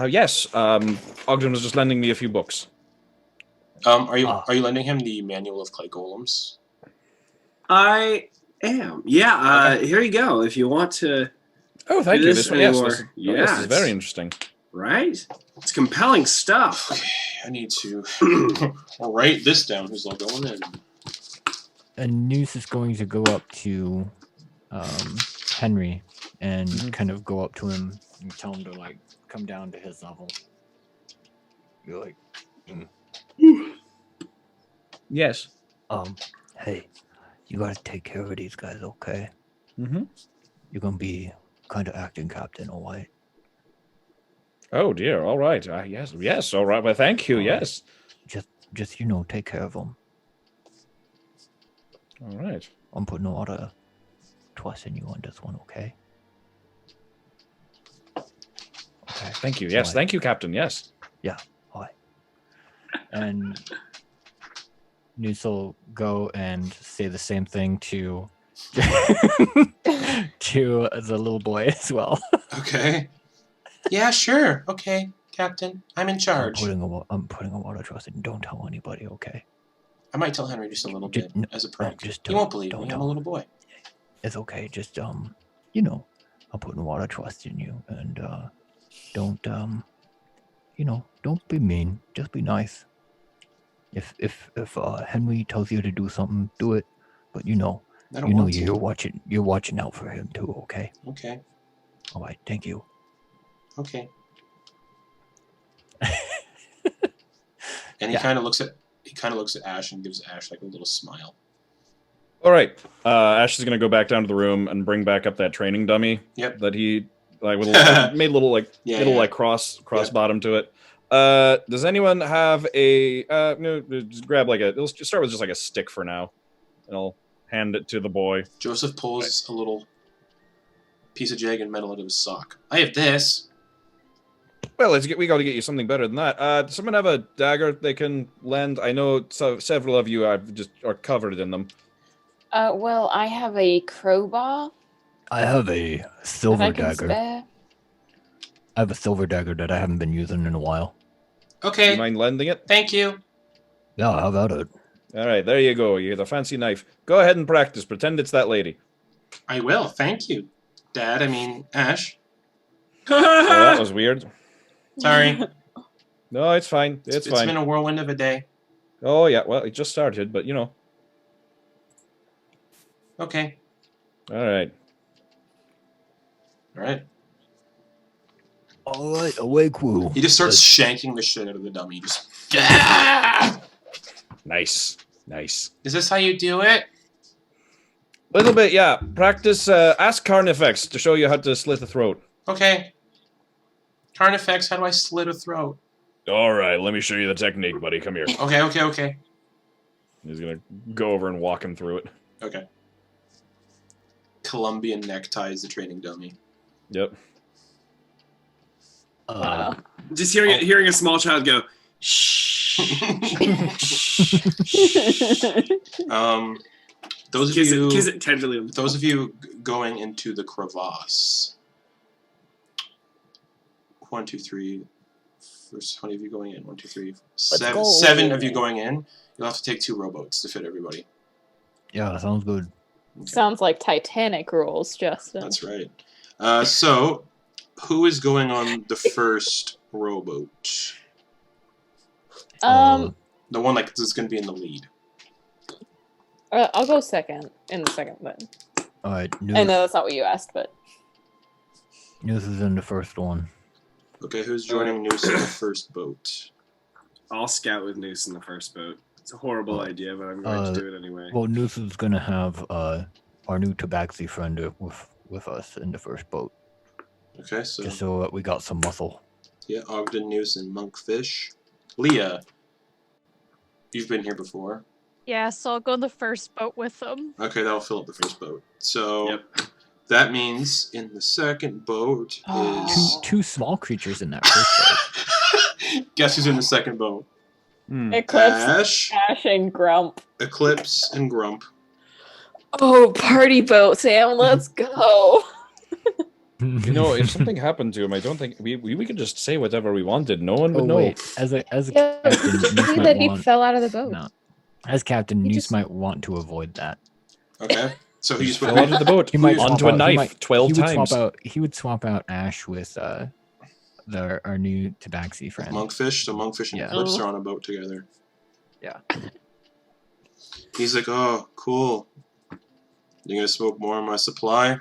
Yes, Ogden was just lending me a few books. Are you lending him the Manual of Clay Golems? I am. Yeah. Here you go. If you want to. Oh, thank Do you. this This one, yes, anymore. this is Yeah, very it's- interesting. Right. It's compelling stuff. Okay, I need to write this down because I'll go in. And Noose is going to go up to Henry and Mhm. kind of go up to him and tell him to like come down to his level. You're like, Yes. hey, you gotta take care of these guys, okay? Mm-hmm. You're gonna be kind of acting captain, all right? Oh dear. All right. Yes. All right. Well, thank you. All right. Yes. Just take care of them. All right. I'm putting a lot of trust in you on this one, okay? Okay. Thank you. Yes. Right. Thank you, Captain. Yes. And Noose will go and say the same thing to to the little boy as well. Okay. Yeah, sure. Okay. Captain. I'm in charge. I'm putting a lot of trust in. Don't tell anybody, okay? I might tell Henry just a little bit as a prank. Just He won't believe me. I'm a little boy. It's okay. Just you know, I'm putting a lot of trust in you, and don't don't be mean. Just be nice. If Henry tells you to do something, do it. But you're watching out for him too. Okay. Okay. All right. Thank you. Okay. And he kind of looks at Ash and gives Ash like a little smile. All right. Ash is gonna go back down to the room and bring back up that training dummy. Yep. That he made little cross bottom to it. Does anyone have a just grab let's just start with just like a stick for now, and I'll hand it to the boy. Joseph pulls a little piece of jagged metal out of his sock. I have this. Well, we got to get you something better than that. Does someone have a dagger they can lend? I know several of you are covered in them. Well, I have a crowbar. I have a silver dagger. Spare. I have a silver dagger that I haven't been using in a while. Okay. Do you mind lending it? Thank you. Yeah, how about it? All right, there you go. You get a fancy knife. Go ahead and practice. Pretend it's that lady. I will. Thank you, Dad. I mean, Ash. Oh, that was weird. Sorry. No, it's fine. It's fine. It's been a whirlwind of a day. Oh, yeah. Well, it just started, but Okay. All right. All right, away, crew. He just starts shanking the shit out of the dummy. Just. Nice. Is this how you do it? Little bit, yeah. Practice. Ask Carnifex to show you how to slit a throat. Okay. Carnifex, how do I slit a throat? All right, let me show you the technique, buddy. Come here. Okay. He's gonna go over and walk him through it. Okay. Colombian neckties the training dummy. Yep. Just hearing a small child go, shh. Those kiss it tenderly. Those of you going into the crevasse. 1, 2, 3. First, how many of you going in? 1, 2, 3. 7 of you going in. You'll have to take 2 rowboats to fit everybody. Yeah, sounds good. Okay. Sounds like Titanic rules, Justin. That's right. So, who is going on the first rowboat? The one that's going to be in the lead. I'll go second in the second then. All right. I know that's not what you asked, but Noose is in the first one. Okay, who's joining Noose in the first boat? I'll scout with Noose in the first boat. It's a horrible idea, but I'm going to do it anyway. Well, Noose is gonna have our new Tabaxi friend with us in the first boat. Okay, so just so that we got some muscle. Yeah, Ogden, Noose, and Monkfish. Leah, you've been here before. Yeah, so I'll go in the first boat with them. Okay, that'll fill up the first boat. So that means in the second boat is two small creatures in that first boat. Guess who's in the second boat? Eclipse, Ash, and Grump. Eclipse and Grump. Oh, party boat, Sam! Let's go. If something happened to him, I don't think we could just say whatever we wanted. No one would know. Wait. As a captain, that he fell out of the boat. No. As captain, Noose might want to avoid that. Okay, so he just fell out of the boat. He might onto a knife 12 times. He would swap out Ash with our new Tabaxi friend. Monkfish. So Monkfish and Eclipse are on a boat together. Yeah. He's like, oh, cool. You gonna smoke more of my supply?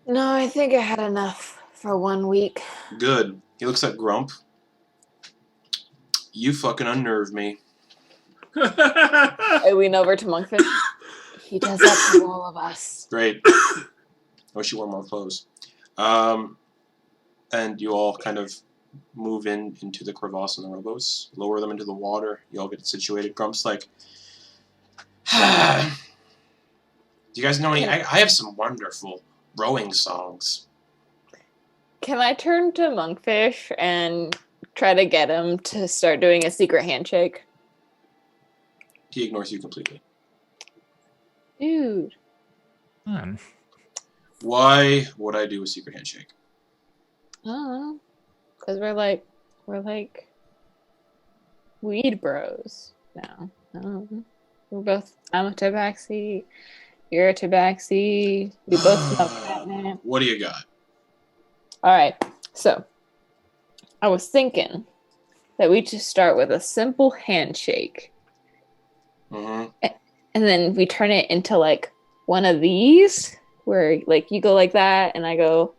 No, I think I had enough for 1 week. Good. He looks at Grump. You fucking unnerve me. I lean over to Monkfish. He does that to all of us. Great. I wish you wore more clothes. And you all kind of move into the crevasse and the rowboats, lower them into the water. You all get situated. Grump's like, do you guys know any? I have some wonderful rowing songs. Can I turn to Monkfish and try to get him to start doing a secret handshake? He ignores you completely. Dude. Why would I do a secret handshake? Oh. Because we're like weed bros now. We're both. I'm a Tabaxi. You're a Tabaxi. We both smoke catnip. What do you got? All right. So I was thinking that we just start with a simple handshake, Mm-hmm. and then we turn it into like one of these, where like you go like that, and I go.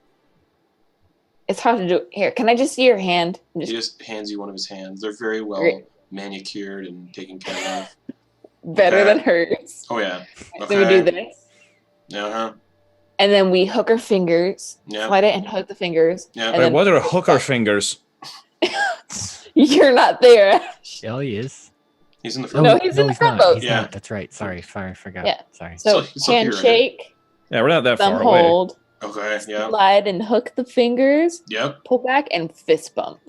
It's hard to do. Here, can I just see your hand? He just hands you one of his hands. They're very well Great. manicured and taken care of. Better Okay. than hers. Oh yeah. Then we do this, Uh-huh. and then we hook our fingers, Yeah. slide it, and hook the fingers. Yeah. And Wait, then what are hooker fingers? you're not there. Yeah, he is. He's in the front. No, he's in the front not. boat. He's Yeah. not. That's right. Sorry, forgot. Yeah. Sorry. So So here, handshake, Yeah, we're not that thumb far away. hold, Okay, yeah. slide and hook the fingers, Yep. pull back, and fist bump.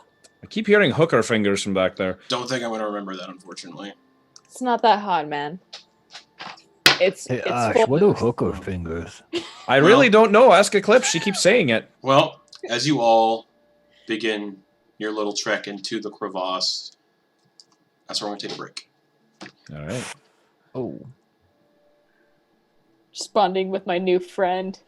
I keep hearing hooker fingers from back there. Don't think I'm gonna remember that, unfortunately. It's not that hard, man. It's Hey, it's Ash, full- what are hooker fingers? I Well- really don't know. Ask Eclipse. She keeps saying it. Well, as you all begin your little trek into the crevasse, that's where we're gonna take a break. All right. Oh, just bonding with my new friend.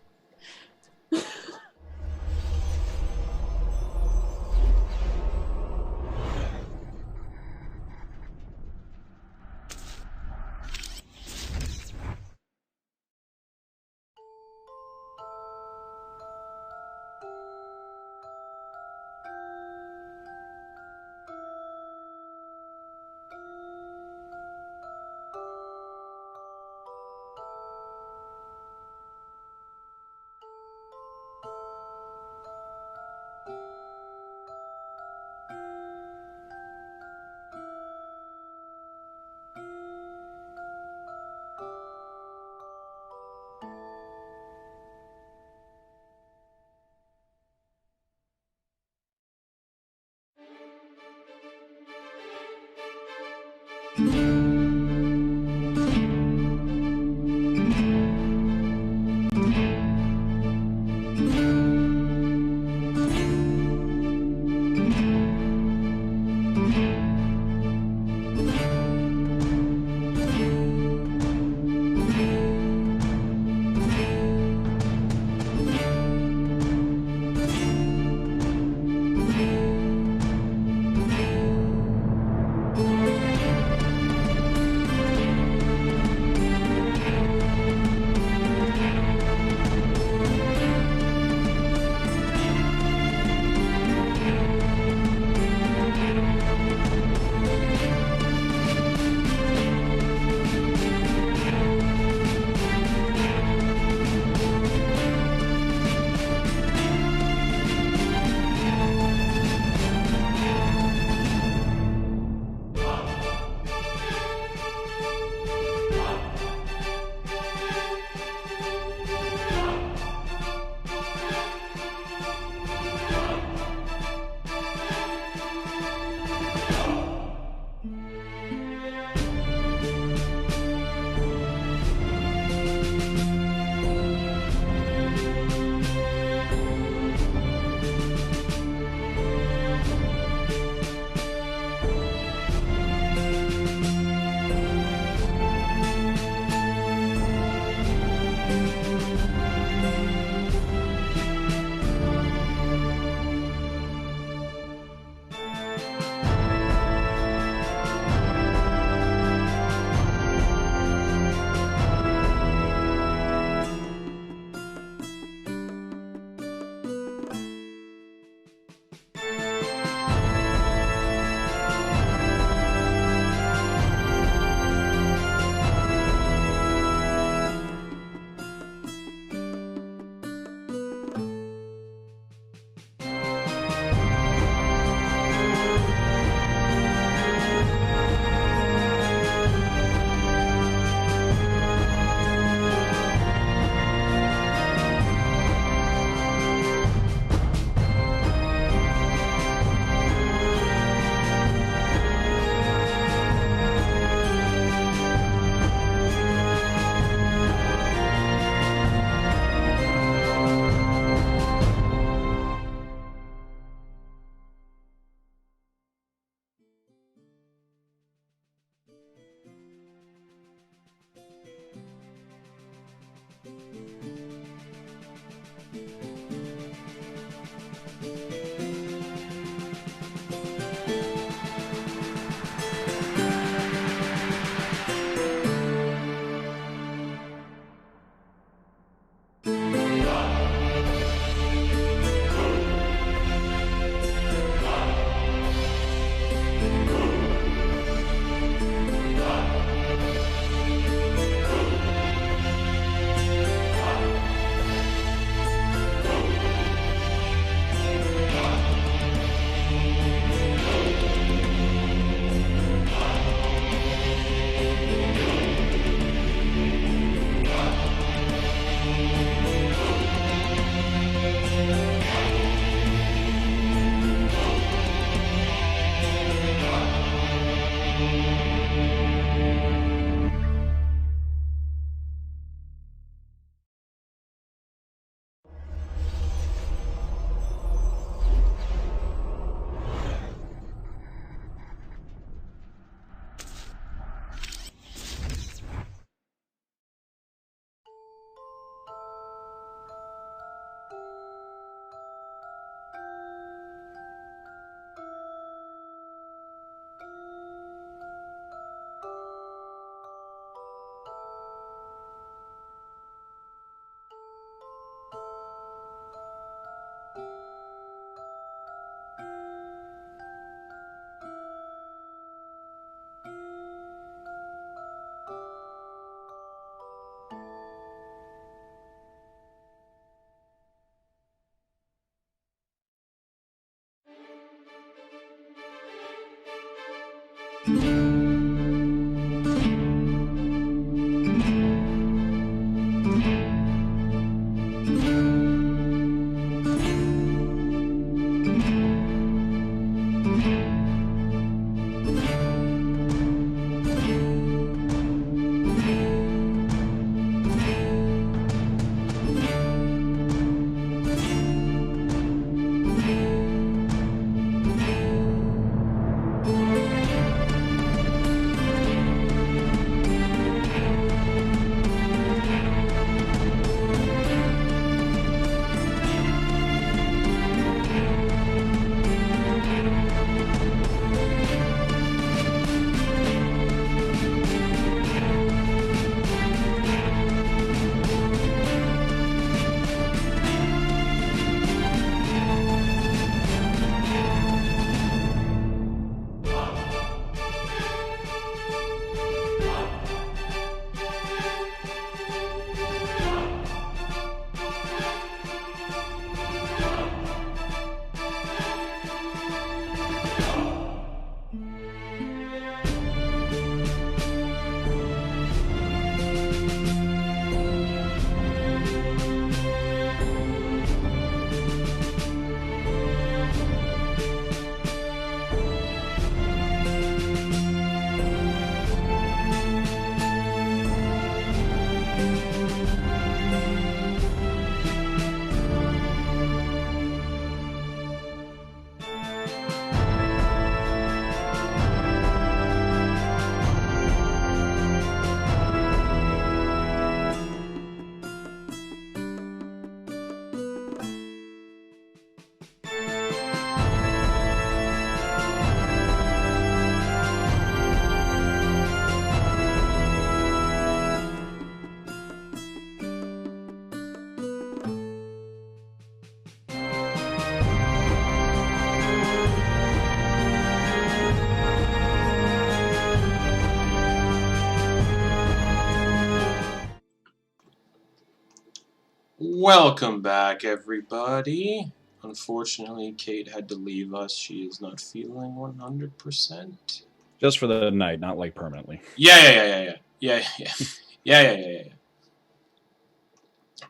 Welcome back, everybody. Unfortunately, Kate had to leave us. She is not feeling 100%. Just for the night, not like permanently. Yeah.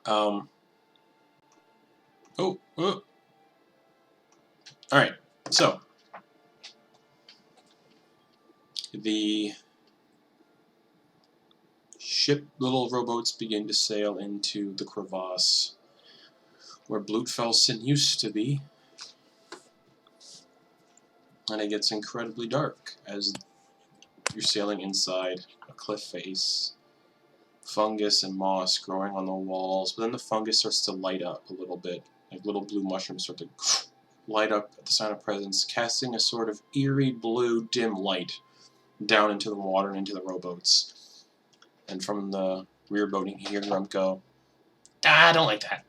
Oh. All right. So the little rowboats begin to sail into the crevasse where Blutfelsen used to be, and it gets incredibly dark as you're sailing inside a cliff face. Fungus and moss growing on the walls, but then the fungus starts to light up a little bit, like little blue mushrooms start to light up at the sign of presence, casting a sort of eerie blue dim light down into the water and into the rowboats. And from the rear boat, you hear Grump go, I don't like that.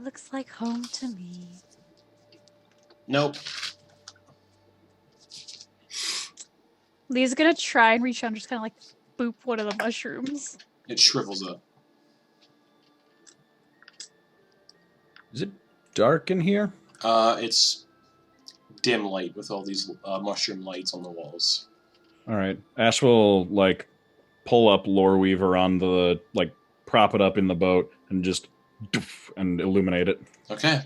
Looks like home to me. Nope. Lee's gonna try and reach out and just kind of like boop one of the mushrooms. It shrivels up. Is it dark in here? It's dim light with all these mushroom lights on the walls. All right. Ash will like pull up Loreweaver on the prop it up in the boat and just and illuminate it. Okay.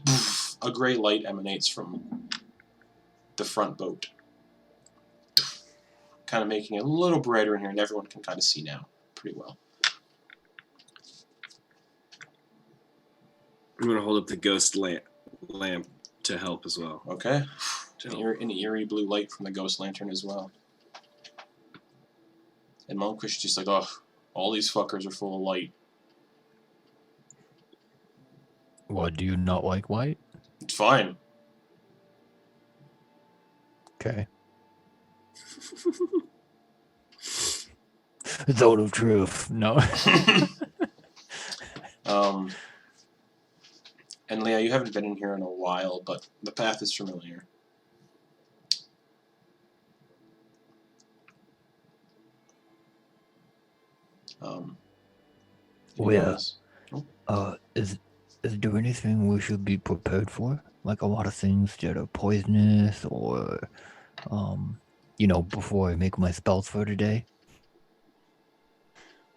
A gray light emanates from the front boat, kind of making it a little brighter in here, and everyone can kind of see now pretty well. I'm going to hold up the ghost lamp to help as well. Okay. An eerie blue light from the ghost lantern as well. And Monkfish just like, oh, all these fuckers are full of light. What, do you not like white? It's fine. Okay. Zone of truth. No. And Leah, you haven't been in here in a while, but the path is familiar. Is there anything we should be prepared for? like a lot of things that are poisonous or, before I make my spells for today?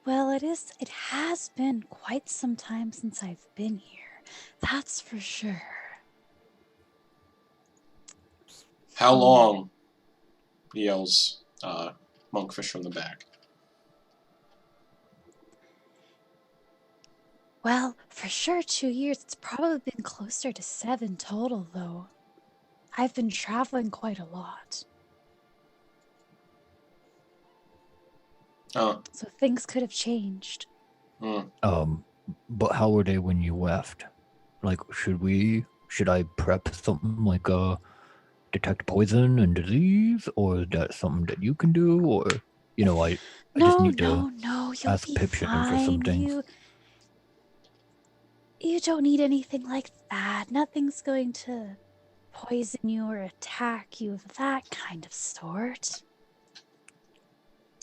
Well, it has been quite some time since I've been here. That's for sure. How long? Yells Monkfish from the back. Well, for sure 2 years. It's probably been closer to 7 total, though. I've been traveling quite a lot. Oh. So things could have changed. But how were they when you left? Like, should I prep something like detect poison and disease, or is that something that you can do, or I just need to you'll ask be Pipshin for some fine. things. You don't need anything like that. Nothing's going to poison you or attack you of that kind of sort.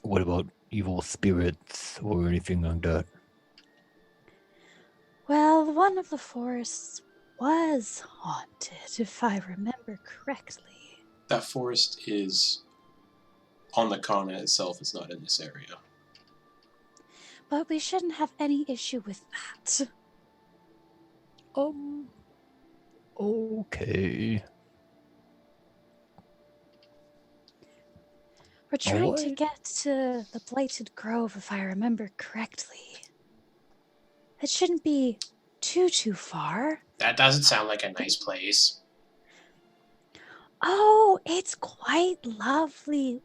What about evil spirits or anything like that? Well, one of the forests was haunted, if I remember correctly. That forest is on the continent itself. It's not in this area. But we shouldn't have any issue with that. Okay. We're trying to Alright. get to the Blighted Grove, if I remember correctly. It shouldn't be too far. That doesn't sound like a nice place. Oh, it's quite lovely.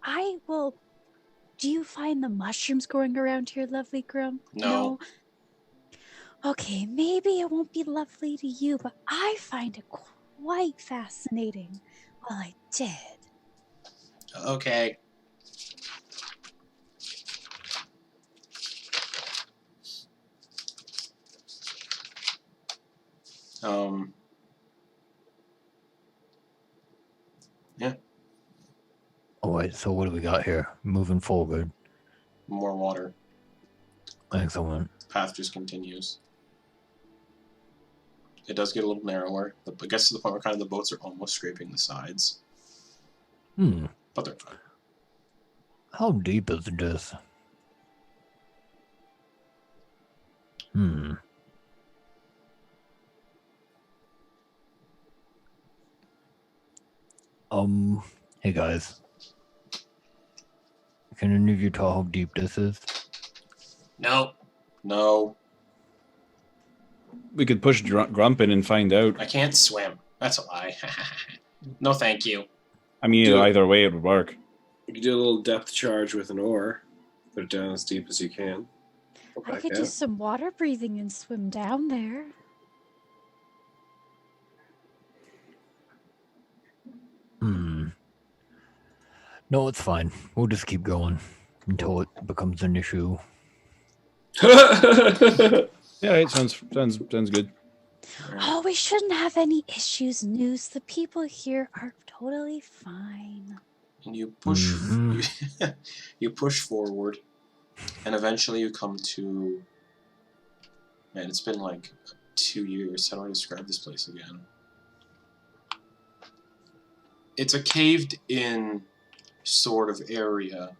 Do you find the mushrooms growing around here lovely, Grum? No. Okay, maybe it won't be lovely to you, but I find it quite fascinating. Well, I did. Okay. Yeah. Alright, so what do we got here? Moving forward. More water. Excellent. Path just continues. It does get a little narrower. It gets to the point where kind of the boats are almost scraping the sides. But they're fine. How deep is this? Hey guys. Can any of you tell how deep this is? No. We could push Grump in and find out. I can't swim. That's a lie. No, thank you. I mean, either way it would work. You can do a little depth charge with an oar. Put it down as deep as you can. I could do some water breathing and swim down there. No, it's fine. We'll just keep going until it becomes an issue. Yeah, right, sounds good. Oh, we shouldn't have any issues, News. The people here are totally fine. And you push, you push forward, and eventually you come to. Man, it's been like 2 years. How do I describe this place again? It's a caved-in sort of area.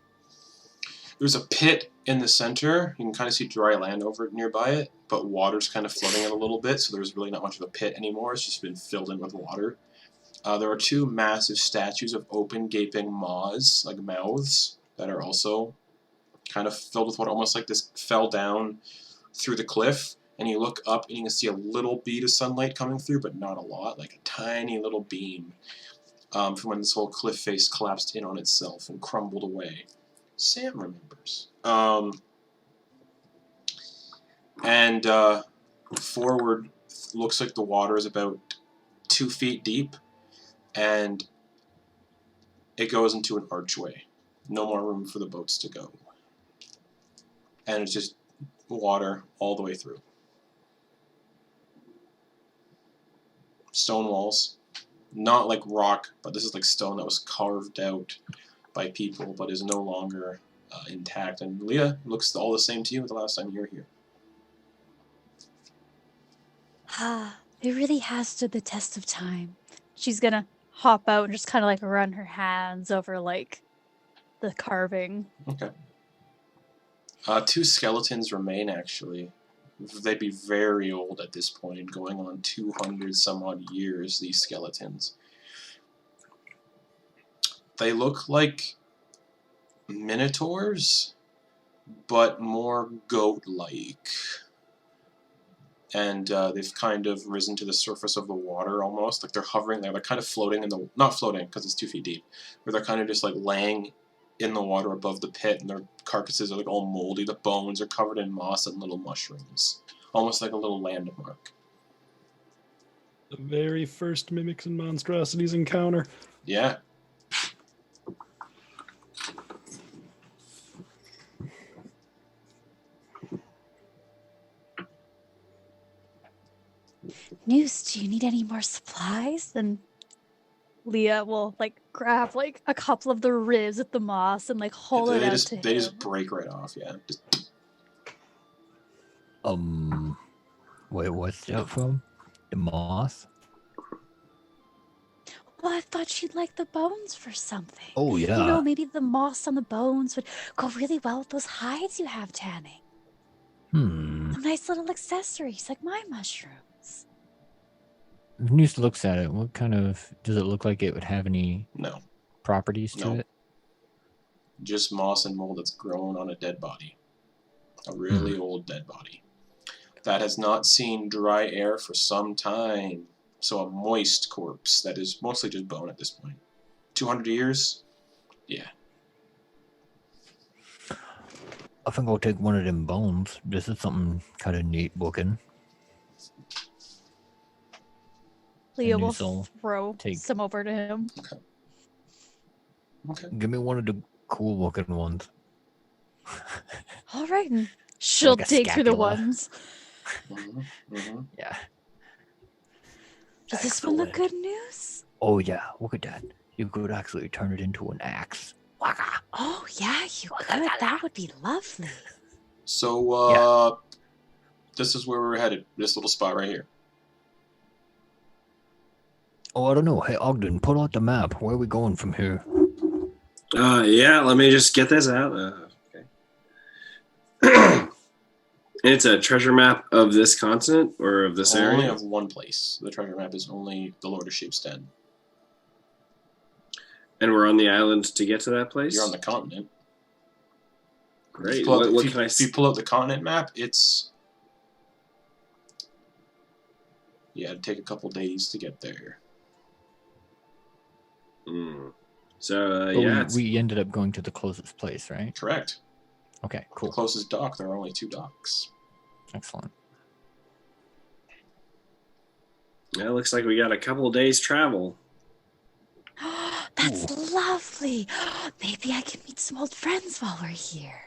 There's a pit in the center. You can kind of see dry land over it nearby it, but water's kind of flooding it a little bit, so there's really not much of a pit anymore. It's just been filled in with water. There are 2 massive statues of open, gaping maws, like mouths, that are also kind of filled with water, almost like this fell down through the cliff, and you look up and you can see a little bead of sunlight coming through, but not a lot, like a tiny little beam from when this whole cliff face collapsed in on itself and crumbled away. Sam remembers. Forward looks like the water is about 2 feet deep, and it goes into an archway. No more room for the boats to go. And it's just water all the way through. Stone walls. Not like rock, but this is like stone that was carved out by people, but is no longer intact. And Leah, looks all the same to you the last time you were here. It really has stood the test of time. She's gonna hop out and just kind of like run her hands over like the carving. Okay. 2 skeletons remain, actually. They'd be very old at this point, going on 200 some odd years, these skeletons. They look like minotaurs, but more goat-like. And they've kind of risen to the surface of the water almost, like they're hovering there. They're kind of floating in the, not floating because it's 2 feet deep, but they're kind of just like laying in the water above the pit, and their carcasses are like all moldy. The bones are covered in moss and little mushrooms, almost like a little landmark. The very first Mimics and Monstrosities encounter. Yeah. Noose, do you need any more supplies? Then Leah will like grab like a couple of the ribs with the moss and like hold it out to him. They just break right off, yeah. Just... Wait, what's that from? The moss? Well, I thought she'd like the bones for something. Oh, yeah. You know, maybe the moss on the bones would go really well with those hides you have tanning. Some nice little accessories like my mushrooms. If Noose looks at it, what kind of... Does it look like it would have any No. properties to No. it? Just moss and mold that's grown on a dead body. A really old dead body. That has not seen dry air for some time. So a moist corpse that is mostly just bone at this point. 200 years? Yeah. I think I'll take one of them bones. This is something kind of neat looking. Leah And will Noose will throw take- some over to him. Okay. Give me one of the cool looking ones. All right, and she'll Like a dig through the scapula. ones. Yeah. Does this one look Excellent. good news? Oh, yeah. Look at that. You could actually turn it into an axe. Waka. Oh yeah, you could. That would be lovely. So, this is where we're headed. This little spot right here. Oh, I don't know. Hey, Ogden, pull out the map. Where are we going from here? Yeah, let me just get this out. Okay. It's a treasure map of this continent or of this Only area? of one place. The treasure map is only the Lord of Sheep's Den. And we're on the island to get to that place? You're on the continent. Great. If you pull out, What if can I if you pull out the continent map, it's... Yeah, it'd take a couple days to get there. So, But yeah. it's- we ended up going to the closest place, right? Correct. Okay, The cool. closest dock, there are only 2 docks. Excellent. Yeah, it looks like we got a couple days travel. That's lovely. Maybe I can meet some old friends while we're here.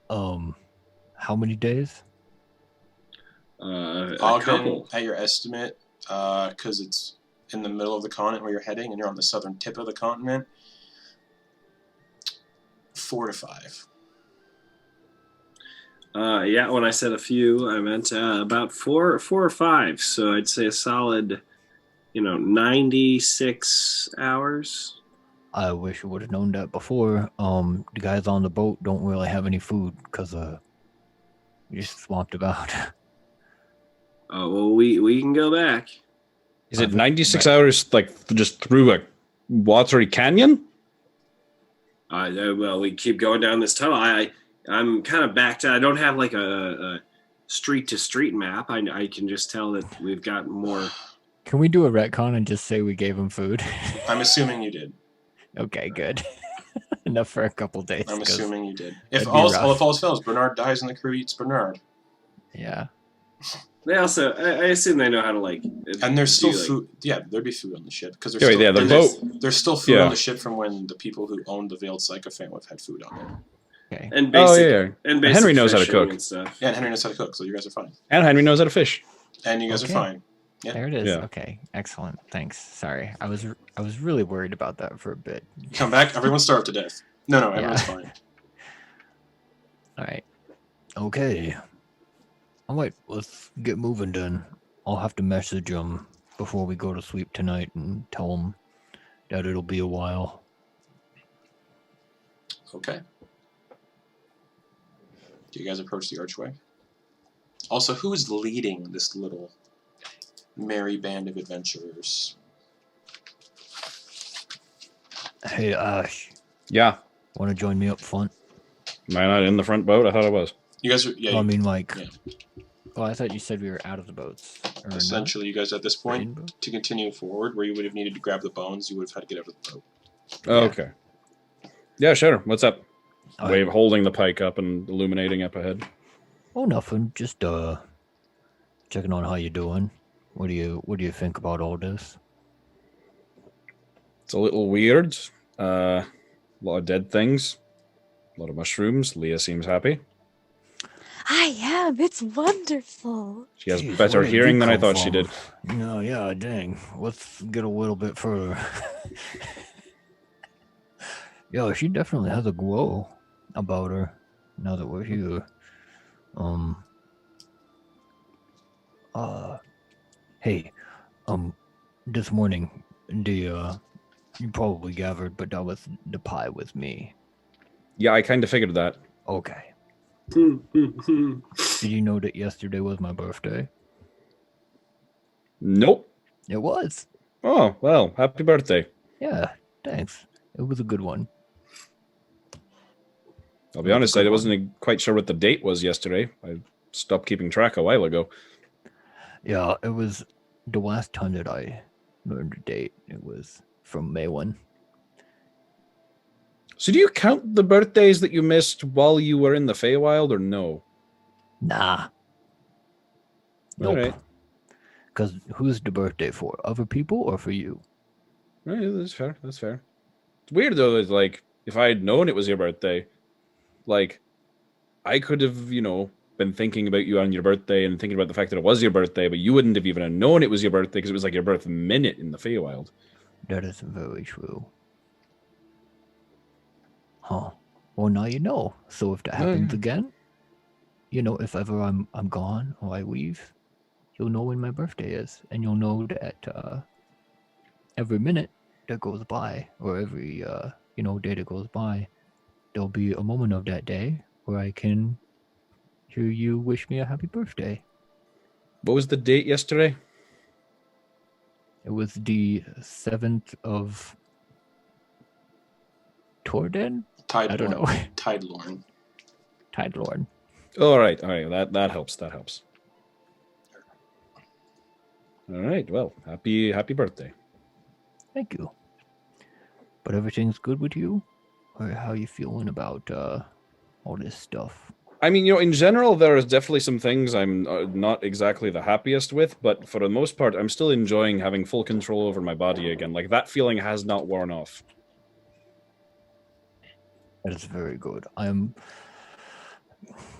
How many days? A Ogden, couple. at your estimate, because it's in the middle of the continent where you're heading, and you're on the southern tip of the continent, 4 to 5. Yeah, when I said a few, I meant about four or five. So I'd say a solid, 96 hours. I wish I would have known that before. The guys on the boat don't really have any food because we just swamped about. Oh, well, we can go back. Is it Okay, 96 right. hours, like, just through a watery canyon? Well, we keep going down this tunnel. I'm kind of backed out. I don't have like a street-to-street map. I can just tell that we've got more. Can we do a retcon and just say we gave him food? I'm assuming you did. Okay, good. Enough for a couple days. I'm 'cause- assuming you did. If that'd be all rough. else fails, Bernard dies and the crew eats Bernard. Yeah. They also, I assume they know how to like. And there's still do, like- food. Yeah, there'd be food on the ship because Yeah, yeah, the boat. There's still food Yeah. on the ship from when the people who owned the Veiled Sycophant have had food on it. Okay. And Oh, basic, yeah. and basic Henry knows how to fishing cook. and stuff. Yeah, and Henry knows how to cook, so you guys are fine. And Henry knows how to fish. And you guys Okay. are fine. Yeah. There it is. Yeah. Okay. Excellent. Thanks. Sorry. I was really worried about that for a bit. Come back, everyone's starved to death. No, everyone's Yeah. fine. All right. Okay. All right. Let's get moving then. I'll have to message him before we go to sleep tonight and tell him that it'll be a while. Okay. Do you guys approach the archway? Also, who is leading this little merry band of adventurers? Hey, Ash, Yeah. want to join me up front? Am I not in the front boat? I thought I was. You guys are, yeah, I mean, like, yeah. oh, I thought you said we were out of the boats. Or not? Essentially, you guys at this point, Rainbow? to continue forward, where you would have needed to grab the bones, you would have had to get out of the boat. Oh, okay. Yeah, sure. What's up? All Wave holding the pike up and illuminating up ahead. Oh, nothing. Just checking on how you doing. What do you think about all this? It's a little weird. A lot of dead things. A lot of mushrooms. Leah seems happy. I am. It's wonderful. She has Jeez, better where did hearing you than I come thought she from? did. No, yeah, dang. Let's get a little bit further. Yeah, she definitely has a glow about her now that we're here. Hey, this morning, you probably gathered, but that was the pie with me. Yeah, I kind of figured that. Okay. Hmm. Did you know that yesterday was my birthday? Nope. It was. Oh, well, happy birthday. Yeah, thanks. It was a good one. I'll be honest, I wasn't quite sure what the date was yesterday. I stopped keeping track a while ago. Yeah, it was the last time that I learned the date. It was from May 1. So do you count the birthdays that you missed while you were in the Feywild, or no? Nah. Nope. All right. Because who's the birthday for? Other people or for you? Right, that's fair. That's fair. It's weird, though, is like, if I had known it was your birthday, like, I could have, been thinking about you on your birthday and thinking about the fact that it was your birthday, but you wouldn't have even known it was your birthday because it was like your birth minute in the Feywild. That is very true. Huh. Well, now you know. So if that happens again, if ever I'm gone or I leave, you'll know when my birthday is, and you'll know that every minute that goes by, or every day that goes by, there'll be a moment of that day where I can hear you wish me a happy birthday. What was the date yesterday? It was the 7th of Torden? I don't know. Tide Lorn. Tide Lord. All right. That helps. That helps. All right. Well, happy birthday. Thank you. But everything's good with you? Or how you feeling about all this stuff? I mean, in general, there is definitely some things I'm not exactly the happiest with, but for the most part, I'm still enjoying having full control over my body again. Like, that feeling has not worn off. That is very good.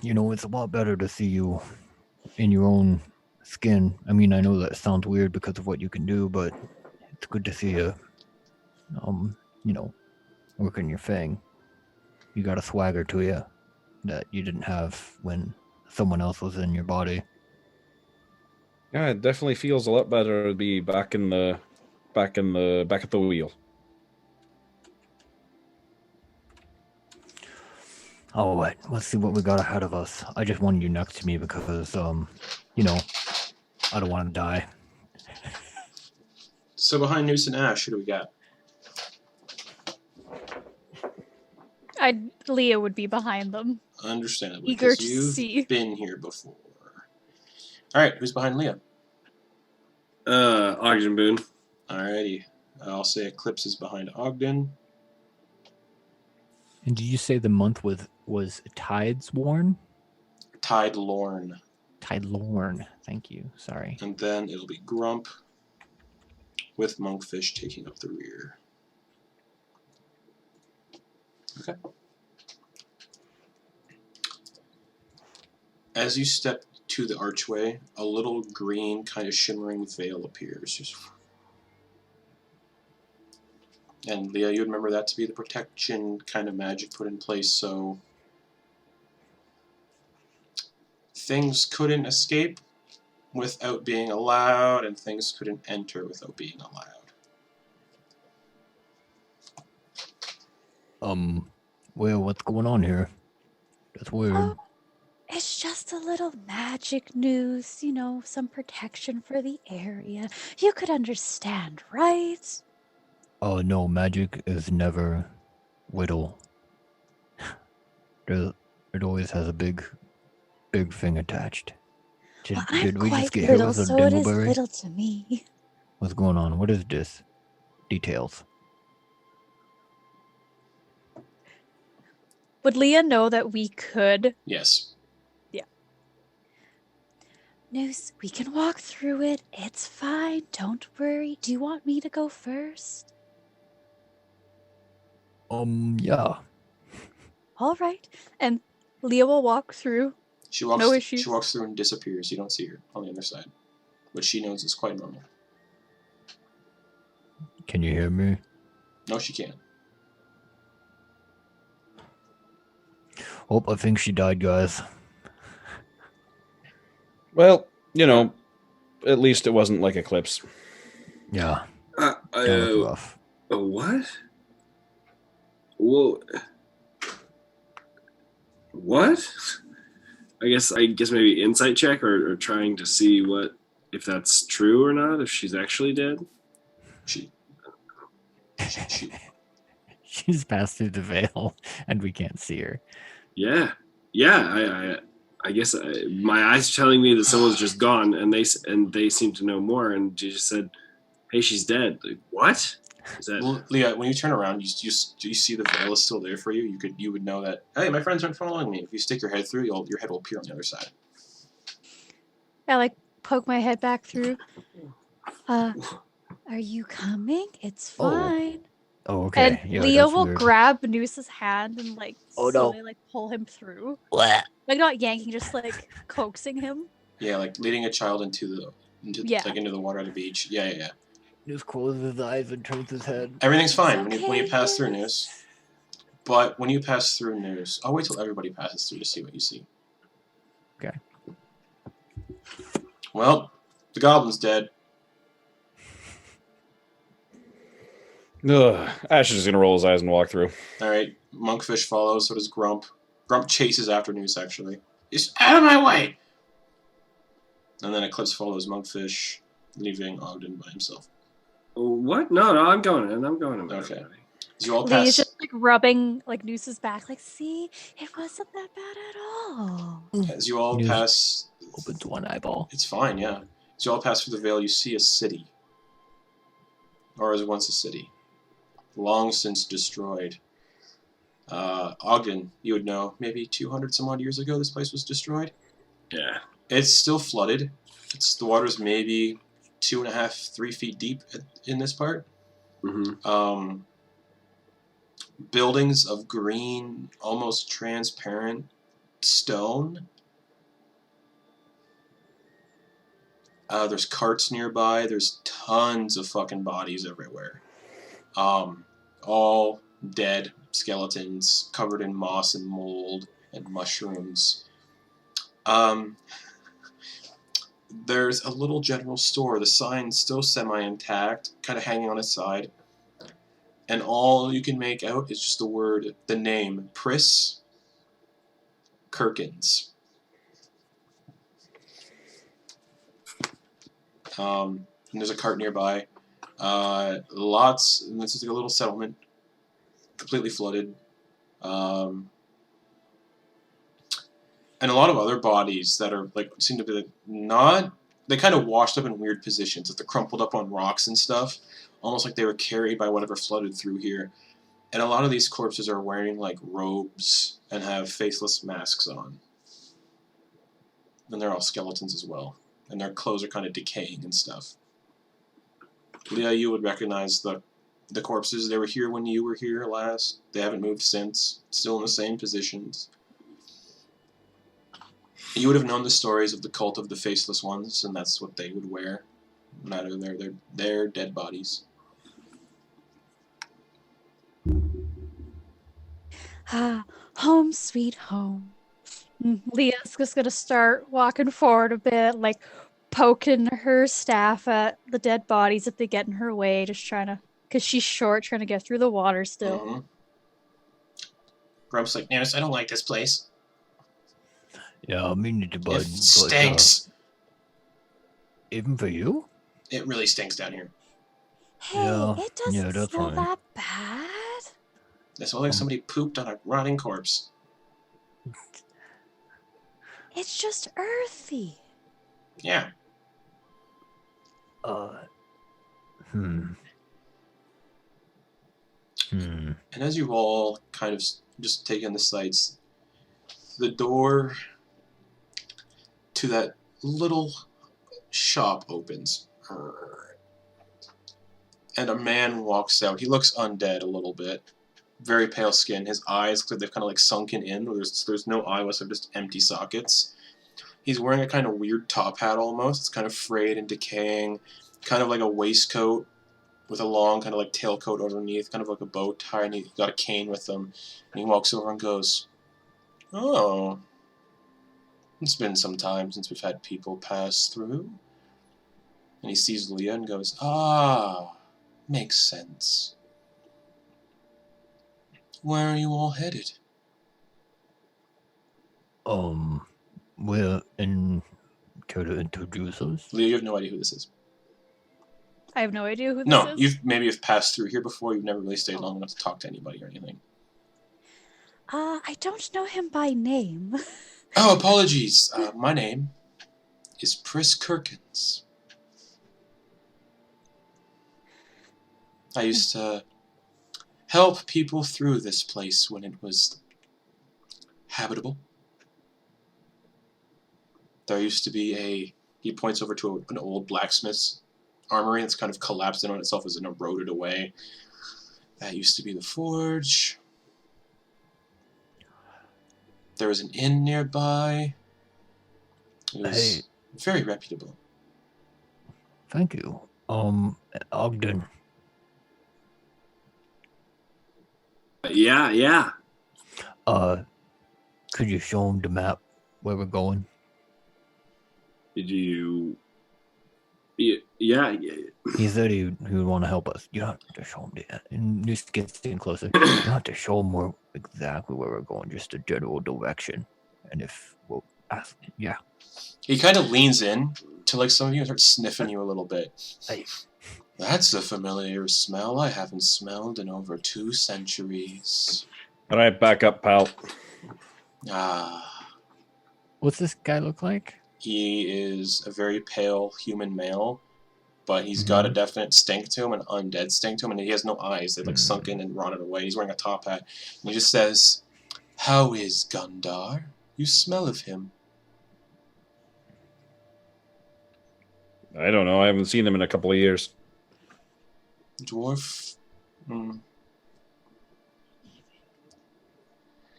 It's a lot better to see you in your own skin. I mean, I know that sounds weird because of what you can do, but it's good to see you, working your thing. You got a swagger to you that you didn't have when someone else was in your body. Yeah, it definitely feels a lot better to be back at the wheel. All right, let's see what we got ahead of us. I just wanted you next to me because, I don't want to die. So behind Noose and Ash, who do we got? Leah would be behind them. Understandably, Eager because to you've see. been here before. All right, who's behind Leah? Ogden Boon. Alrighty, I'll say Eclipse is behind Ogden. And did you say the month was Tides Worn? Tide Lorn. Tide Lorn. Thank you. Sorry. And then it'll be Grump with Monkfish taking up the rear. Okay. As you step to the archway, a little green kind of shimmering veil appears. Just... And Leah, you would remember that to be the protection kind of magic put in place, so things couldn't escape, without being allowed, and things couldn't enter without being allowed. Well, what's going on here? That's weird. Oh, it's just a little magic news, you know, some protection for the area. You could understand, right? Oh no, magic is never little. It always has a big thing attached. Well, I'm Did we just quite get hit little, with a so it is dingleberry? little to me. What's going on? What is this? Details. Would Leah know that we could? Yes. Noose, we can walk through it. It's fine. Don't worry. Do you want me to go first? Yeah. All right. And Leah will walk through. She walks. No issues. She walks through and disappears. You don't see her on the other side, which she knows is quite normal. Can you hear me? No, she can't. Oh, I think she died, guys. Well, you know, at least it wasn't like Eclipse. Yeah. That was rough. What? Whoa. What? I guess maybe insight check or trying to see if that's true or not, if she's actually dead. She She's passed through the veil, and we can't see her. Yeah. I guess my eyes are telling me that someone's just gone, and they seem to know more. And she just said, "Hey, she's dead." Like, what? Is that? Well, Leah, when you turn around, you see the veil is still there for you. You would know that. Hey, my friends aren't following me. If you stick your head through, your head will appear on the other side. I like poke my head back through. Are you coming? It's fine. Oh, okay. And Yeah, Leah that's will weird. grab Noose's hand and like Oh, no. slowly like pull him through. Blah. Like not yanking, just like coaxing him. Yeah, like leading a child into the water at the beach. Yeah. Just closes his eyes and turns his head. Everything's fine It's when you okay, pass through Noose. Noose. But when you pass through Noose, I'll wait till everybody passes through to see what you see. Okay. Well, the goblin's dead. Ugh. Ash is just gonna roll his eyes and walk through. All right, Monkfish follows. So does Grump. Grump chases after Noose. Actually, he's out of my way. And then Eclipse follows Monkfish, leaving Ogden by himself. What? No, I'm going in. Okay. As you all Leah's pass, just like rubbing like Noose's back, like, see, it wasn't that bad at all. as you all Noose pass, opens one eyeball. it's fine. Yeah. As you all pass through the veil, you see a city, or as once a city, long since destroyed. Ogden, you would know, maybe 200 some odd years ago, this place was destroyed. Yeah. It's still flooded. The water's maybe 2.5, 3 feet deep in this part. Mm-hmm. Buildings of green, almost transparent stone. There's carts nearby. There's tons of fucking bodies everywhere. All dead skeletons covered in moss and mold and mushrooms. There's a little general store. The sign's still semi-intact, kind of hanging on its side. And all you can make out is just the name, Pris Kirkins. And there's a cart nearby. And this is like a little settlement, completely flooded. And a lot of other bodies that are seem to be they kind of washed up in weird positions, like they're crumpled up on rocks and stuff, almost like they were carried by whatever flooded through here. And a lot of these corpses are wearing like robes and have faceless masks on. And they're all skeletons as well. And their clothes are kind of decaying and stuff. Leah, you would recognize the corpses. They were here when you were here last. They haven't moved since. Still in the same positions. You would have known the stories of the cult of the faceless ones, and that's what they would wear. They're dead bodies. Home sweet home. Leah's just gonna start walking forward a bit, like poking her staff at the dead bodies if they get in her way, just trying to, because she's short, trying to get through the water still. Mm-hmm. Grump's like, Nurse, I don't like this place. Yeah, I mean it, bud. It stinks. Even for you? It really stinks down here. Hey, Yeah, it doesn't that's smell fine. that bad. It smells like somebody pooped on a rotting corpse. It's just earthy. Yeah. Hmm. And as you all kind of just take in the sights, the door to that little shop opens. And a man walks out. He looks undead a little bit. Very pale skin. His eyes look like they've kind of like sunken in. There's no eyelets, they're just empty sockets. He's wearing a kind of weird top hat almost. It's kind of frayed and decaying. Kind of like a waistcoat with a long kind of like tailcoat underneath. Kind of like a bow tie. And he's got a cane with him. And he walks over and goes, "Oh, it's been some time since we've had people pass through." And he sees Leah and goes, "Ah, makes sense. Where are you all headed?" We're in. Care to introduce us? Leah, you have no idea who this is. I have no idea who this No, is. you've passed through here before. You've never really stayed long enough to talk to anybody or anything. I don't know him by name. Oh, apologies. My name is Pris Kirkins. I used to help people through this place when it was habitable. There used to be he points over to an old blacksmith's armory that's kind of collapsed in on itself as it eroded away. That used to be the forge. There was an inn nearby. It was very reputable. Thank you. Ogden. Yeah. Could you show him the map where we're going? Did you? Yeah. He said he would want to help us. You don't have to show him that. And Noose gets in closer. You don't have to show him exactly where we're going, just a general direction. And if we'll ask, yeah. He kind of leans in to like some of you and starts sniffing you a little bit. Hey. That's a familiar smell I haven't smelled in over 2 centuries. All right, back up, pal. Ah. What's this guy look like? He is a very pale human male, but he's got a definite stink to him, an undead stink to him, and he has no eyes. They've like sunk in and rotted away. He's wearing a top hat. And he just says, "How is Gundar? You smell of him." I don't know. I haven't seen him in a couple of years. Dwarf. Him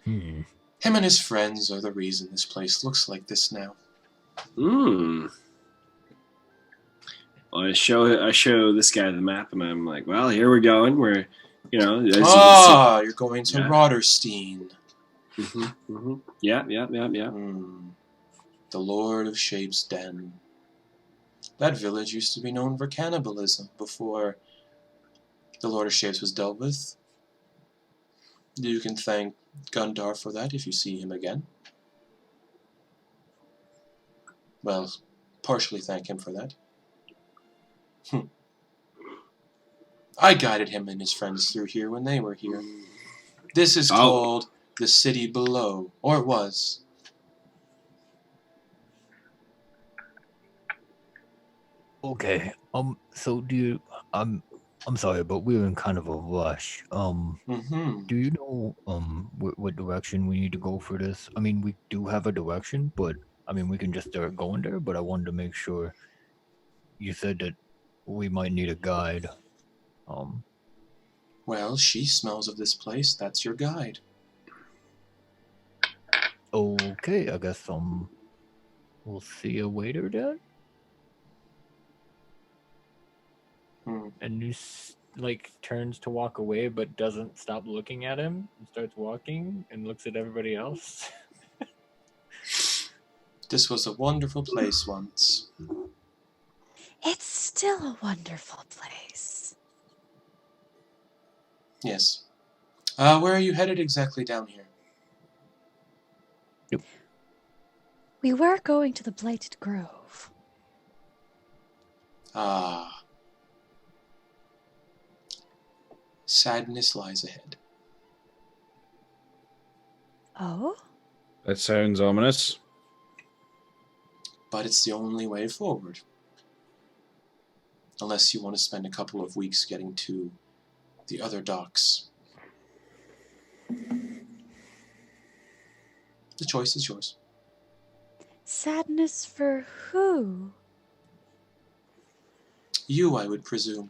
and his friends are the reason this place looks like this now. Well, I show this guy the map, and I'm like, well, here we're going. We're, as you can You're going to Rotterstein. see. Yeah. The Lord of Shape's Den. That village used to be known for cannibalism before the Lord of Shapes was dealt with. You can thank Gundar for that if you see him again. Well, partially thank him for that. I guided him and his friends through here when they were here. This is called the City Below, or it was. Okay. So do you? I'm sorry, but we're in kind of a rush. Do you know what direction we need to go for this? I mean, we do have a direction, but I mean, we can just start going there. But I wanted to make sure. You said that we might need a guide. Well, she smells of this place. That's your guide. Okay, I guess we'll see you later then. And he turns to walk away, but doesn't stop looking at him. And starts walking and looks at everybody else. This was a wonderful place once. It's still a wonderful place. Yes. Where are you headed exactly down here? We were going to the Blighted Grove. Ah. Sadness lies ahead. Oh? That sounds ominous. But it's the only way forward. Unless you want to spend a couple of weeks getting to the other docks. The choice is yours. Sadness for who? You, I would presume.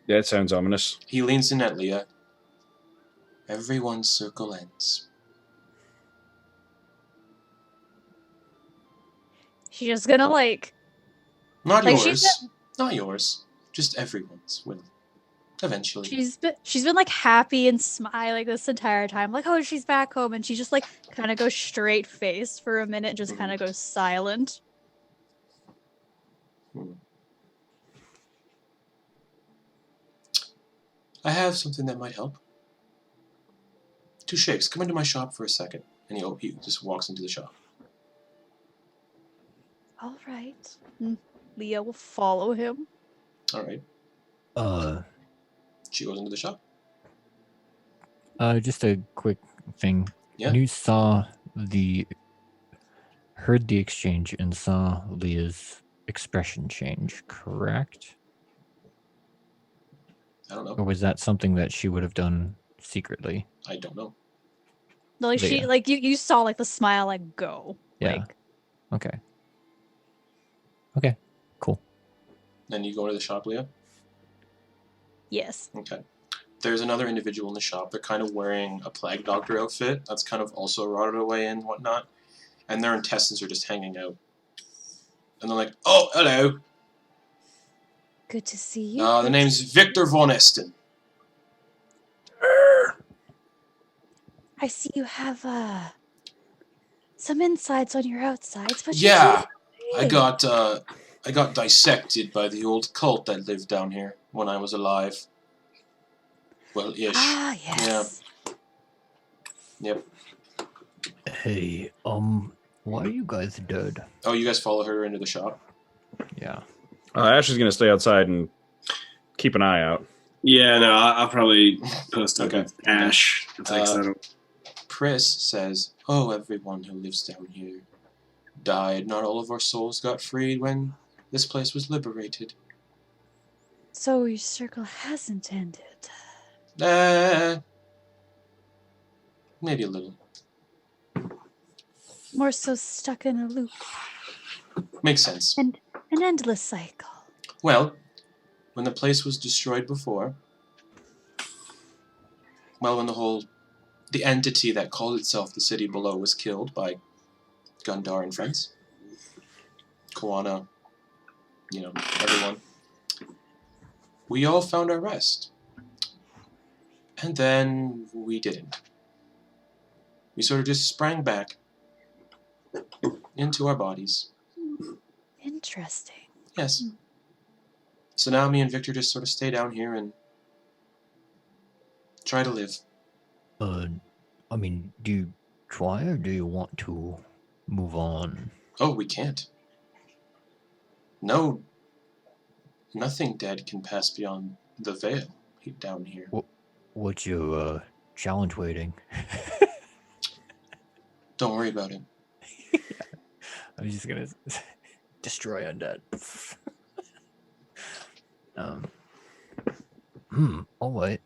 Yeah, it sounds ominous. He leans in at Leah. Everyone's circle ends. She's just gonna Not Like, yours. Not yours. Just everyone's will. Eventually. she's been like happy and smiling this entire time. Like, oh, she's back home, and she just like kind of goes straight face for a minute, just kind of goes silent. I have something that might help. Two shakes. Come into my shop for a second. And he just walks into the shop. All right. Leah will follow him. All right. She goes into the shop. Just a quick thing. Yeah. You heard the exchange and saw Leah's expression change, correct? I don't know. Or was that something that she would have done secretly? I don't know. No, like she, Leah. like you saw like the smile like go. Yeah. Like, Okay. Okay. Cool. Then you go into the shop, Leah? yes. Okay. There's another individual in the shop. They're kind of wearing a plague doctor outfit that's kind of also rotted away and whatnot. And their intestines are just hanging out. And they're like, oh, hello. Good to see you. The name's Victor von Esten. I see you have some insides on your outsides, but Yeah, you I got dissected by the old cult that lived down here when I was alive. Well, ish. Ah, yes. Yep. Hey, why are you guys dead? Oh, you guys follow her into the shop? Yeah. Ashley's gonna stay outside and keep an eye out. Yeah, no, I'll probably post up Okay. with Ash. It's like, so I don't- Pris says, oh, everyone who lives down here died. Not all of our souls got freed when this place was liberated. So your circle hasn't ended. Maybe a little. More so stuck in a loop. Makes sense. An endless cycle. Well, when the place was destroyed before, when the entity that called itself the city below was killed by Gundar and friends, Koana, everyone, we all found our rest. And then we didn't. We sort of just sprang back into our bodies. Interesting. Yes. So now me and Victor just sort of stay down here and try to live. I mean, do you try or do you want to move on? Oh, we can't. No. Nothing dead can pass beyond the veil down here. What's your challenge waiting? Don't worry about it. I'm just gonna destroy undead. Alright.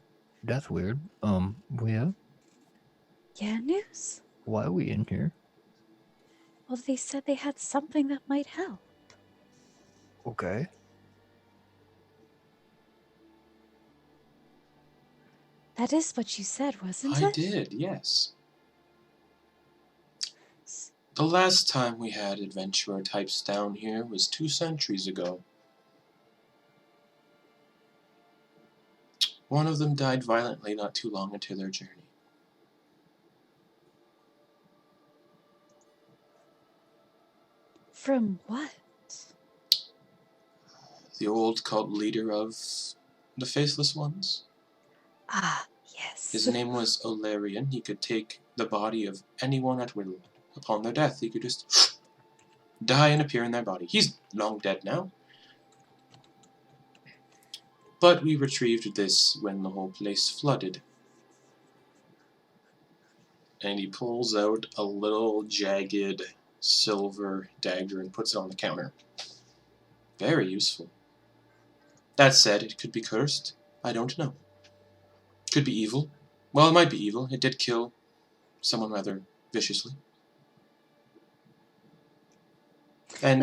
That's weird. Yeah. Yeah, news? Why are we in here? Well, they said they had something that might help. Okay. That is what you said, wasn't I it? did, yes. The last time we had adventurer types down here was 2 centuries ago. One of them died violently not too long into their journey. From what? The old cult leader of the Faceless Ones. Ah, yes. His name was Olarian. He could take the body of anyone at will. Upon their death, he could just die and appear in their body. He's long dead now. But we retrieved this when the whole place flooded. And he pulls out a little jagged silver dagger and puts it on the counter. Very useful. That said, it could be cursed. I don't know. Could be evil. Well, it might be evil. It did kill someone rather viciously. And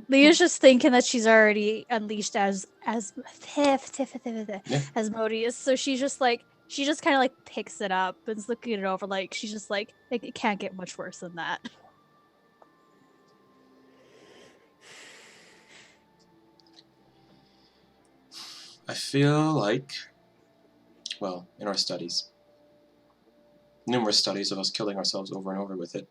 Leah's just thinking that she's already unleashed as Modius, so she just kind of like picks it up and is looking it over, like she's just like it can't get much worse than that. I feel like, well, in our studies, numerous studies of us killing ourselves over and over with it,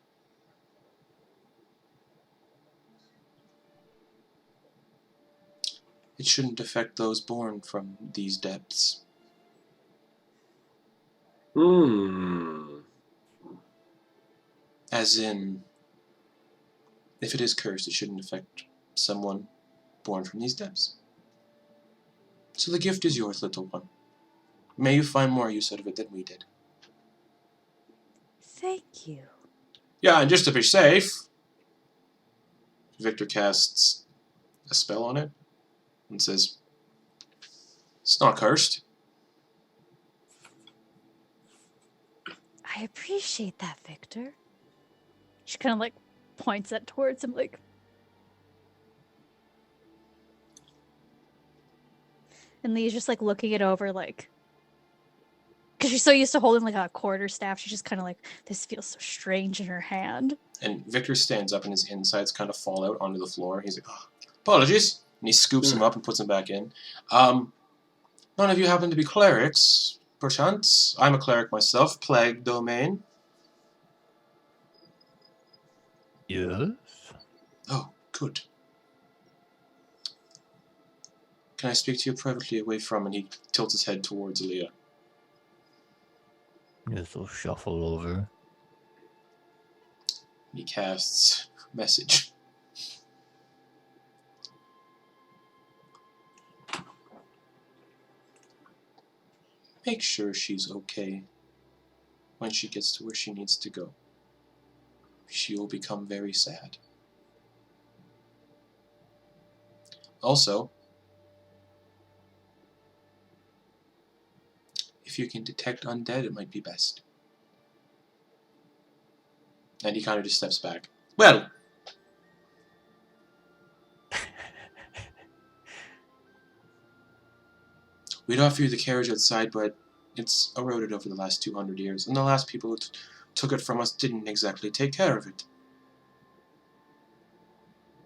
it shouldn't affect those born from these depths. As in, if it is cursed, it shouldn't affect someone born from these depths. So the gift is yours, little one. May you find more use out of it than we did. Thank you. Yeah, and just to be safe, Victor casts a spell on it and says, it's not cursed. I appreciate that, Victor. She kind of like points that towards him, like. And Lee's just like looking it over, like, because she's so used to holding like a quarterstaff, she's just kind of like, this feels so strange in her hand. And Victor stands up and his insides kind of fall out onto the floor. He's like, oh, apologies. And he scoops him up and puts him back in. None of you happen to be clerics, perchance? I'm a cleric myself, plague domain. Yes? Oh, good. Can I speak to you privately away from? And he tilts his head towards Leah. Yes, we'll shuffle over. He casts message. Make sure she's okay when she gets to where she needs to go. She will become very sad. Also, if you can detect undead, it might be best. And he kind of just steps back. Well, we'd offer you the carriage outside, but it's eroded over the last 200 years, and the last people who took it from us didn't exactly take care of it.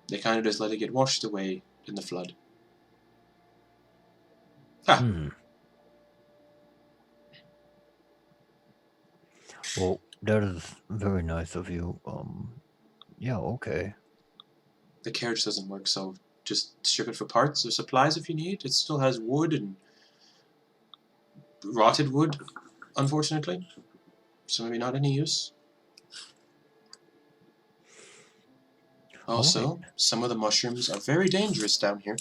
They kind of just let it get washed away in the flood. Ha! Well, that is very nice of you. Yeah, okay. The carriage doesn't work, so just strip it for parts or supplies if you need. It still has wood and rotted wood, unfortunately. So maybe not any use. Also, Alright. some of the mushrooms are very dangerous down here.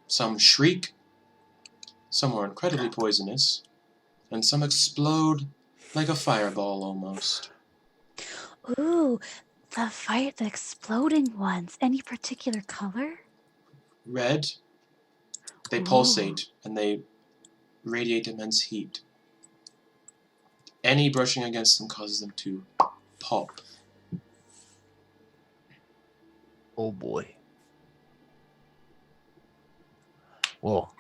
Some shriek, some are incredibly poisonous, and some explode like a fireball almost. Ooh, the exploding ones. Any particular color? Red, they pulsate and they radiate immense heat. Any brushing against them causes them to pop. Oh boy. Well,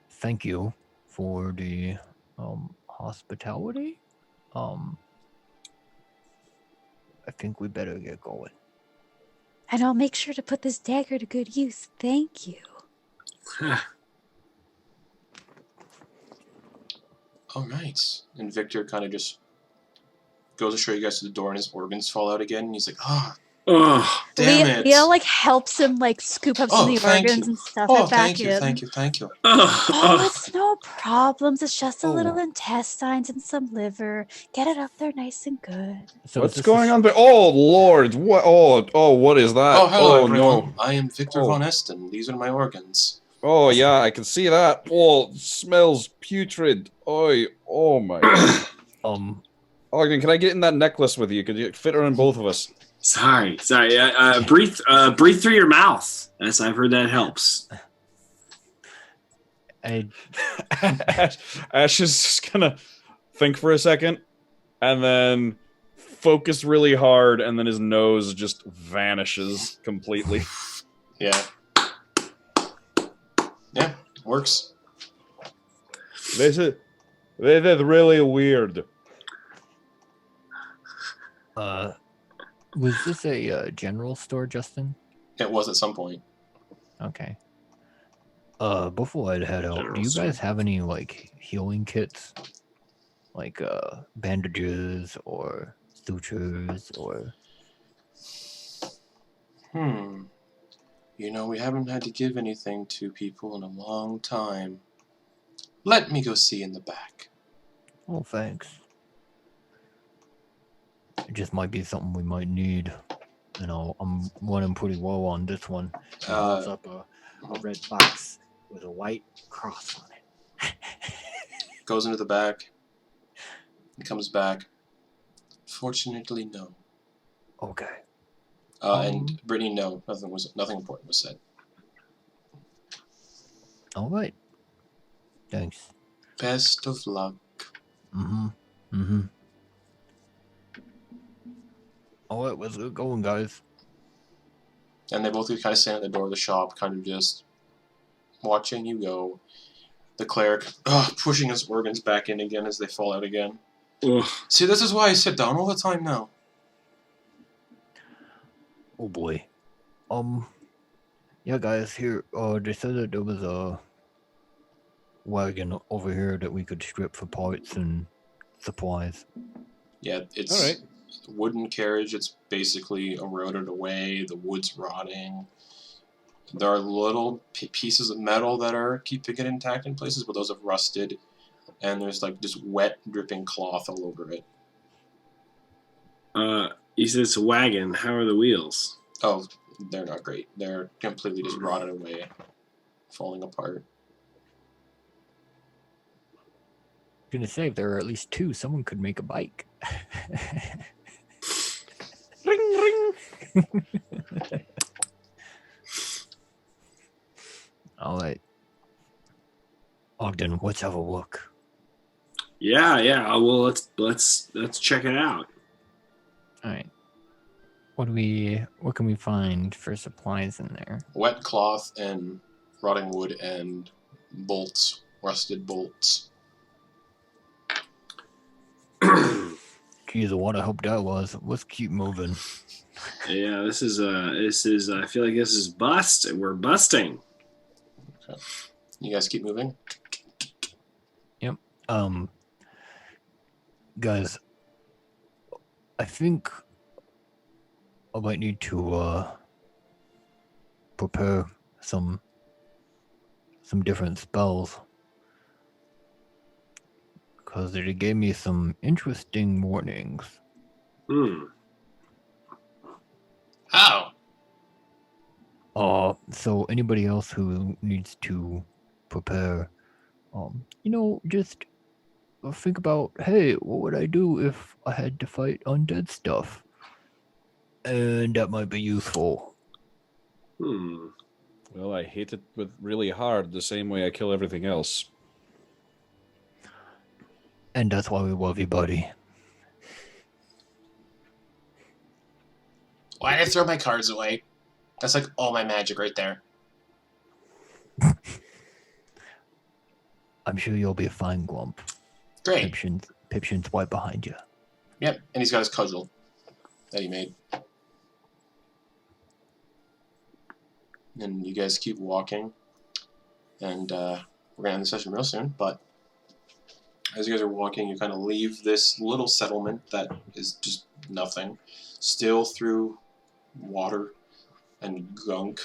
thank you for the hospitality. I think we better get going. And I'll make sure to put this dagger to good use. Thank you. All right. And Victor kind of just goes to show you guys to the door, and his organs fall out again. And he's like, Oh, Damn it. Leah like helps him like scoop up some of the thank organs you. and stuff Oh, it back thank you, in. thank you, thank you. Oh, it's no problems. It's just a little Oh. intestines and some liver. Get it up there nice and good. So What's going on? Oh Lord! What? Oh, what is that? Oh, hello, No! everyone. I am Victor Oh. von Esten. These are my organs. Oh yeah, I can see that. Oh, it smells putrid. Oh my. Ogden, can I get in that necklace with you? Could you fit her on both of us? sorry. Breathe through your mouth. Yes, I've heard that helps. Ash is just gonna think for a second, and then focus really hard, and then his nose just vanishes completely. Yeah. Yeah, works. This is really weird. Was this a general store, Justin? It was at some point. Okay. Before I'd head out, General do you store. guys have any like healing kits, like bandages or sutures or? You know, we haven't had to give anything to people in a long time. Let me go see in the back. Oh, thanks. It just might be something we might need. You know, I'm running pretty low on this one. He holds up a red box with a white cross on it. Goes into the back. He comes back. Fortunately, no. Okay. And Brittany, no. Nothing important was said. All right. Thanks. Best of luck. All right, let's get going, guys. And they both kind of stand at the door of the shop, kind of just watching you go. The cleric pushing his organs back in again as they fall out again. Ugh. See, this is why I sit down all the time now. Oh boy. Yeah, guys. Here, they said that there was a wagon over here that we could strip for parts and supplies. Yeah, it's All right. a wooden carriage. It's basically eroded away. The wood's rotting. There are little pieces of metal that are keeping it intact in places, but those have rusted. And there's like just wet, dripping cloth all over it. You said it's a wagon. How are the wheels? Oh, they're not great. They're completely just rotted away, falling apart. I'm gonna say if there are at least two, someone could make a bike. Ring ring. All right. Ogden, let's have a look. Yeah. Well, let's check it out. All right. What can we find for supplies in there? Wet cloth and rotting wood and bolts, rusted bolts. Geez, what I hope that was. Let's keep moving. Yeah, this is I feel like this is bust. We're busting. Okay. You guys keep moving? Yep. Guys, I think I might need to prepare some different spells, because they gave me some interesting warnings. How? So anybody else who needs to prepare, just think about, hey, what would I do if I had to fight undead stuff? And that might be useful. Well, I hate it with really hard, the same way I kill everything else. And that's why we love you, buddy. Why did I throw my cards away? That's like all my magic right there. I'm sure you'll be a fine Glump. Great. Pipshin's right behind you. Yep, and he's got his cudgel that he made. And you guys keep walking. And we're going to end the session real soon, but as you guys are walking, you kind of leave this little settlement that is just nothing. Still through water and gunk.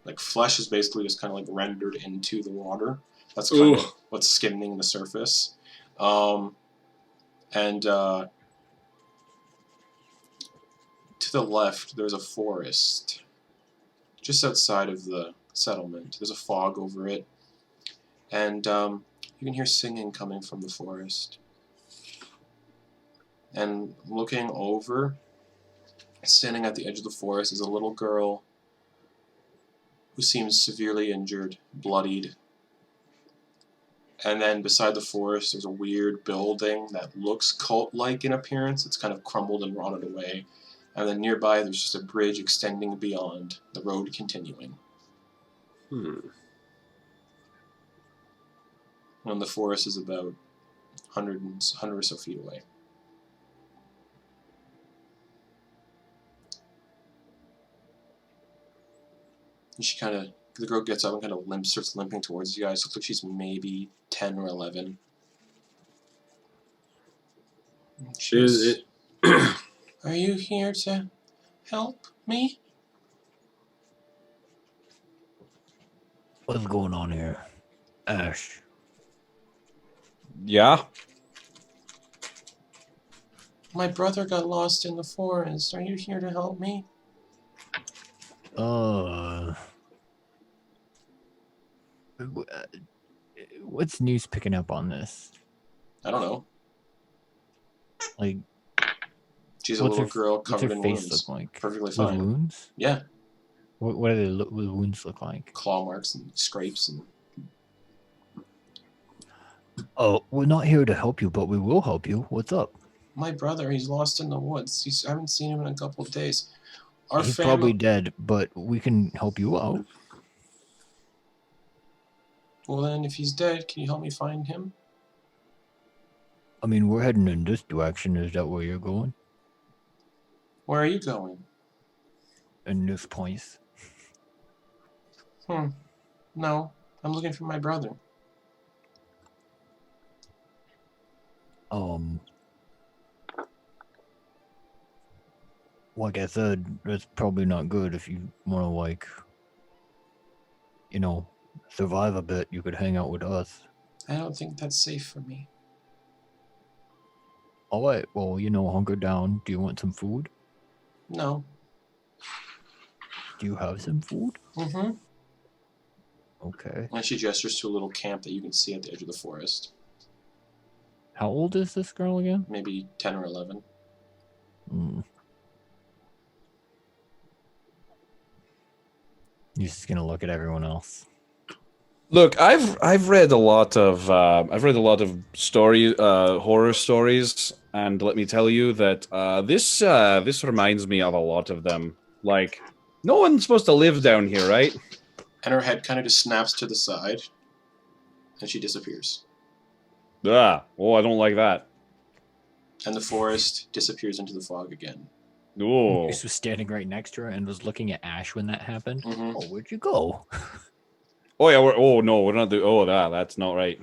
Like flesh is basically just kind of like rendered into the water. That's kind of what's skimming the surface. To the left, there's a forest. Just outside of the settlement. There's a fog over it. And you can hear singing coming from the forest. And looking over, standing at the edge of the forest, is a little girl who seems severely injured, bloodied. And then beside the forest, there's a weird building that looks cult-like in appearance. It's kind of crumbled and rotted away. And then nearby, there's just a bridge extending beyond, the road continuing. And the forest is about 100 or so feet away. And she kind of, the girl gets up and kind of starts limping towards you guys. Looks like she's maybe 10 or 11. Are you here to help me? What's going on here? Ash. Yeah? My brother got lost in the forest. Are you here to help me? What's news picking up on this? I don't know. Like, she's a little girl covered in what's her face wounds. look like? Perfectly With fine. wounds? Yeah. What do the wounds look like? Claw marks and scrapes and. Oh, we're not here to help you, but we will help you. What's up? My brother, he's lost in the woods. I haven't seen him in a couple of days. He's probably dead, but we can help you out. Well then, if he's dead, can you help me find him? I mean, we're heading in this direction. Is that where you're going? Where are you going? In this place. No, I'm looking for my brother. Like I said, it's probably not good if you want to, like, you know, survive a bit. You could hang out with us. I don't think that's safe for me. All right, well, you know, hunker down. Do you want some food? No. Do you have some food? Mm-hmm. Okay. And she gestures to a little camp that you can see at the edge of the forest. How old is this girl again? Maybe 10 or 11. You're just gonna look at everyone else. Look, I've read a lot of story horror stories, and let me tell you that this reminds me of a lot of them. Like, no one's supposed to live down here, right? And her head kind of just snaps to the side, and she disappears. Ah, oh, I don't like that. And the forest disappears into the fog again. Oh, Grace was standing right next to her and was looking at Ash when that happened. Mm-hmm. Oh, where'd you go? oh yeah. We're not doing. Oh, that's not right.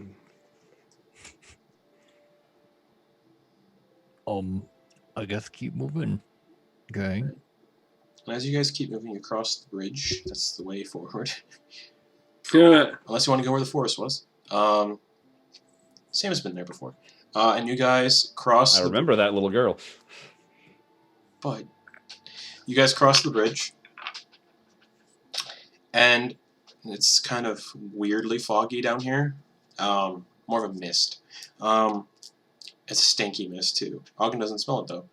I guess keep moving, gang. And as you guys keep moving across the bridge, that's the way forward. Yeah. Unless you want to go where the forest was. Sam has been there before. And you guys cross I remember that little girl. But you guys cross the bridge. And it's kind of weirdly foggy down here. More of a mist. It's a stinky mist, too. Ogden doesn't smell it, though.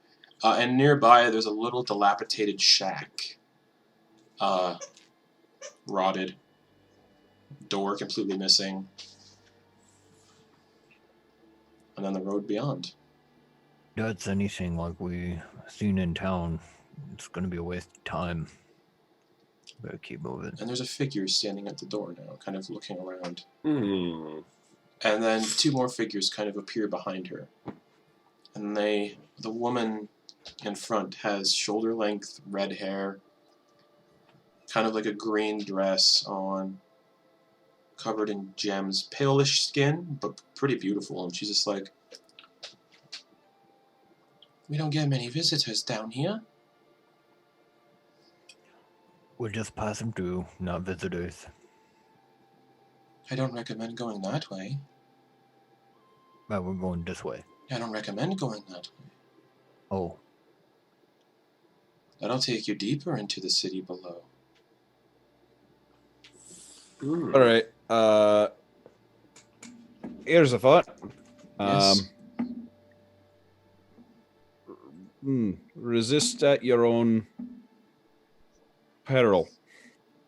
And nearby, there's a little dilapidated shack. Rotted. Door completely missing. And then the road beyond. That's anything like we seen in town. It's gonna be a waste of time. Better keep moving. And there's a figure standing at the door now, kind of looking around. Hmm. And then two more figures kind of appear behind her. And the woman in front has shoulder-length red hair, kind of like a green dress on, covered in gems, palish skin, but pretty beautiful. And she's just like, "We don't get many visitors down here." We're just passing through, not visitors. I don't recommend going that way. But we're going this way. I don't recommend going that way. Oh, That'll take you deeper into the city below. All right. Here's a thought. Yes. Resist at your own peril.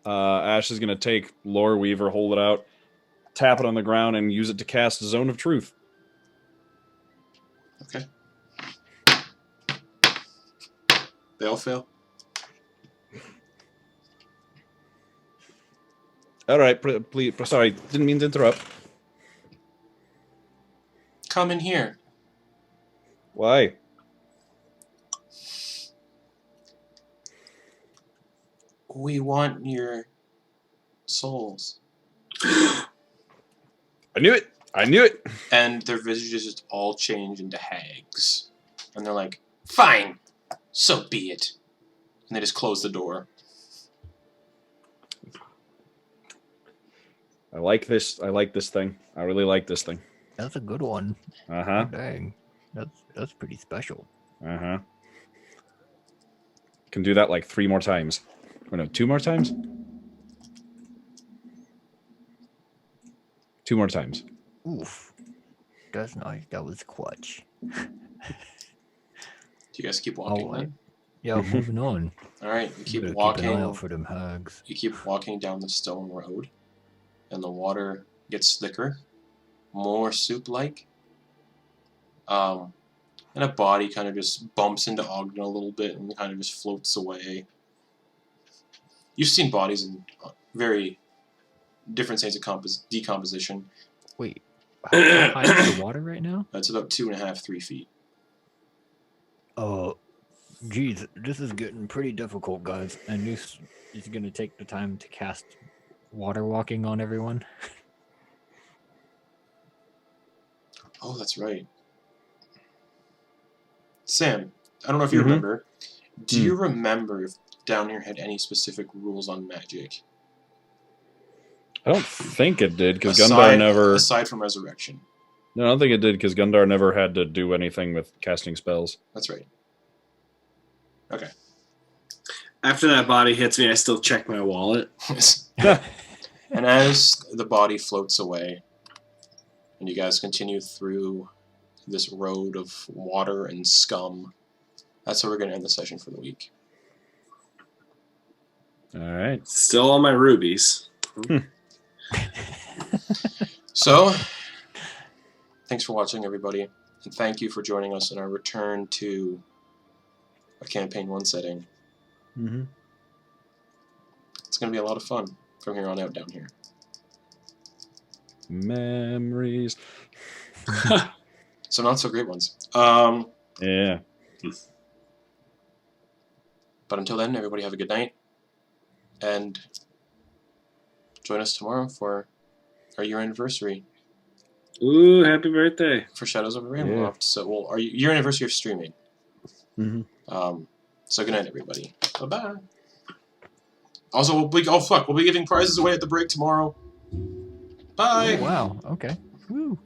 Ash is going to take Lore Weaver, hold it out, tap it on the ground, and use it to cast Zone of Truth. Okay. They all fail. All right, please. Sorry, didn't mean to interrupt. Come in here. Why? We want your souls. I knew it. I knew it. And their visages just all change into hags. And they're like, fine, so be it. And they just close the door. I like this. I like this thing. I really like this thing. that's a good one. Uh-huh. Dang. That's pretty special. Uh-huh. Can do that like 3 more times. Or no, 2 more times? 2 more times. Oof. That's nice. That was clutch. Do you guys keep walking Alright. then? Yeah, moving on. Alright, you keep Better walking. Keep an eye out for them hags. You keep walking down the stone road, and the water gets thicker, more soup-like. And a body kind of just bumps into Ogden a little bit and kind of just floats away. You've seen bodies in very different states of decomposition. Wait, how high is the water right now? That's about 2.5, 3 feet. Geez, this is getting pretty difficult, guys. And this is going to take the time to cast water walking on everyone. Oh, that's right. Sam, I don't know if you Mhm. remember. Do you remember if down here had any specific rules on magic? I don't think it did, because Gundar never... Aside from resurrection. No, I don't think it did, because Gundar never had to do anything with casting spells. That's right. Okay. After that body hits me, I still check my wallet. And as the body floats away, and you guys continue through this road of water and scum, that's where we're going to end the session for the week. All right. Still all my rubies. So, thanks for watching, everybody, and thank you for joining us in our return to a Campaign 1 setting. Mm-hmm. It's going to be a lot of fun from here on out down here. Memories. So not so great ones. Yeah. But until then, everybody have a good night, and join us tomorrow for our year anniversary Ooh, happy birthday. for Shadows of Rain. Yeah. So our year anniversary of streaming. Mm-hmm. So good night, everybody. Bye bye. Also, we'll be giving prizes away at the break tomorrow. Bye. Oh, wow. Okay. Woo.